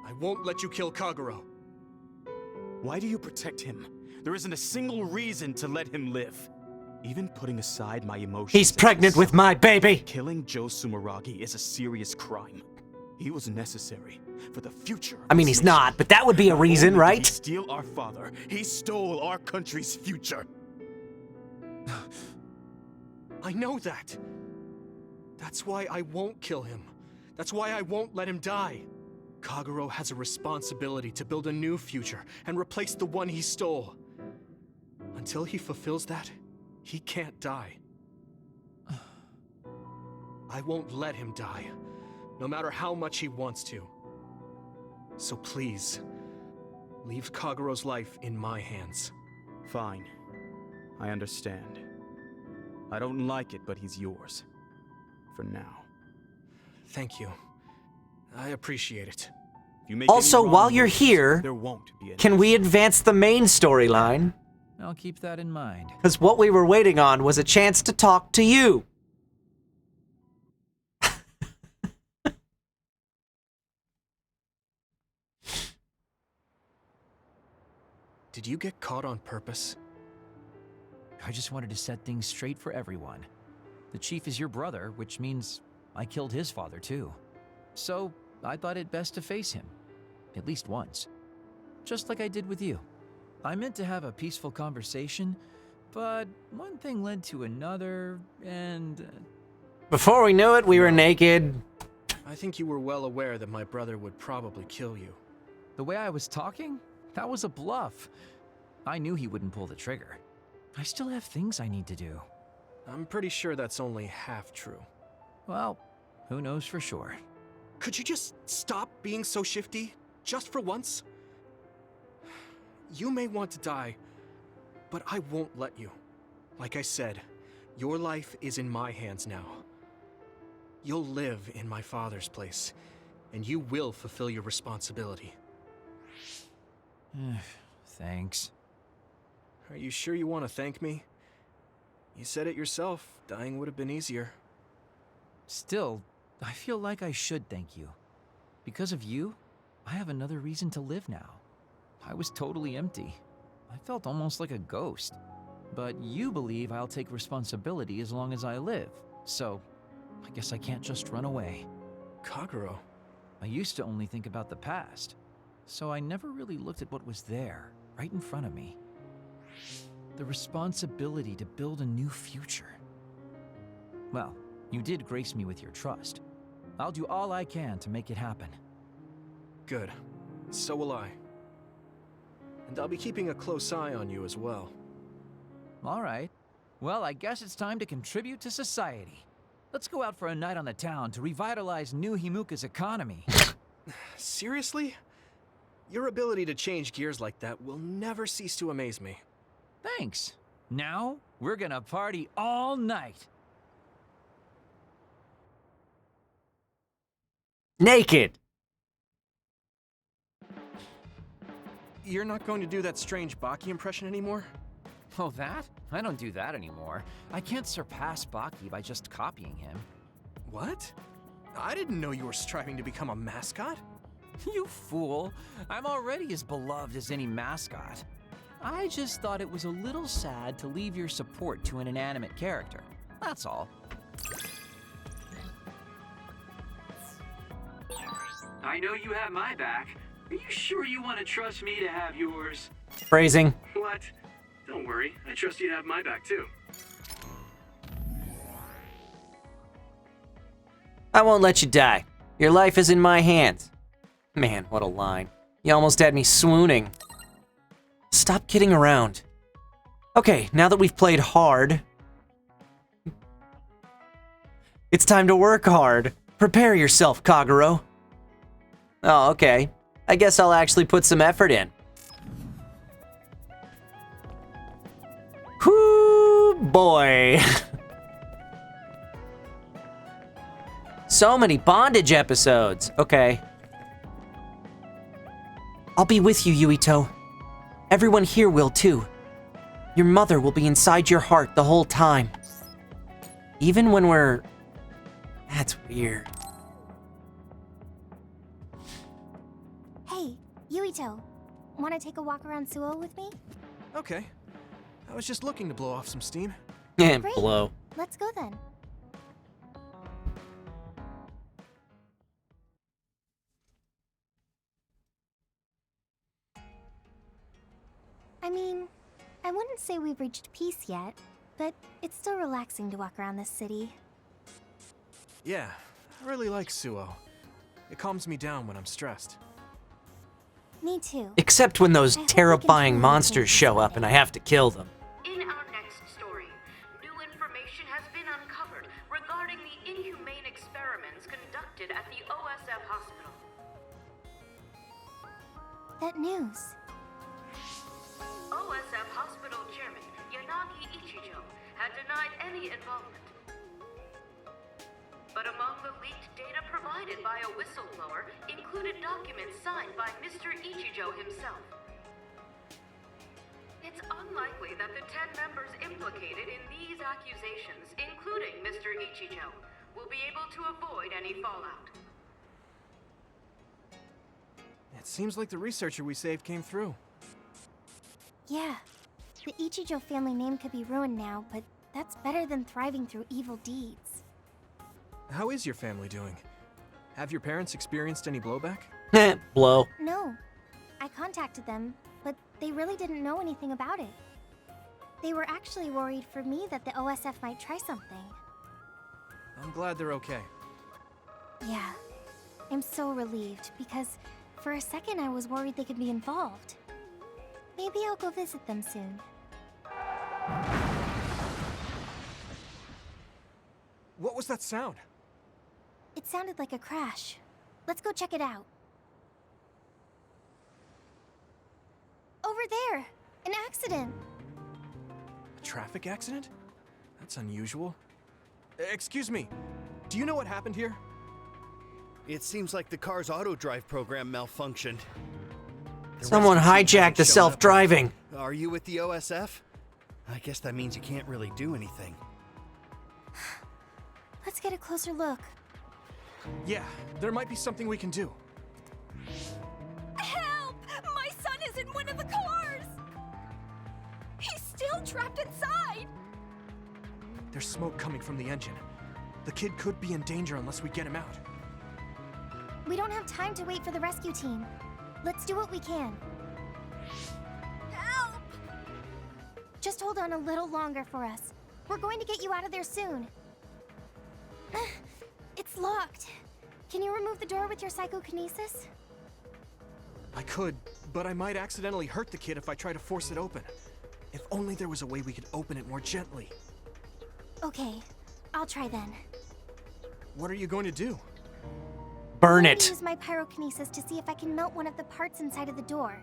I won't let you kill Kagero. Why do you protect him? There isn't a single reason to let him live. Even putting aside my emotions... He's pregnant with my baby! Killing Joe Sumeragi is a serious crime. He was necessary for the future. I mean, he's not, but that would be a reason, right? He stole our father. He stole our country's future. I know that. That's why I won't kill him. That's why I won't let him die. Kagero has a responsibility to build a new future and replace the one he stole. Until he fulfills that, he can't die. I won't let him die, no matter how much he wants to. So please, leave Kagero's life in my hands. Fine. I understand. I don't like it, but he's yours. For now. Thank you. I appreciate it. Also, while you're here, there won't be any. Can we advance the main storyline? I'll keep that in mind. Because what we were waiting on was a chance to talk to you. Did you get caught on purpose? I just wanted to set things straight for everyone. The Chief is your brother, which means I killed his father too. So, I thought it best to face him. At least once. Just like I did with you. I meant to have a peaceful conversation, but one thing led to another, and... Before we knew it, we were naked. I think you were well aware that my brother would probably kill you. The way I was talking? That was a bluff. I knew he wouldn't pull the trigger. I still have things I need to do. I'm pretty sure that's only half true. Well, who knows for sure. Could you just stop being so shifty? Just for once? You may want to die, but I won't let you. Like I said, your life is in my hands now. You'll live in my father's place, and you will fulfill your responsibility. Thanks. Are you sure you want to thank me? You said it yourself, dying would have been easier. Still, I feel like I should thank you. Because of you, I have another reason to live now. I was totally empty. I felt almost like a ghost. But you believe I'll take responsibility as long as I live, so I guess I can't just run away. Kagero. I used to only think about the past, so I never really looked at what was there, right in front of me. The responsibility to build a new future. Well, you did grace me with your trust. I'll do all I can to make it happen. Good. So will I. And I'll be keeping a close eye on you as well. All right. Well, I guess it's time to contribute to society. Let's go out for a night on the town to revitalize New Himuka's economy. Seriously? Your ability to change gears like that will never cease to amaze me. Thanks. Now, we're gonna party all night. Naked. You're not going to do that strange Baki impression anymore? Oh, that? I don't do that anymore. I can't surpass Baki by just copying him. What? I didn't know you were striving to become a mascot. You fool. I'm already as beloved as any mascot. I just thought it was a little sad to leave your support to an inanimate character. That's all. I know you have my back. Are you sure you want to trust me to have yours? Phrasing. What? Don't worry. I trust you to have my back, too. I won't let you die. Your life is in my hands. Man, what a line. You almost had me swooning. Stop kidding around. Okay, now that we've played hard, It's time to work hard. Prepare yourself, Kagero. Oh, okay. I guess I'll actually put some effort in. Whoo, boy. So many bondage episodes. Okay. I'll be with you, Yuito. Everyone here will too. Your mother will be inside your heart the whole time. Even when we're... That's weird. Hey, Yuito. Want to take a walk around Suo with me? Okay. I was just looking to blow off some steam. Yeah, Great. blow. Let's go then. I mean, I wouldn't say we've reached peace yet, but it's still relaxing to walk around this city. Yeah, I really like Suo. It calms me down when I'm stressed. Me too. Except when those terrifying monsters show up and I have to kill them. In our next story, new information has been uncovered regarding the inhumane experiments conducted at the OSF hospital. That news. OSF hospital chairman Yanagi Ichijo had denied any involvement. But among the leaked data provided by a whistleblower included documents signed by Mr. Ichijo himself. It's unlikely that the 10 members implicated in these accusations, including Mr. Ichijo, will be able to avoid any fallout. It seems like the researcher we saved came through. Yeah, the Ichijo family name could be ruined now, but that's better than thriving through evil deeds. How is your family doing? Have your parents experienced any blowback? Blow. No, I contacted them, but they really didn't know anything about it. They were actually worried for me that the OSF might try something. I'm glad they're okay. Yeah, I'm so relieved because for a second I was worried they could be involved. Maybe I'll go visit them soon. What was that sound? It sounded like a crash. Let's go check it out. Over there! An accident! A traffic accident? That's unusual. Excuse me, do you know what happened here? It seems like the car's auto-drive program malfunctioned. Someone hijacked the self-driving. Are you with the OSF? I guess that means you can't really do anything. Let's get a closer look. Yeah, there might be something we can do. Help! My son is in one of the cars! He's still trapped inside! There's smoke coming from the engine. The kid could be in danger unless we get him out. We don't have time to wait for the rescue team. Let's do what we can. Help! Just hold on a little longer for us. We're going to get you out of there soon. It's locked. Can you remove the door with your psychokinesis? I could, but I might accidentally hurt the kid if I try to force it open. If only there was a way we could open it more gently. Okay, I'll try then. What are you going to do? Burn I'm it. gonna use my pyrokinesis to see if I can melt one of the parts inside of the door.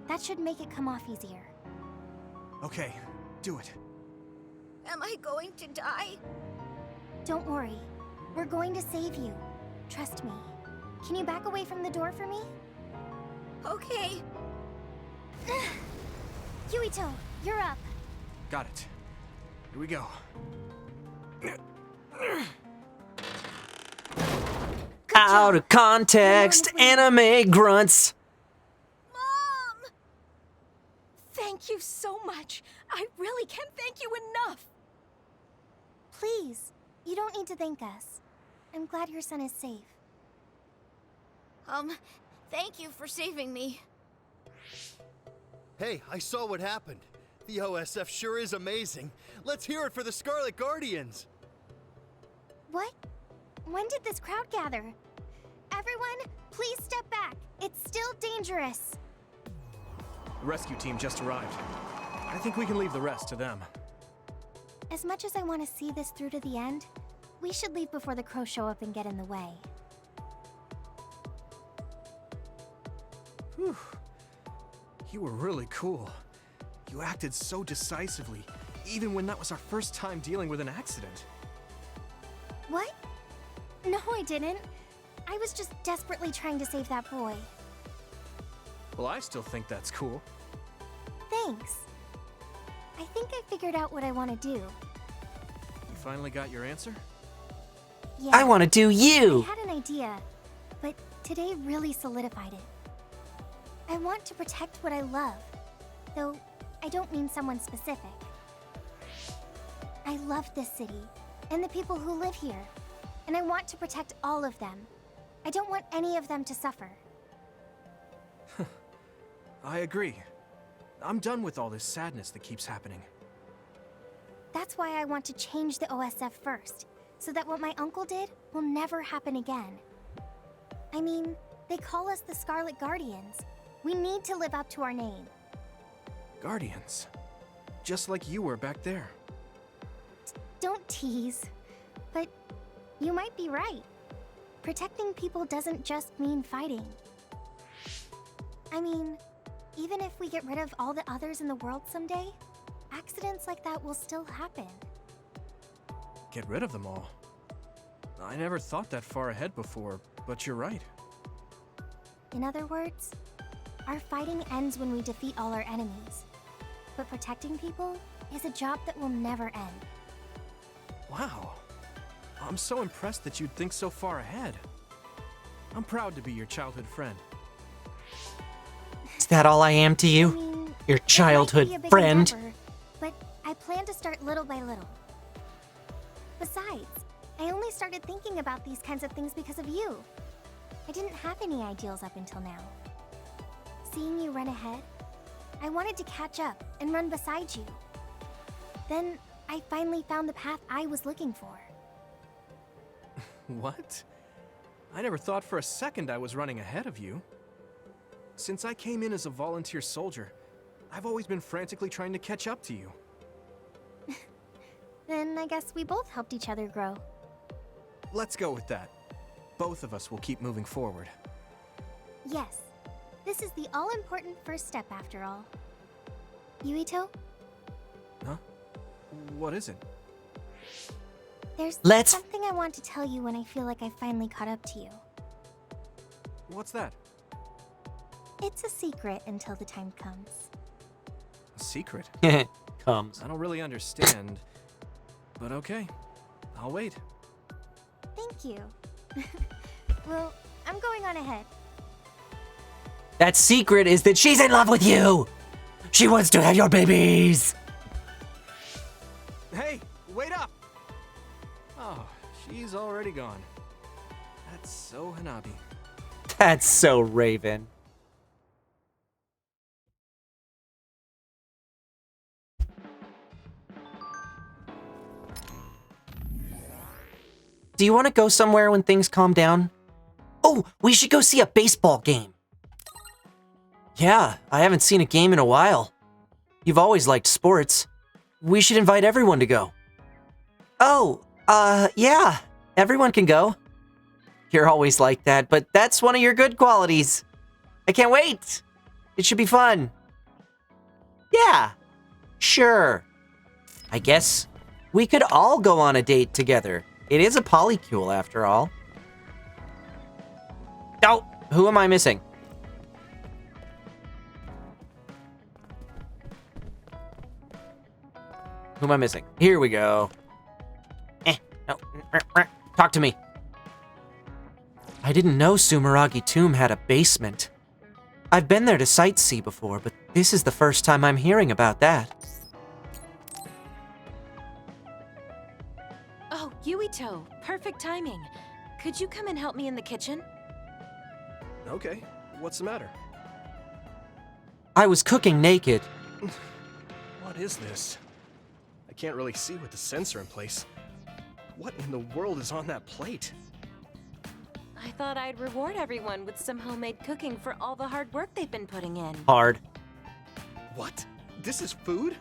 That should make it come off easier. Okay, do it. Am I going to die? Don't worry. We're going to save you. Trust me. Can you back away from the door for me? Okay. Yuito, you're up. Got it. Here we go. Out of context, anime grunts. Mom! Thank you so much. I really can't thank you enough. Please, you don't need to thank us. I'm glad your son is safe. Thank you for saving me. Hey, I saw what happened. The OSF sure is amazing. Let's hear it for the Scarlet Guardians. What? When did this crowd gather? Everyone, please step back. It's still dangerous. The rescue team just arrived. I think we can leave the rest to them. As much as I want to see this through to the end, we should leave before the crows show up and get in the way. Whew. You were really cool. You acted so decisively, even when that was our first time dealing with an accident. What? No, I didn't. I was just desperately trying to save that boy. Well, I still think that's cool. Thanks. I think I figured out what I want to do. You finally got your answer? Yeah. I want to do you! I had an idea, but today really solidified it. I want to protect what I love, though I don't mean someone specific. I love this city, and the people who live here, and I want to protect all of them. I don't want any of them to suffer. I agree. I'm done with all this sadness that keeps happening. That's why I want to change the OSF first, so that what my uncle did will never happen again. I mean, they call us the Scarlet Guardians. We need to live up to our name. Guardians. Just like you were back there. Don't tease. But you might be right. Protecting people doesn't just mean fighting. I mean, even if we get rid of all the others in the world someday, accidents like that will still happen. Get rid of them all. I never thought that far ahead before, but you're right. In other words, our fighting ends when we defeat all our enemies. But protecting people is a job that will never end. Wow. I'm so impressed that you'd think so far ahead. I'm proud to be your childhood friend. Is that all I am to you? I mean, Your it might be childhood a big friend? endeavor, but I plan to start little by little. Besides, I only started thinking about these kinds of things because of you. I didn't have any ideals up until now. Seeing you run ahead, I wanted to catch up and run beside you. Then I finally found the path I was looking for. What? I never thought for a second I was running ahead of you. Since I came in as a volunteer soldier, I've always been frantically trying to catch up to you. Then I guess we both helped each other grow. Let's go with that. Both of us will keep moving forward. Yes, this is the all-important first step after all. Yuito, Huh? What is it? there's Let's- something I want to tell you when I feel like I finally caught up to you. What's that? It's a secret until the time comes. A secret? Comes. I don't really understand, but okay. I'll wait. Thank you. Well, I'm going on ahead. That secret is that she's in love with you! She wants to have your babies! Hey, wait up! Oh, she's already gone. That's so Hanabi. That's so Raven. Do you want to go somewhere when things calm down? Oh, we should go see a baseball game. Yeah, I haven't seen a game in a while. You've always liked sports. We should invite everyone to go. Oh, yeah, everyone can go. You're always like that, but that's one of your good qualities. I can't wait. It should be fun. Yeah, sure. I guess we could all go on a date together. It is a polycule after all. Oh, who am I missing? Who am I missing? Here we go. No. Talk to me. I didn't know Sumeragi Tomb had a basement. I've been there to sightsee before, but this is the first time I'm hearing about that. Oh, Yuito, perfect timing. Could you come and help me in the kitchen? Okay, what's the matter? I was cooking naked. What is this? I can't really see with the sensor in place. What in the world is on that plate? I thought I'd reward everyone with some homemade cooking for all the hard work they've been putting in. Hard. What? This is food?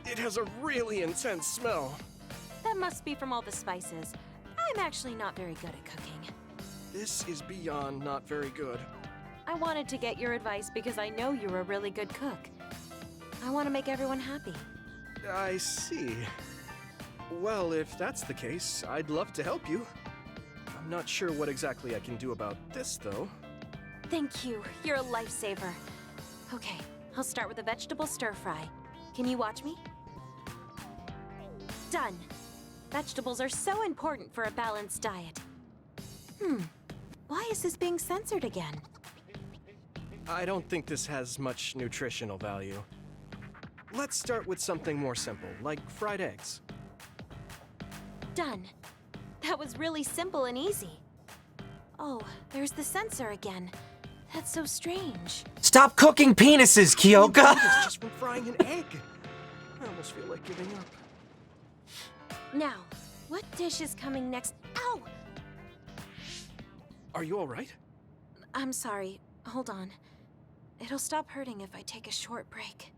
It has a really intense smell. That must be from all the spices. I'm actually not very good at cooking. This is beyond not very good. I wanted to get your advice because I know you're a really good cook. I want to make everyone happy. I see. Well, if that's the case, I'd love to help you. I'm not sure what exactly I can do about this, though. Thank you. You're a lifesaver. Okay, I'll start with a vegetable stir-fry. Can you watch me? Done. Vegetables are so important for a balanced diet. Why is this being censored again? I don't think this has much nutritional value. Let's start with something more simple, like fried eggs. Done. That was really simple and easy. Oh, there's the censor again. That's so strange. Stop cooking penises, Kyoka! It's just from frying an egg. I almost feel like giving up. Now, what dish is coming next? Ow! Are you alright? I'm sorry. Hold on. It'll stop hurting if I take a short break.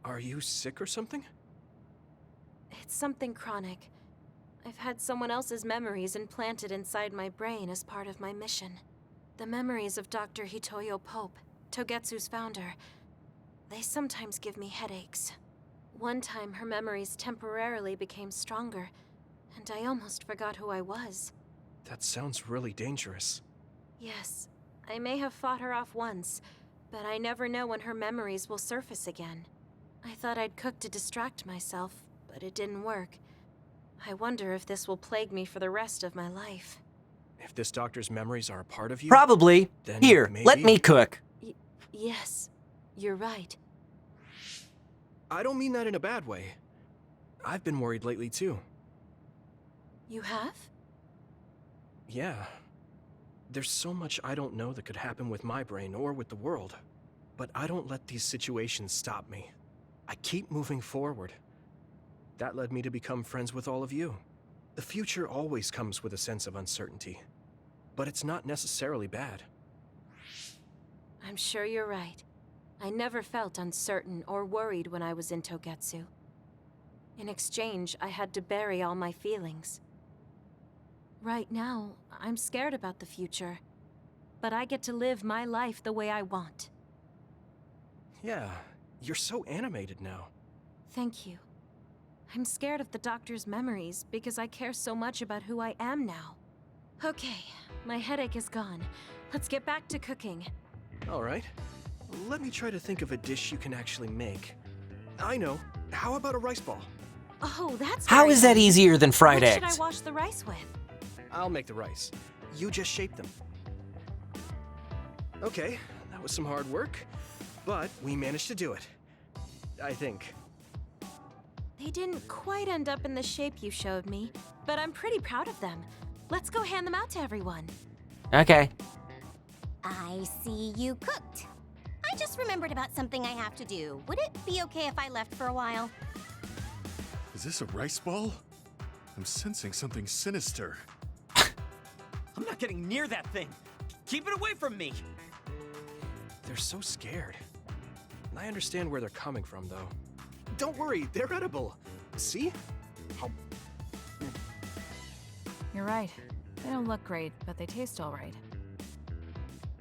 Are you sick or something? It's something chronic. I've had someone else's memories implanted inside my brain as part of my mission. The memories of Dr. Hitoyo Pope, Togetsu's founder. They sometimes give me headaches. One time, her memories temporarily became stronger, and I almost forgot who I was. That sounds really dangerous. Yes, I may have fought her off once, but I never know when her memories will surface again. I thought I'd cook to distract myself, but it didn't work. I wonder if this will plague me for the rest of my life. If this doctor's memories are a part of you... Probably. Then Here, maybe... let me cook. Yes, you're right. I don't mean that in a bad way. I've been worried lately, too. You have? Yeah. There's so much I don't know that could happen with my brain or with the world. But I don't let these situations stop me. I keep moving forward. That led me to become friends with all of you. The future always comes with a sense of uncertainty. But it's not necessarily bad. I'm sure you're right. I never felt uncertain or worried when I was in Togetsu. In exchange, I had to bury all my feelings. Right now, I'm scared about the future. But I get to live my life the way I want. Yeah, you're so animated now. Thank you. I'm scared of the doctor's memories because I care so much about who I am now. Okay, my headache is gone. Let's get back to cooking. All right. Let me try to think of a dish you can actually make. I know. How about a rice ball? Oh, that's How is that easier than fried what eggs? should I wash the rice with? I'll make the rice. You just shape them. Okay, that was some hard work, but we managed to do it. I think. They didn't quite end up in the shape you showed me, but I'm pretty proud of them. Let's go hand them out to everyone. Okay. I see you cooked. I just remembered about something I have to do. Would it be okay if I left for a while? Is this a rice ball? I'm sensing something sinister. I'm not getting near that thing. Keep it away from me. They're so scared. I understand where they're coming from, though. Don't worry, they're edible. See? You're right. They don't look great, but they taste all right.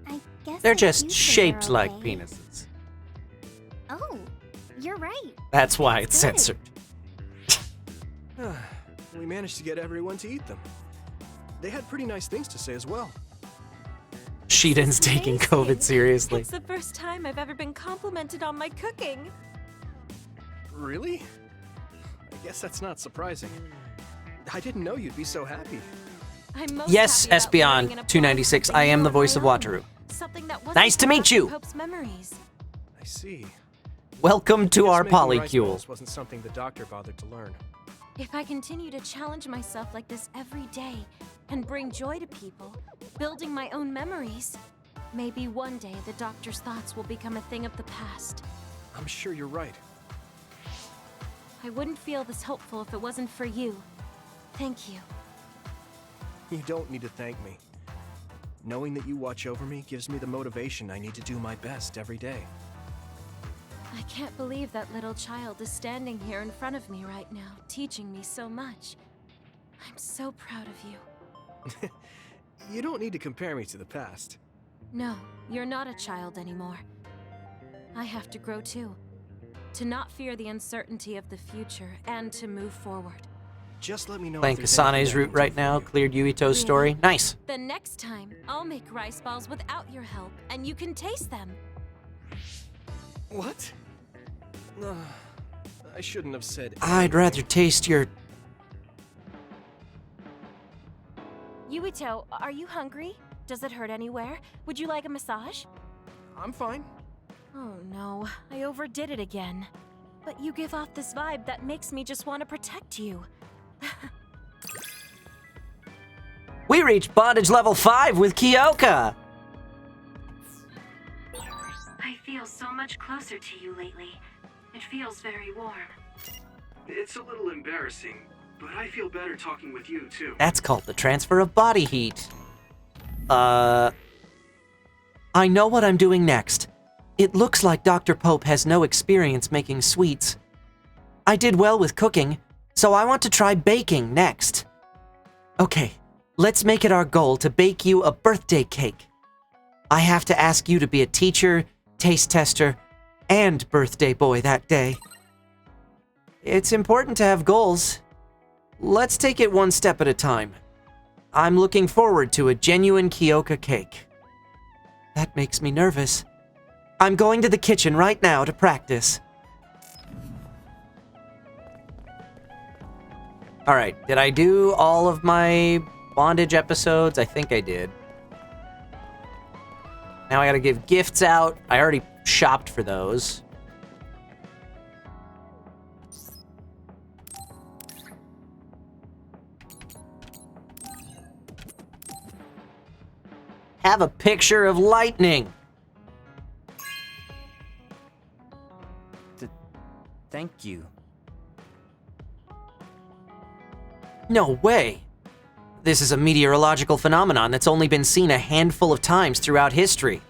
I guess They're I just do think shaped they're like okay. penises. Oh, you're right. That's why it's Good. censored. We managed to get everyone to eat them. They had pretty nice things to say as well. Shiden's taking COVID seriously. It's the first time I've ever been complimented on my cooking. Really? I guess that's not surprising. I didn't know you'd be so happy. I'm most Yes, happy about learning Espeon and applying 296. something I am new the on voice my of own. Wataru. Something that wasn't Nice to from meet Dr. you. Pope's memories. I see. Welcome to Guess our making rice polycule. balls wasn't something the doctor bothered to learn. If I continue to challenge myself like this every day and bring joy to people, building my own memories, maybe one day the doctor's thoughts will become a thing of the past. I'm sure you're right. I wouldn't feel this hopeful if it wasn't for you. Thank you. You don't need to thank me. Knowing that you watch over me gives me the motivation I need to do my best every day. I can't believe that little child is standing here in front of me right now, teaching me so much. I'm so proud of you. You don't need to compare me to the past. No, you're not a child anymore. I have to grow too. To not fear the uncertainty of the future and to move forward. Just let me know. Playing Kasane's route right now. Cleared Yuito's story. Nice. The next time, I'll make rice balls without your help, and you can taste them. What? I shouldn't have said. I'd rather taste your... Yuito, are you hungry? Does it hurt anywhere? Would you like a massage? I'm fine. Oh no, I overdid it again. But you give off this vibe that makes me just want to protect you. We reached bondage level 5 with Kyoka! I feel so much closer to you lately. It feels very warm. It's a little embarrassing, but I feel better talking with you, too. That's called the transfer of body heat. I know what I'm doing next. It looks like Dr. Pope has no experience making sweets. I did well with cooking, so I want to try baking next. Okay, let's make it our goal to bake you a birthday cake. I have to ask you to be a teacher, taste tester, and birthday boy that day. It's important to have goals. Let's take it one step at a time. I'm looking forward to a genuine Kyoka cake. That makes me nervous. I'm going to the kitchen right now to practice. Alright, did I do all of my bondage episodes? I think I did. Now I gotta give gifts out. I already shopped for those. Have a picture of lightning. Thank you. No way. This is a meteorological phenomenon that's only been seen a handful of times throughout history.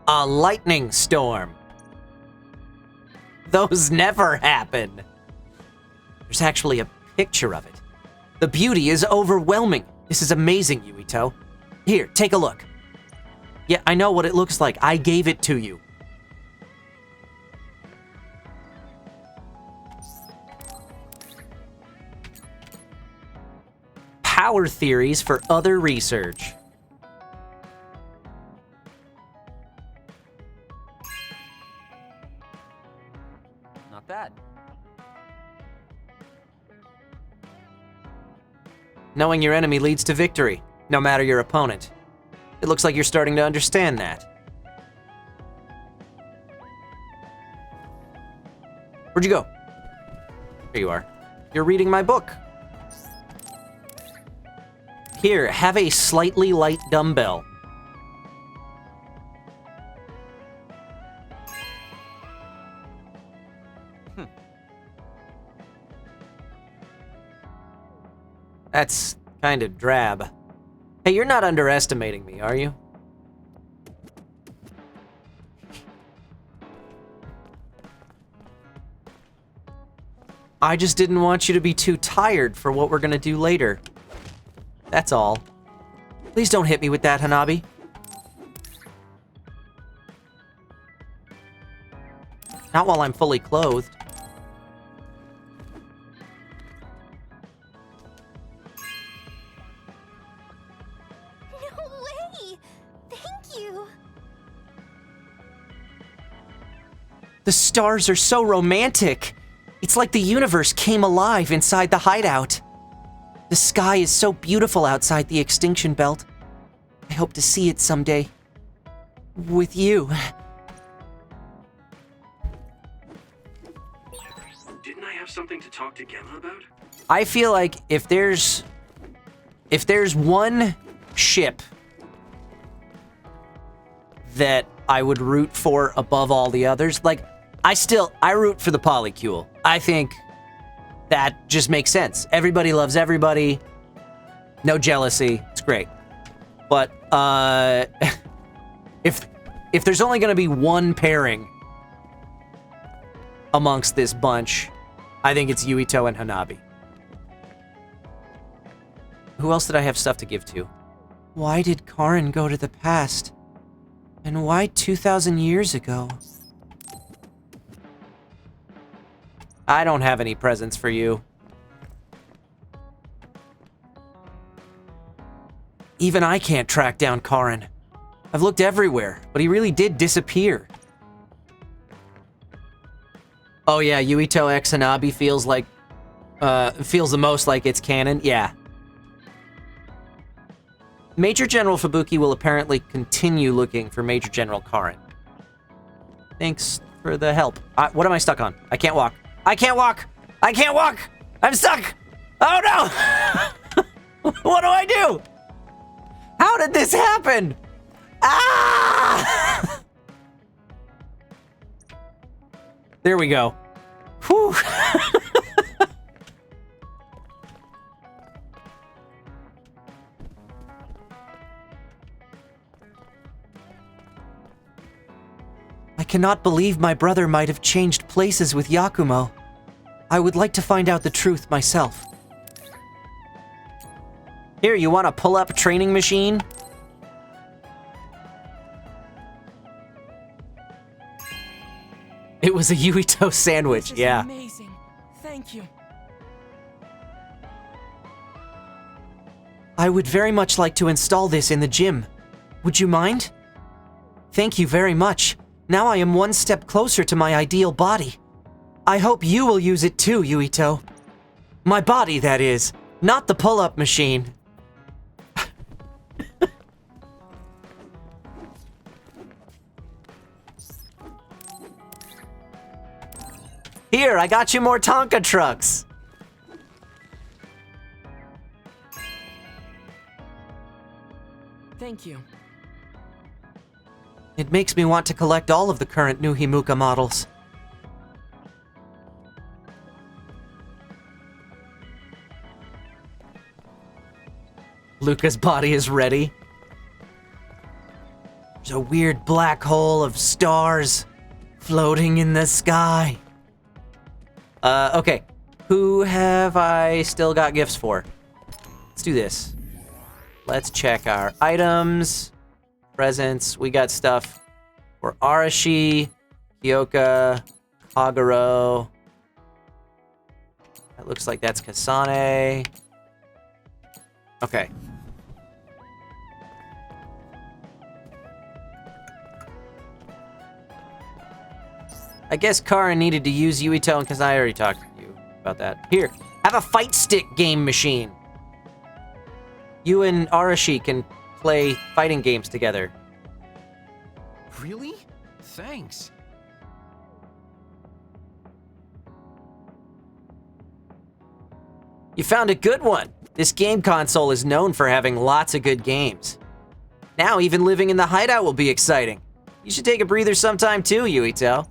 A lightning storm. Those never happen. There's actually a picture of it. The beauty is overwhelming. This is amazing, Yuito. Here, take a look. Yeah, I know what it looks like. I gave it to you. Power theories for other research. Not bad. Knowing your enemy leads to victory, no matter your opponent. It looks like you're starting to understand that. Where'd you go? There you are. You're reading my book. Here, have a slightly light dumbbell. That's kind of drab. Hey, you're not underestimating me, are you? I just didn't want you to be too tired for what we're gonna do later. That's all. Please don't hit me with that, Hanabi. Not while I'm fully clothed. No way! Thank you! The stars are so romantic. It's like the universe came alive inside the hideout. The sky is so beautiful outside the extinction belt. I hope to see it someday. With you. Didn't I have something to talk to Gemma about? I feel like if there's one ship that I would root for above all the others, like I root for the polycule. I think that just makes sense. Everybody loves everybody. No jealousy. It's great. But if there's only going to be one pairing amongst this bunch, I think it's Yuito and Hanabi. Who else did I have stuff to give to? Why did Karin go to the past? And why 2,000 years ago? I don't have any presents for you. Even I can't track down Karin. I've looked everywhere, but he really did disappear. Oh yeah, Yuito X Hanabi feels like, feels the most like it's canon. Yeah. Major General Fubuki will apparently continue looking for Major General Karin. Thanks for the help. What am I stuck on? I can't walk. I can't walk! I can't walk! I'm stuck! Oh no! What do I do? How did this happen? Ah! There we go. Whew. I cannot believe my brother might have changed places with Yakumo. I would like to find out the truth myself. Here, you want a pull-up training machine? It was a Yuito sandwich, This is yeah. amazing. Thank you. I would very much like to install this in the gym. Would you mind? Thank you very much. Now I am one step closer to my ideal body. I hope you will use it too, Yuito. My body, that is, not the pull-up machine. Here, I got you more Tonka trucks. Thank you. It makes me want to collect all of the current new Himuka models. Luca's body is ready. There's a weird black hole of stars floating in the sky. Okay. Who have I still got gifts for? Let's do this. Let's check our items. Presents. We got stuff for Arashi, Kyoka, Kagero. That looks like that's Kasane. Okay. I guess Karin needed to use Yuito, and because I already talked to you about that. Here, have a fight stick game machine. You and Arashi can play fighting games together. Really? Thanks. You found a good one. This game console is known for having lots of good games. Now even living in the hideout will be exciting. You should take a breather sometime too, Yuito.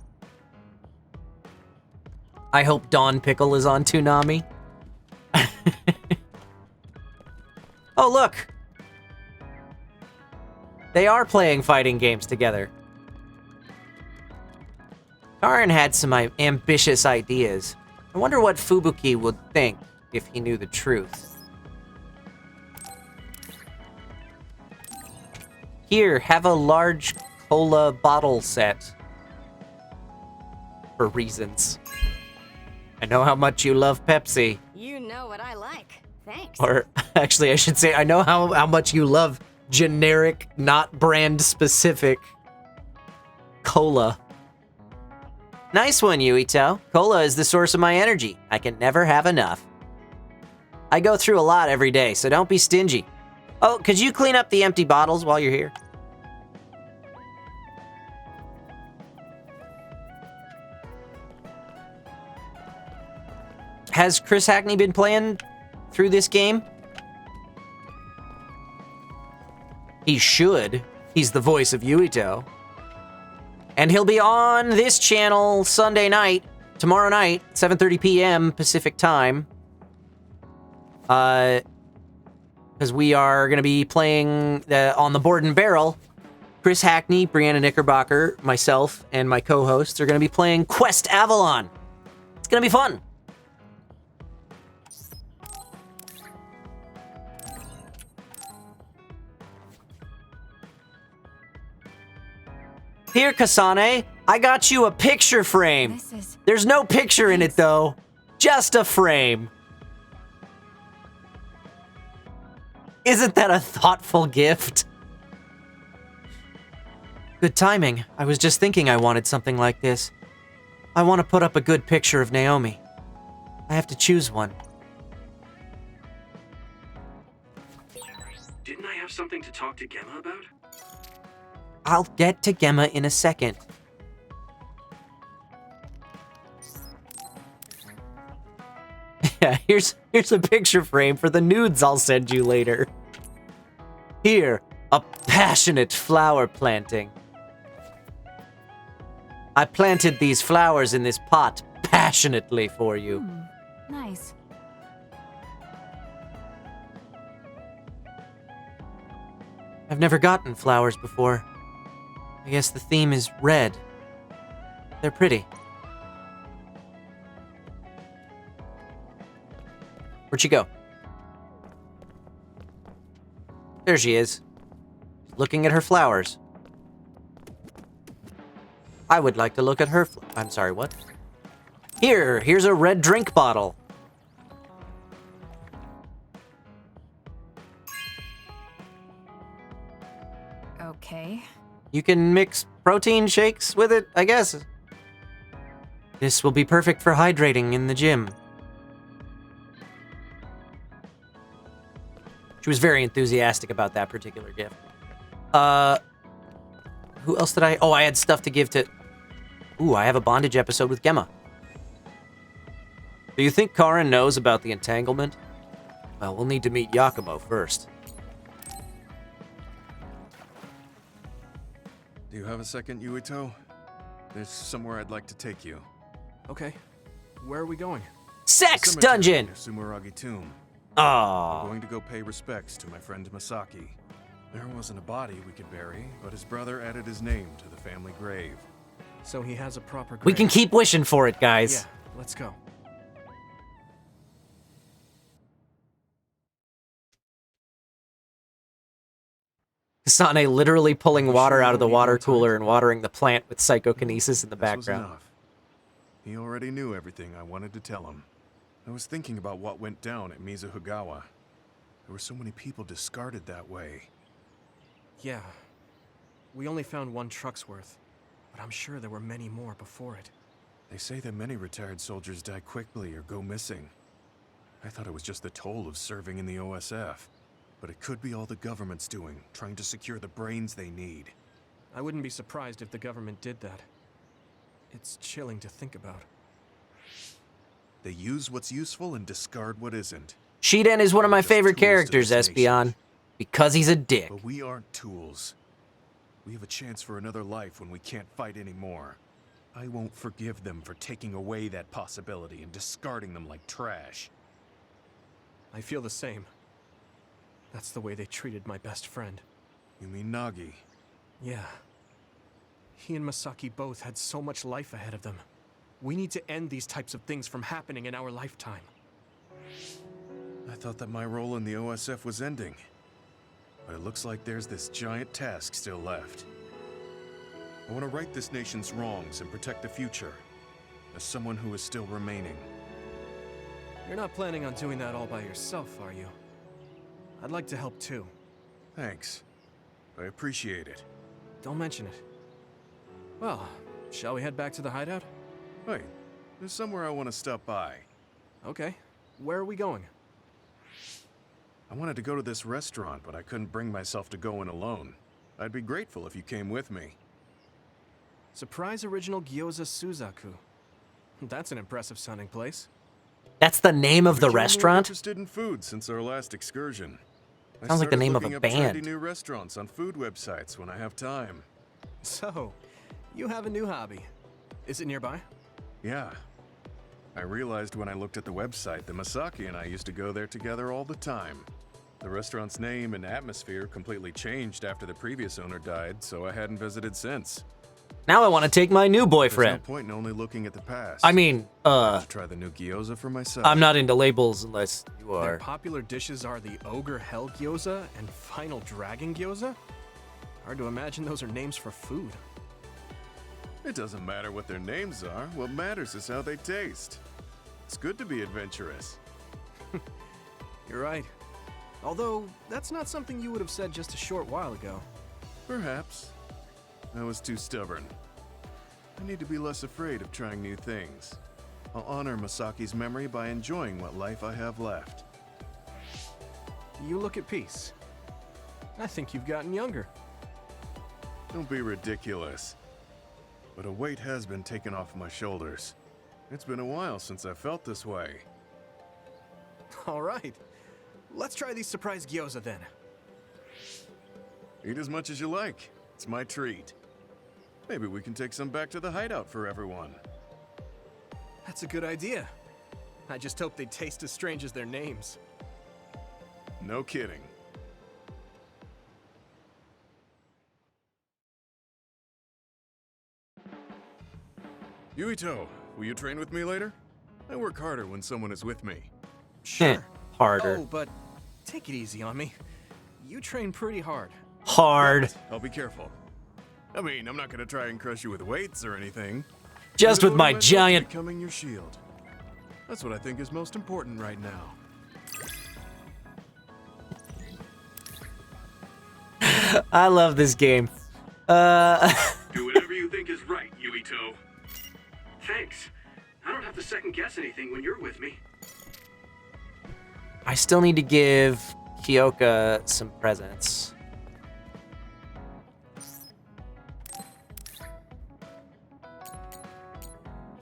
I hope Dawn Pickle is on Toonami. Oh, look. They are playing fighting games together. Karin had some ambitious ideas. I wonder what Fubuki would think if he knew the truth. Here, have a large cola bottle set. For reasons. I know how much you love Pepsi. You know what I like. Thanks. Or, actually, I should say, I know how much you love generic, not brand-specific cola. Nice one, Yuito. Cola is the source of my energy. I can never have enough. I go through a lot every day, so don't be stingy. Oh, could you clean up the empty bottles while you're here? Has Chris Hackney been playing through this game? He should. He's the voice of Yuito. And he'll be on this channel Sunday night, tomorrow night, 7:30 p.m. Pacific time. Because we are going to be playing on the Board and Barrel. Chris Hackney, Brianna Knickerbocker, myself, and my co-hosts are going to be playing Quest Avalon. It's going to be fun. Here, Kasane, I got you a picture frame. There's no picture in it, though. Just a frame. Isn't that a thoughtful gift? Good timing. I was just thinking I wanted something like this. I want to put up a good picture of Naomi. I have to choose one. Didn't I have something to talk to Gemma about? I'll get to Gemma in a second. Yeah, here's a picture frame for the nudes I'll send you later. Here, a passionate flower planting. I planted these flowers in this pot passionately for you. Nice. I've never gotten flowers before. I guess the theme is red. They're pretty. Where'd she go? There she is. Looking at her flowers. I would like to look at her I'm sorry, what? Here's a red drink bottle. Okay. You can mix protein shakes with it, I guess. This will be perfect for hydrating in the gym. She was very enthusiastic about that particular gift. Who else did I... Oh, I had stuff to give to... Ooh, I have a bondage episode with Gemma. Do you think Karin knows about the entanglement? Well, we'll need to meet Yakumo first. Do you have a second, Yuito? There's somewhere I'd like to take you. Okay. Where are we going? Sex dungeon! Near Sumeragi Tomb. Aww. I'm going to go pay respects to my friend Masaki. There wasn't a body we could bury, but his brother added his name to the family grave. So he has a proper grave. We can keep wishing for it, guys. Yeah, let's go. Kasane literally pulling water out of the water cooler and watering the plant with psychokinesis in the background. Was enough. He already knew everything I wanted to tell him. I was thinking about what went down at Mizuhigawa. There were so many people discarded that way. Yeah. We only found one truck's worth, but I'm sure there were many more before it. They say that many retired soldiers die quickly or go missing. I thought it was just the toll of serving in the OSF. But it could be all the government's doing, trying to secure the brains they need. I wouldn't be surprised if the government did that. It's chilling to think about. They use what's useful and discard what isn't. Shiden is one of my favorite characters, Espeon, because he's a dick. But we aren't tools. We have a chance for another life when we can't fight anymore. I won't forgive them for taking away that possibility and discarding them like trash. I feel the same. That's the way they treated my best friend. You mean Nagi? Yeah. He and Masaki both had so much life ahead of them. We need to end these types of things from happening in our lifetime. I thought that my role in the OSF was ending. But it looks like there's this giant task still left. I want to right this nation's wrongs and protect the future. As someone who is still remaining. You're not planning on doing that all by yourself, are you? I'd like to help too. Thanks. I appreciate it. Don't mention it. Well, shall we head back to the hideout? Wait, there's somewhere I want to stop by. Okay. Where are we going? I wanted to go to this restaurant, but I couldn't bring myself to go in alone. I'd be grateful if you came with me. Surprise Original Gyoza Suzaku. That's an impressive sounding place. That's the name of the I'm restaurant? Interested in food since our last excursion. Sounds like the name of a band. I started looking up trendy new restaurants on food websites when I have time. So, you have a new hobby. Is it nearby? Yeah. I realized when I looked at the website that Masaki and I used to go there together all the time. The restaurant's name and atmosphere completely changed after the previous owner died, so I hadn't visited since. Now I want to take my new boyfriend. There's no point in only looking at the past. I mean, to try the new gyoza for myself. I'm not into labels unless you are. Their popular dishes are the Ogre Hell Gyoza and Final Dragon Gyoza? Hard to imagine those are names for food. It doesn't matter what their names are. What matters is how they taste. It's good to be adventurous. You're right. Although, that's not something you would have said just a short while ago. Perhaps. I was too stubborn. I need to be less afraid of trying new things. I'll honor Masaki's memory by enjoying what life I have left. You look at peace. I think you've gotten younger. Don't be ridiculous. But a weight has been taken off my shoulders. It's been a while since I felt this way. All right. Let's try these surprise gyoza then. Eat as much as you like. It's my treat. Maybe we can take some back to the hideout for everyone. That's a good idea. I just hope they taste as strange as their names. No kidding. Yuito, will you train with me later? I work harder when someone is with me. Sure. Harder. Oh, but take it easy on me. You train pretty hard. Hard. I'll be careful. I mean, I'm not gonna try and crush you with weights or anything. Just with my giant... Becoming your shield. That's what I think is most important right now. I love this game. Do whatever you think is right, Yuito. Thanks. I don't have to second guess anything when you're with me. I still need to give Kyoka some presents.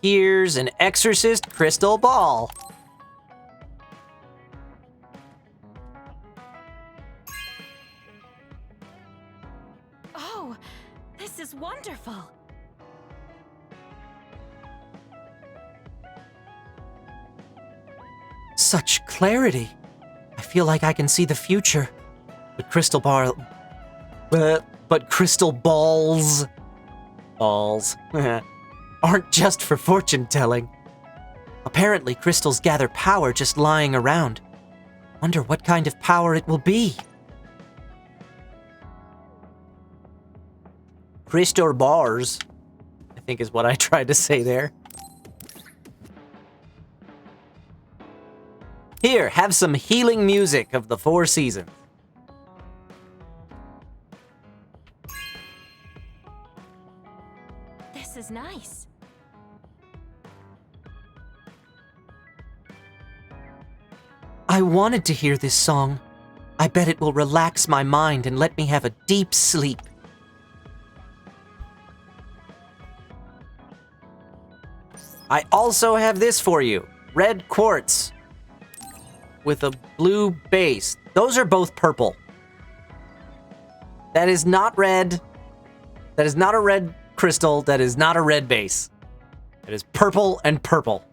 Here's an Exorcist crystal ball. Oh, this is wonderful. Such clarity. I feel like I can see the future. But crystal bar... but crystal balls... Balls... aren't just for fortune telling. Apparently, crystals gather power just lying around. Wonder what kind of power it will be. Crystal bars, I think is what I tried to say there. Here, have some healing music of the 4 seasons. This is nice. I wanted to hear this song. I bet it will relax my mind and let me have a deep sleep. I also have this for you. Red quartz. With a blue base. Those are both purple. That is not red. That is not a red crystal. That is not a red base. It is purple and purple.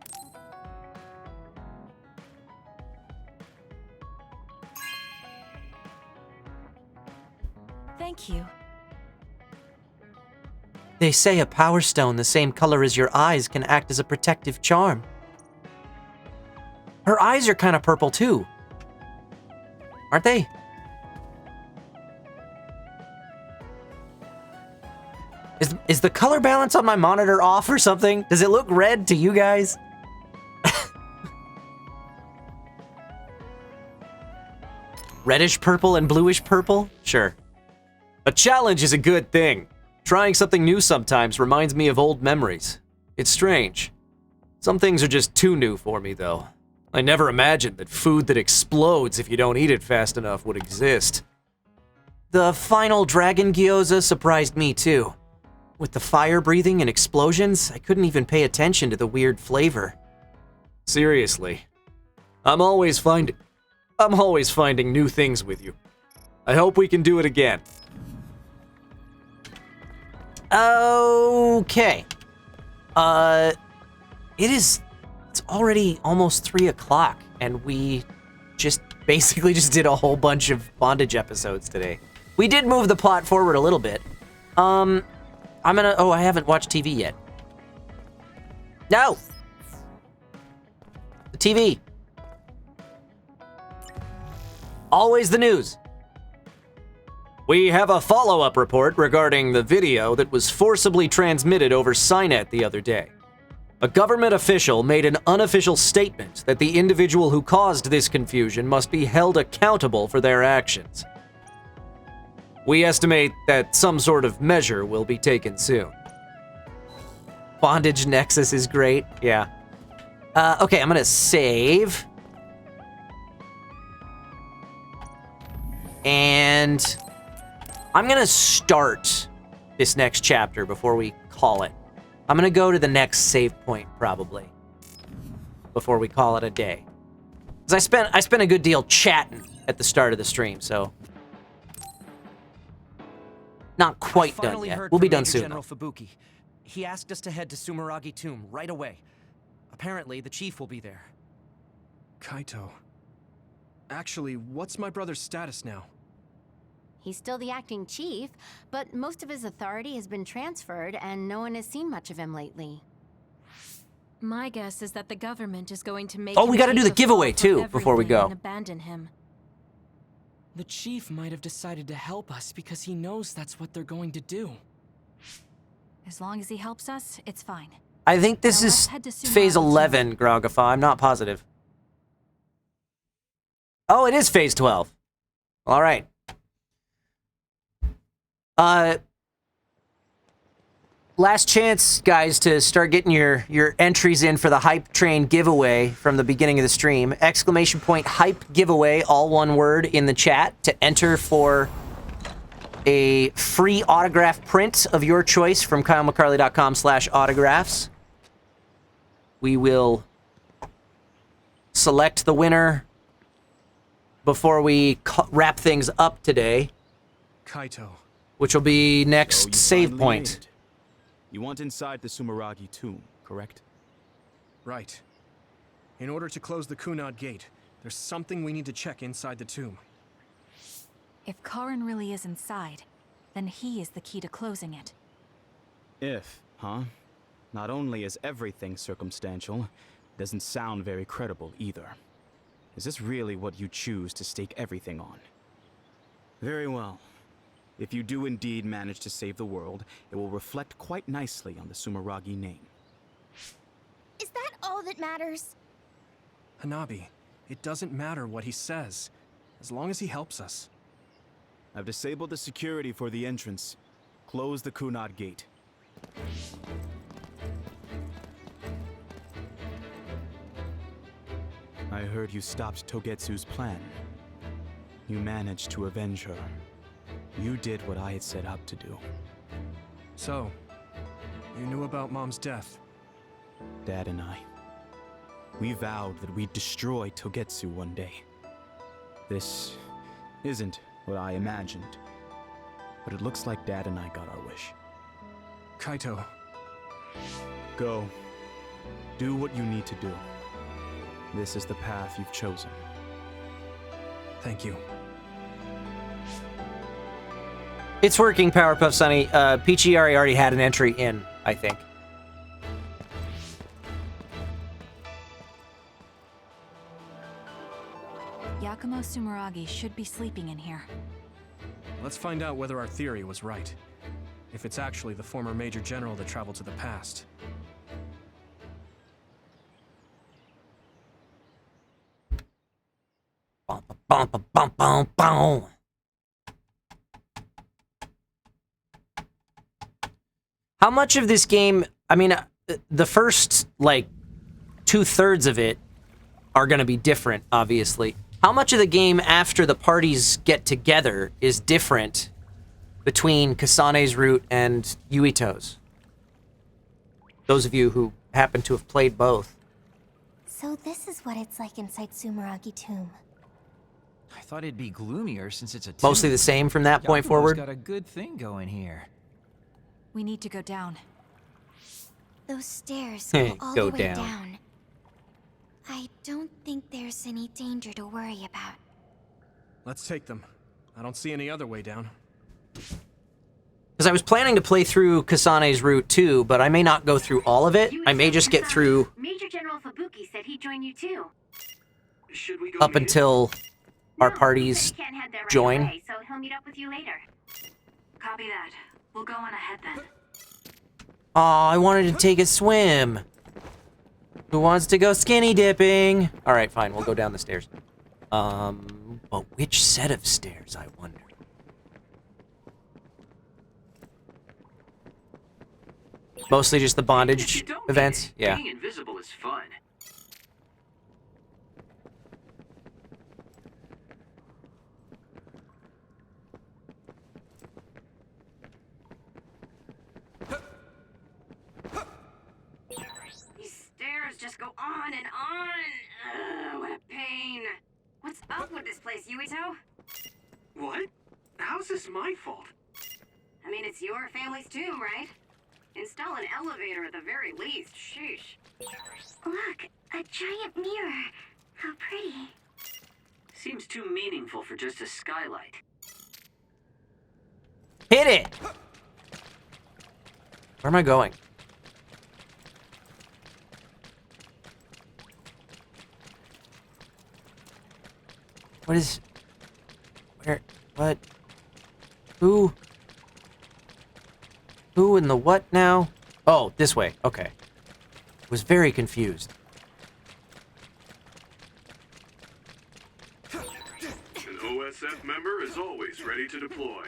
Thank you. They say a power stone the same color as your eyes can act as a protective charm. Her eyes are kind of purple too. Aren't they? Is the color balance on my monitor off or something? Does it look red to you guys? Reddish purple and bluish purple? Sure. A challenge is a good thing. Trying something new sometimes reminds me of old memories. It's strange. Some things are just too new for me, though. I never imagined that food that explodes if you don't eat it fast enough would exist. The final dragon gyoza surprised me, too. With the fire breathing and explosions, I couldn't even pay attention to the weird flavor. Seriously. I'm always finding new things with you. I hope we can do it again. Okay. It's already almost 3 o'clock, and we basically did a whole bunch of bondage episodes today. We did move the plot forward a little bit. I haven't watched TV yet. No! The TV. Always the news. We have a follow-up report regarding the video that was forcibly transmitted over Cynet the other day. A government official made an unofficial statement that the individual who caused this confusion must be held accountable for their actions. We estimate that some sort of measure will be taken soon. Bondage Nexus is great, yeah. Okay, I'm gonna save. And I'm gonna start this next chapter before we call it. I'm gonna go to the next save point, probably, before we call it a day. Because I spent a good deal chatting at the start of the stream, so not quite done yet. We'll be done soon. General Fubuki. He asked us to head to Sumeragi Tomb right away. Apparently, the chief will be there. Kaito. Actually, what's my brother's status now? He's still the acting chief, but most of his authority has been transferred and no one has seen much of him lately. My guess is that the government is going to make Oh, we gotta do the giveaway too before we go. And abandon him. The chief might have decided to help us because he knows that's what they're going to do. As long as he helps us, it's fine. I think this Now is let's head to phase Sumeragi 11, Grogafa. I'm not positive. Oh, it is phase 12. All right. Last chance, guys, to start getting your entries in for the Hype Train giveaway from the beginning of the stream. Exclamation point Hype giveaway, all one word, in the chat to enter for a free autograph print of your choice from KyleMcCarley.com/autographs. We will select the winner before we wrap things up today. Kaito. Which will be next save finally point. made it. You want inside the Sumeragi tomb, correct? Right. In order to close the Kunad Gate, there's something we need to check inside the tomb. If Karin really is inside, then he is the key to closing it. If, huh? Not only is everything circumstantial, it doesn't sound very credible either. Is this really what you choose to stake everything on? Very well. If you do indeed manage to save the world, it will reflect quite nicely on the Sumeragi name. Is that all that matters? Hanabi, it doesn't matter what he says, as long as he helps us. I've disabled the security for the entrance. Close the Kunad Gate. I heard you stopped Togetsu's plan. You managed to avenge her. You did what I had set out to do. So, you knew about Mom's death? Dad and I. We vowed that we'd destroy Togetsu one day. This isn't what I imagined, but it looks like Dad and I got our wish. Kaito. Go. Do what you need to do. This is the path you've chosen. Thank you. It's working, Powerpuff Sunny. Pichiari already had an entry in, I think. Yakumo Sumeragi should be sleeping in here. Let's find out whether our theory was right. If it's actually the former Major General that traveled to the past. Bum, bum, bum, bum, bum, bum. How much of this game, I mean, the first, like, 2/3 of it are going to be different, obviously. How much of the game after the parties get together is different between Kasane's route and Yuito's? Those of you who happen to have played both. So this is what it's like inside Sumeragi Tomb. I thought it'd be gloomier since it's a tomb. Mostly the same from that point Yakumo's forward? got a good thing going here. We need to go down. Those stairs go all Go the way down. down. I don't think there's any danger to worry about. Let's take them. I don't see any other way down. Because I was planning to play through Kasane's route too, but I may not go through all of it. I may just get through Major General Fubuki said he'd join you too. Should we go up meet him? until our parties He can't head there right join. away, so he'll meet up with you later. Copy that. We'll go on ahead then. Aw, I wanted to take a swim. Who wants to go skinny dipping? Alright, fine, we'll go down the stairs. But which set of stairs, I wonder? Mostly just the bondage events? Yeah. Being invisible is fun. These stairs just go on and on. Ugh, what a pain. What's up with this place, Yuito? What? How's this my fault? I mean, it's your family's tomb, right? Install an elevator at the very least. Sheesh. Look, a giant mirror. How pretty. Seems too meaningful for just a skylight. Hit it! Where am I going? What is... Where... What? Who? Who in the what now? Oh, this way. Okay. Was very confused. An OSF member is always ready to deploy.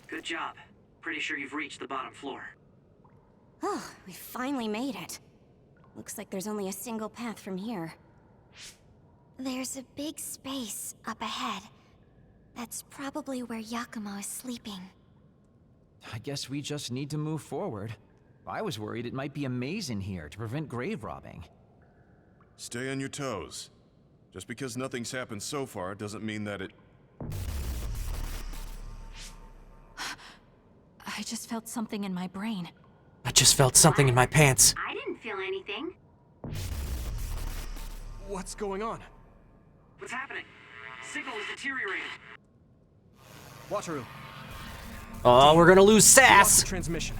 Good job. Pretty sure you've reached the bottom floor. Oh, we finally made it. Looks like there's only a single path from here. There's a big space up ahead. That's probably where Yakumo is sleeping. I guess we just need to move forward. I was worried it might be a maze in here to prevent grave robbing. Stay on your toes. Just because nothing's happened so far doesn't mean that it... I just felt something in my brain. I just felt something in my pants. I didn't feel anything. What's going on? What's happening? Signal is deteriorating. Wataru. Oh, we're gonna lose Sass! Transmission.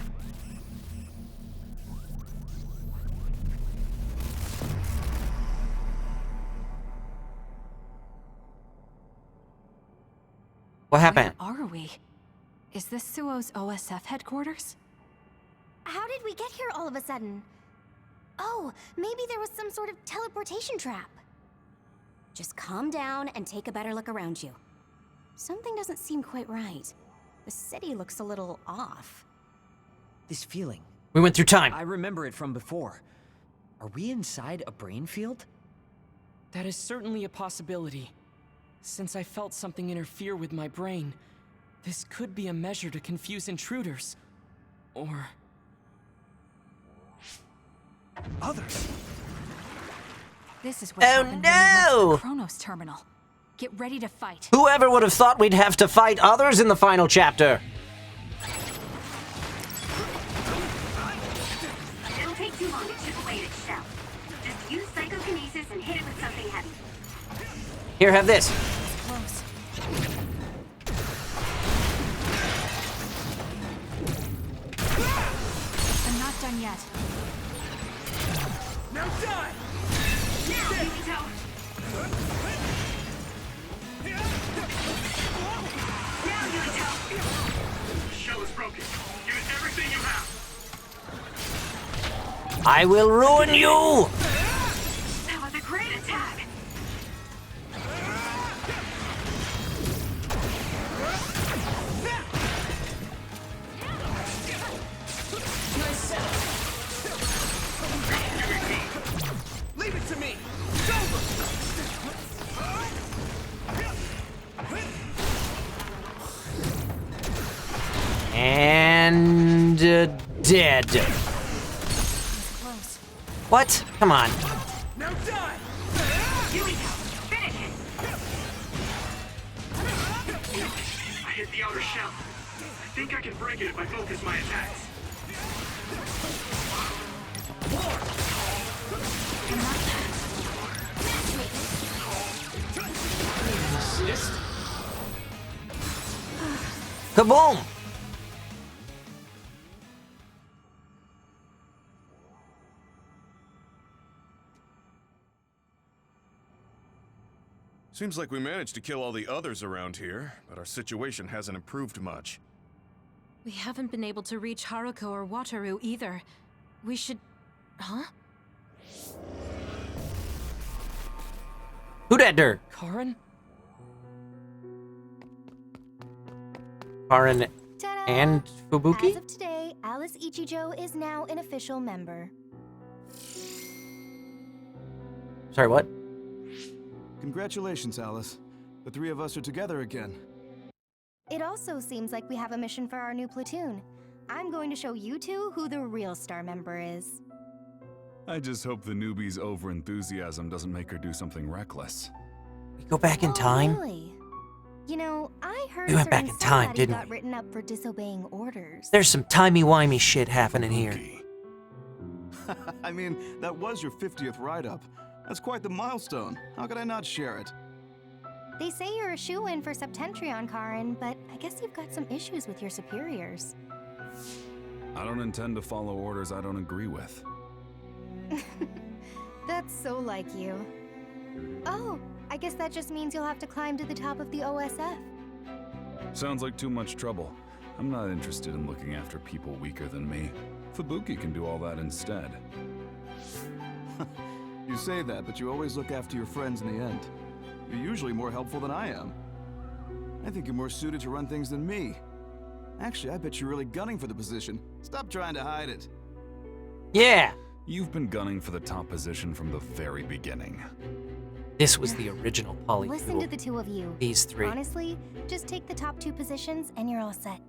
What happened? Where are we? Is this Suo's OSF headquarters? How did we get here all of a sudden? Oh, maybe there was some sort of teleportation trap. Just calm down and take a better look around you. Something doesn't seem quite right. The city looks a little off. This feeling. We went through time. I remember it from before. Are we inside a brain field? That is certainly a possibility. Since I felt something interfere with my brain, this could be a measure to confuse intruders. Or... others. This is what happened when we went to the Chronos terminal. Get ready to fight. Whoever would have thought we'd have to fight others in the final chapter? It'll take too long to chip away at its shell. Just use psychokinesis and hit it with something heavy. Here, have this. Close. I'm not done yet. Now die! Now, Yukito! Now, Yukito! The shell is broken. Give it everything you have. I will ruin you! That was a great attack! Leave it to me! It's over! And... dead. Close. What? Come on. Now die! Yukito, finish it! I hit the outer shell. I think I can break it if I focus my attacks. Kaboom! Seems like we managed to kill all the others around here, but our situation hasn't improved much. We haven't been able to reach Haruko or Wataru either. We should... Huh? Who dat der? Karin? Karin and Fubuki? As of today, Alice Ichijo is now an official member. Sorry, what? Congratulations, Alice. The three of us are together again. It also seems like we have a mission for our new platoon. I'm going to show you two who the real star member is. I just hope the newbie's over-enthusiasm doesn't make her do something reckless. We go back in time? Really? You know, I heard We went back in time, somebody didn't got written up for disobeying orders. There's some timey-wimey shit happening here. I mean, that was your 50th write-up. That's quite the milestone. How could I not share it? They say you're a shoo-in for Septentrion, Karin, but I guess you've got some issues with your superiors. I don't intend to follow orders I don't agree with. That's so like you. Oh, I guess that just means you'll have to climb to the top of the OSF. Sounds like too much trouble. I'm not interested in looking after people weaker than me. Fubuki can do all that instead. You say that, but you always look after your friends in the end. You're usually more helpful than I am. I think you're more suited to run things than me. Actually, I bet you're really gunning for the position. Stop trying to hide it. Yeah! You've been gunning for the top position from the very beginning. This was the original polycule. Listen to the two of you. These three. Honestly, just take the top two positions and you're all set.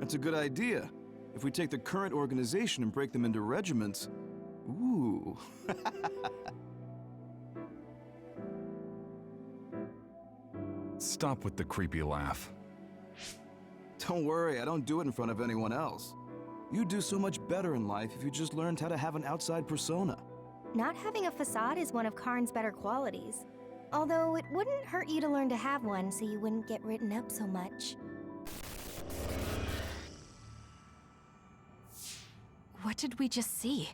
That's a good idea. If we take the current organization and break them into regiments... Ooh. Stop with the creepy laugh. Don't worry, I don't do it in front of anyone else. You'd do so much better in life if you just learned how to have an outside persona. Not having a facade is one of Karin's better qualities. Although it wouldn't hurt you to learn to have one so you wouldn't get written up so much. What did we just see?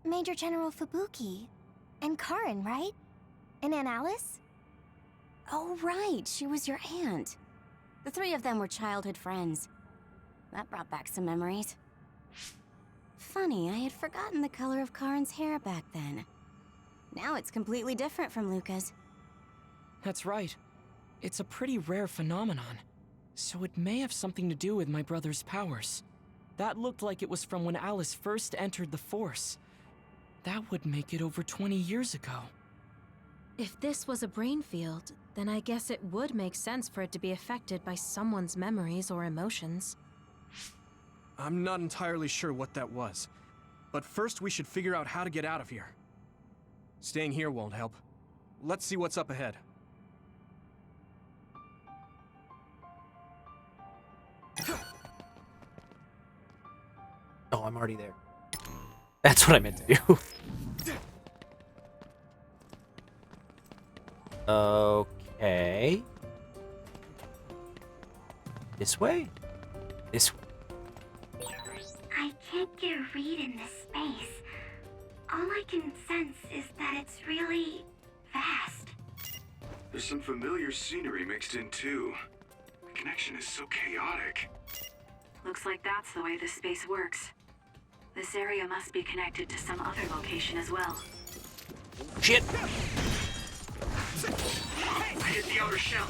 Major General Fubuki. And Karin, right? And Aunt Alice? Oh, right. She was your aunt. The three of them were childhood friends. That brought back some memories. Funny, I had forgotten the color of Karin's hair back then. Now it's completely different from Luca's. That's right. It's a pretty rare phenomenon. So it may have something to do with my brother's powers. That looked like it was from when Alice first entered the Force. That would make it over 20 years ago. If this was a brain field, then I guess it would make sense for it to be affected by someone's memories or emotions. I'm not entirely sure what that was. But first we should figure out how to get out of here. Staying here won't help. Let's see what's up ahead. Oh, I'm already there. That's what I meant to do. Okay. This way? This way. I can't get a read in this space. All I can sense is that it's really vast. There's some familiar scenery mixed in too. The connection is so chaotic. Looks like that's the way this space works. This area must be connected to some other location as well. Shit! I hit the outer shell.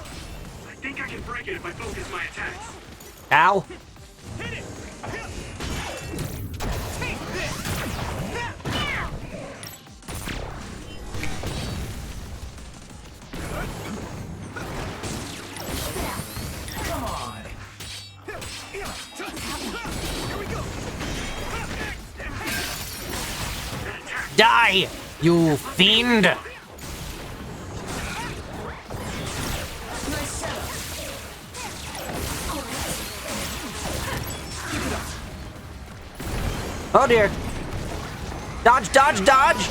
I think I can break it if I focus my attacks. Ow! Hit it! Come on! Here we go! Die, you fiend! Oh dear. Dodge, dodge, dodge!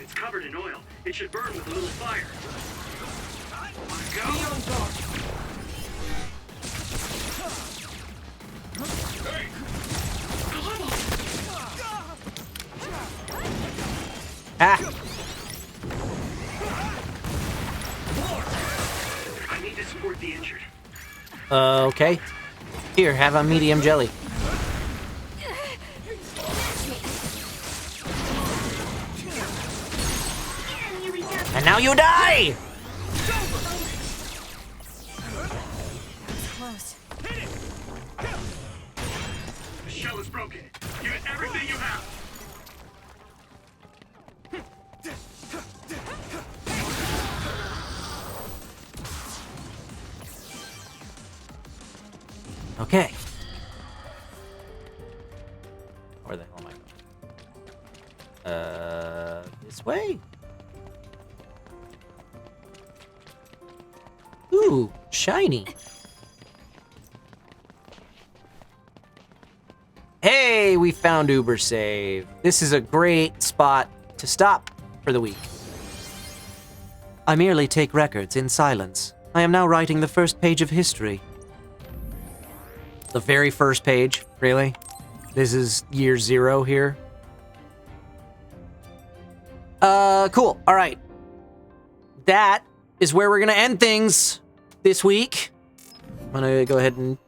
It's covered in oil. It should burn with a little fire. Ah! I need to support the injured. Okay. Here, have a medium jelly. And now you die! Close. The shell is broken. Give it everything you have. Okay. Where the hell am I going? This way? Ooh, shiny. Hey, we found Uber Save. This is a great spot to stop for the week. I merely take records in silence. I am now writing the first page of history. The very first page? Really? This is year 0 here? Cool. All right. That is where we're going to end things this week. I'm going to go ahead and...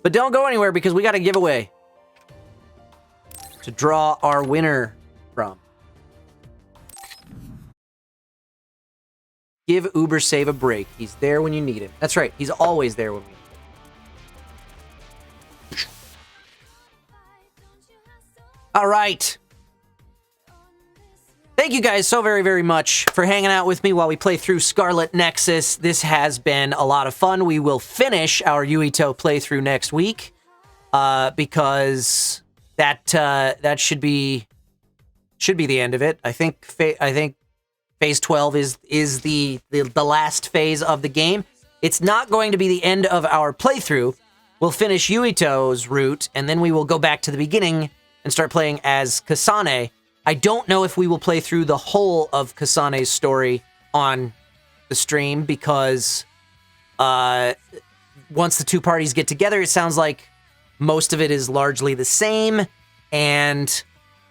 But don't go anywhere because we got a giveaway to draw our winner from. Give Uber Save a break. He's there when you need him. That's right. He's always there when we need him. All right. Thank you guys so very, very much for hanging out with me while we play through Scarlet Nexus. This has been a lot of fun. We will finish our Yuito playthrough next week because that should be the end of it. I think phase 12 is the last phase of the game. It's not going to be the end of our playthrough. We'll finish Yuito's route and then we will go back to the beginning and start playing as Kasane. I don't know if we will play through the whole of Kasane's story on the stream because once the two parties get together, it sounds like most of it is largely the same, and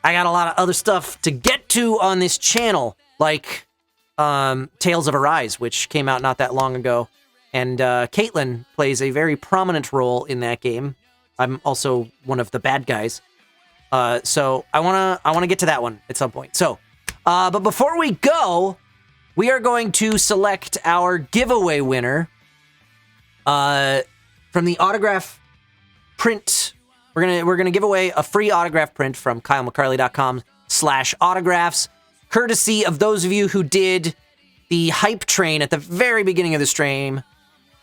I got a lot of other stuff to get to on this channel, like Tales of Arise, which came out not that long ago, and Caitlin plays a very prominent role in that game. I'm also one of the bad guys. So I wanna get to that one at some point. So, but before we go, we are going to select our giveaway winner, from the autograph print. We're gonna give away a free autograph print from KyleMcCarley.com/autographs, courtesy of those of you who did the hype train at the very beginning of the stream.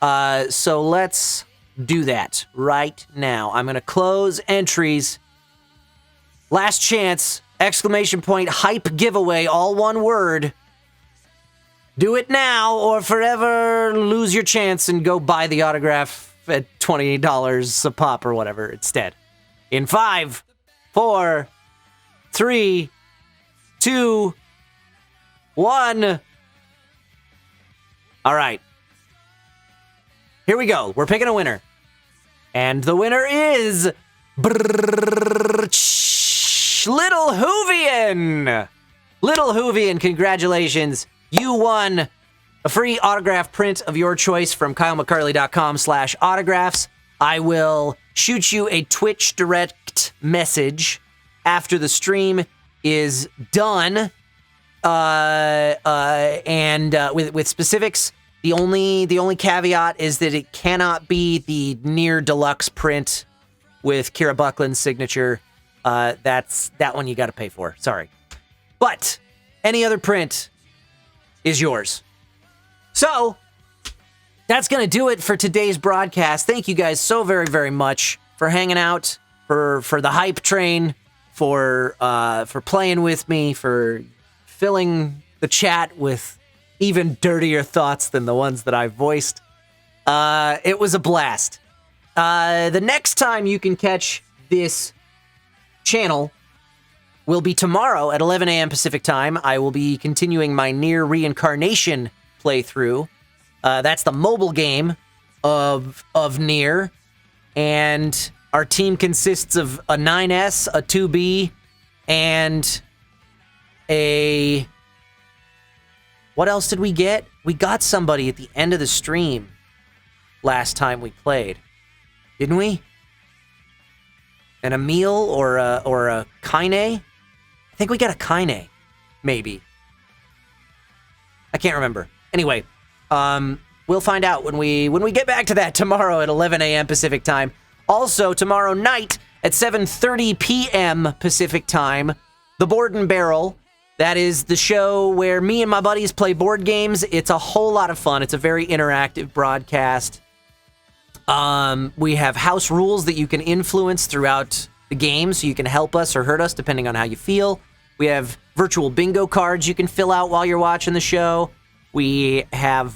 So let's do that right now. I'm gonna close entries. Last chance, ! hype giveaway, all one word. Do it now or forever lose your chance and go buy the autograph at $20 a pop or whatever instead. In 5, 4, 3, 2, 1. All right. Here we go. We're picking a winner. And the winner is... Little Hoovian! Little Hoovian, congratulations. You won a free autograph print of your choice from KyleMcCarley.com/autographs. I will shoot you a Twitch direct message after the stream is done. With specifics. The only caveat is that it cannot be the near deluxe print with Kira Buckland's signature. That one you got to pay for. Sorry. But any other print is yours. So that's going to do it for today's broadcast. Thank you guys so very, very much for hanging out, for the hype train, for playing with me, for filling the chat with even dirtier thoughts than the ones that I voiced. It was a blast. The next time you can catch this channel will be tomorrow at 11 a.m. Pacific time. I will be continuing my near reincarnation playthrough. That's the mobile game of Nier. And our team consists of a 9S, a 2B, and a... What else did we get? We got somebody at the end of the stream last time we played. Didn't we? An Emil or a Kaine? I think we got a Kaine, maybe. I can't remember. Anyway, we'll find out when we get back to that tomorrow at 11 a.m. Pacific time. Also, tomorrow night at 7:30 p.m. Pacific time, The Board and Barrel. That is the show where me and my buddies play board games. It's a whole lot of fun. It's a very interactive broadcast. We have house rules that you can influence throughout the game, so you can help us or hurt us depending on how you feel. We have virtual bingo cards you can fill out while you're watching the show. We have,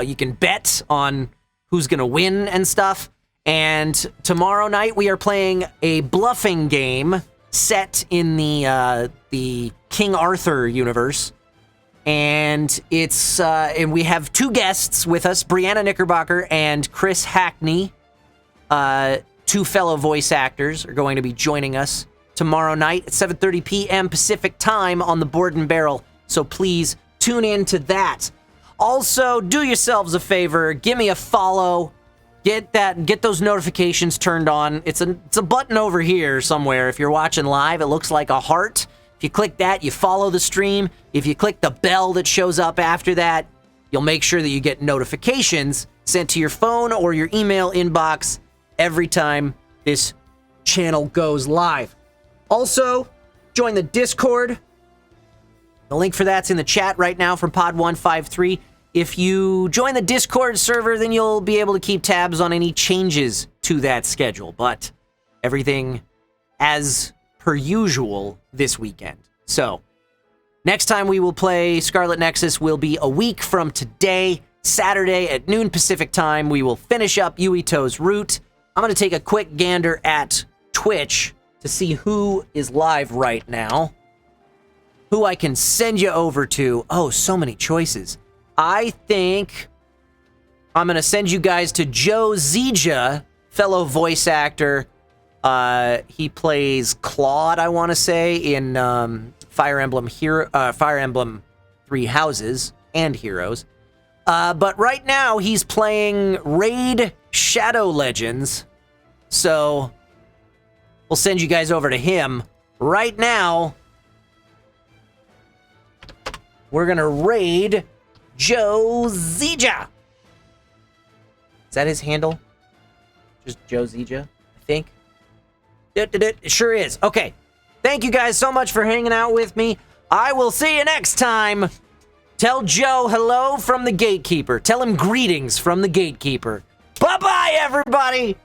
you can bet on who's going to win and stuff. And tomorrow night we are playing a bluffing game set in the King Arthur universe. And it's, and we have two guests with us, Brianna Knickerbocker and Chris Hackney. Two fellow voice actors are going to be joining us tomorrow night at 7:30 p.m. Pacific time on the Board and Barrel. So please tune in to that. Also, do yourselves a favor, give me a follow. Get those notifications turned on. It's a button over here somewhere. If you're watching live, it looks like a heart. If you click that, you follow the stream. If you click the bell that shows up after that, you'll make sure that you get notifications sent to your phone or your email inbox every time this channel goes live. Also, join the Discord. The link for that's in the chat right now from Pod153. If you join the Discord server, then you'll be able to keep tabs on any changes to that schedule. But everything as per usual this weekend. So, next time we will play Scarlet Nexus will be a week from today, Saturday at noon Pacific time. We will finish up Yuito's route. I'm going to take a quick gander at Twitch to see who is live right now. Who I can send you over to. Oh, so many choices. I think I'm going to send you guys to Joe Zija, fellow voice actor. He plays Claude, I want to say, in Fire Emblem Three Houses and Heroes. But right now, he's playing Raid Shadow Legends. So, we'll send you guys over to him. Right now, we're going to raid Joe Zija. Is that his handle? Just Joe Zija, I think. It sure is. Okay. Thank you guys so much for hanging out with me. I will see you next time. Tell Joe hello from the Gatekeeper. Tell him greetings from the Gatekeeper. Bye-bye, everybody!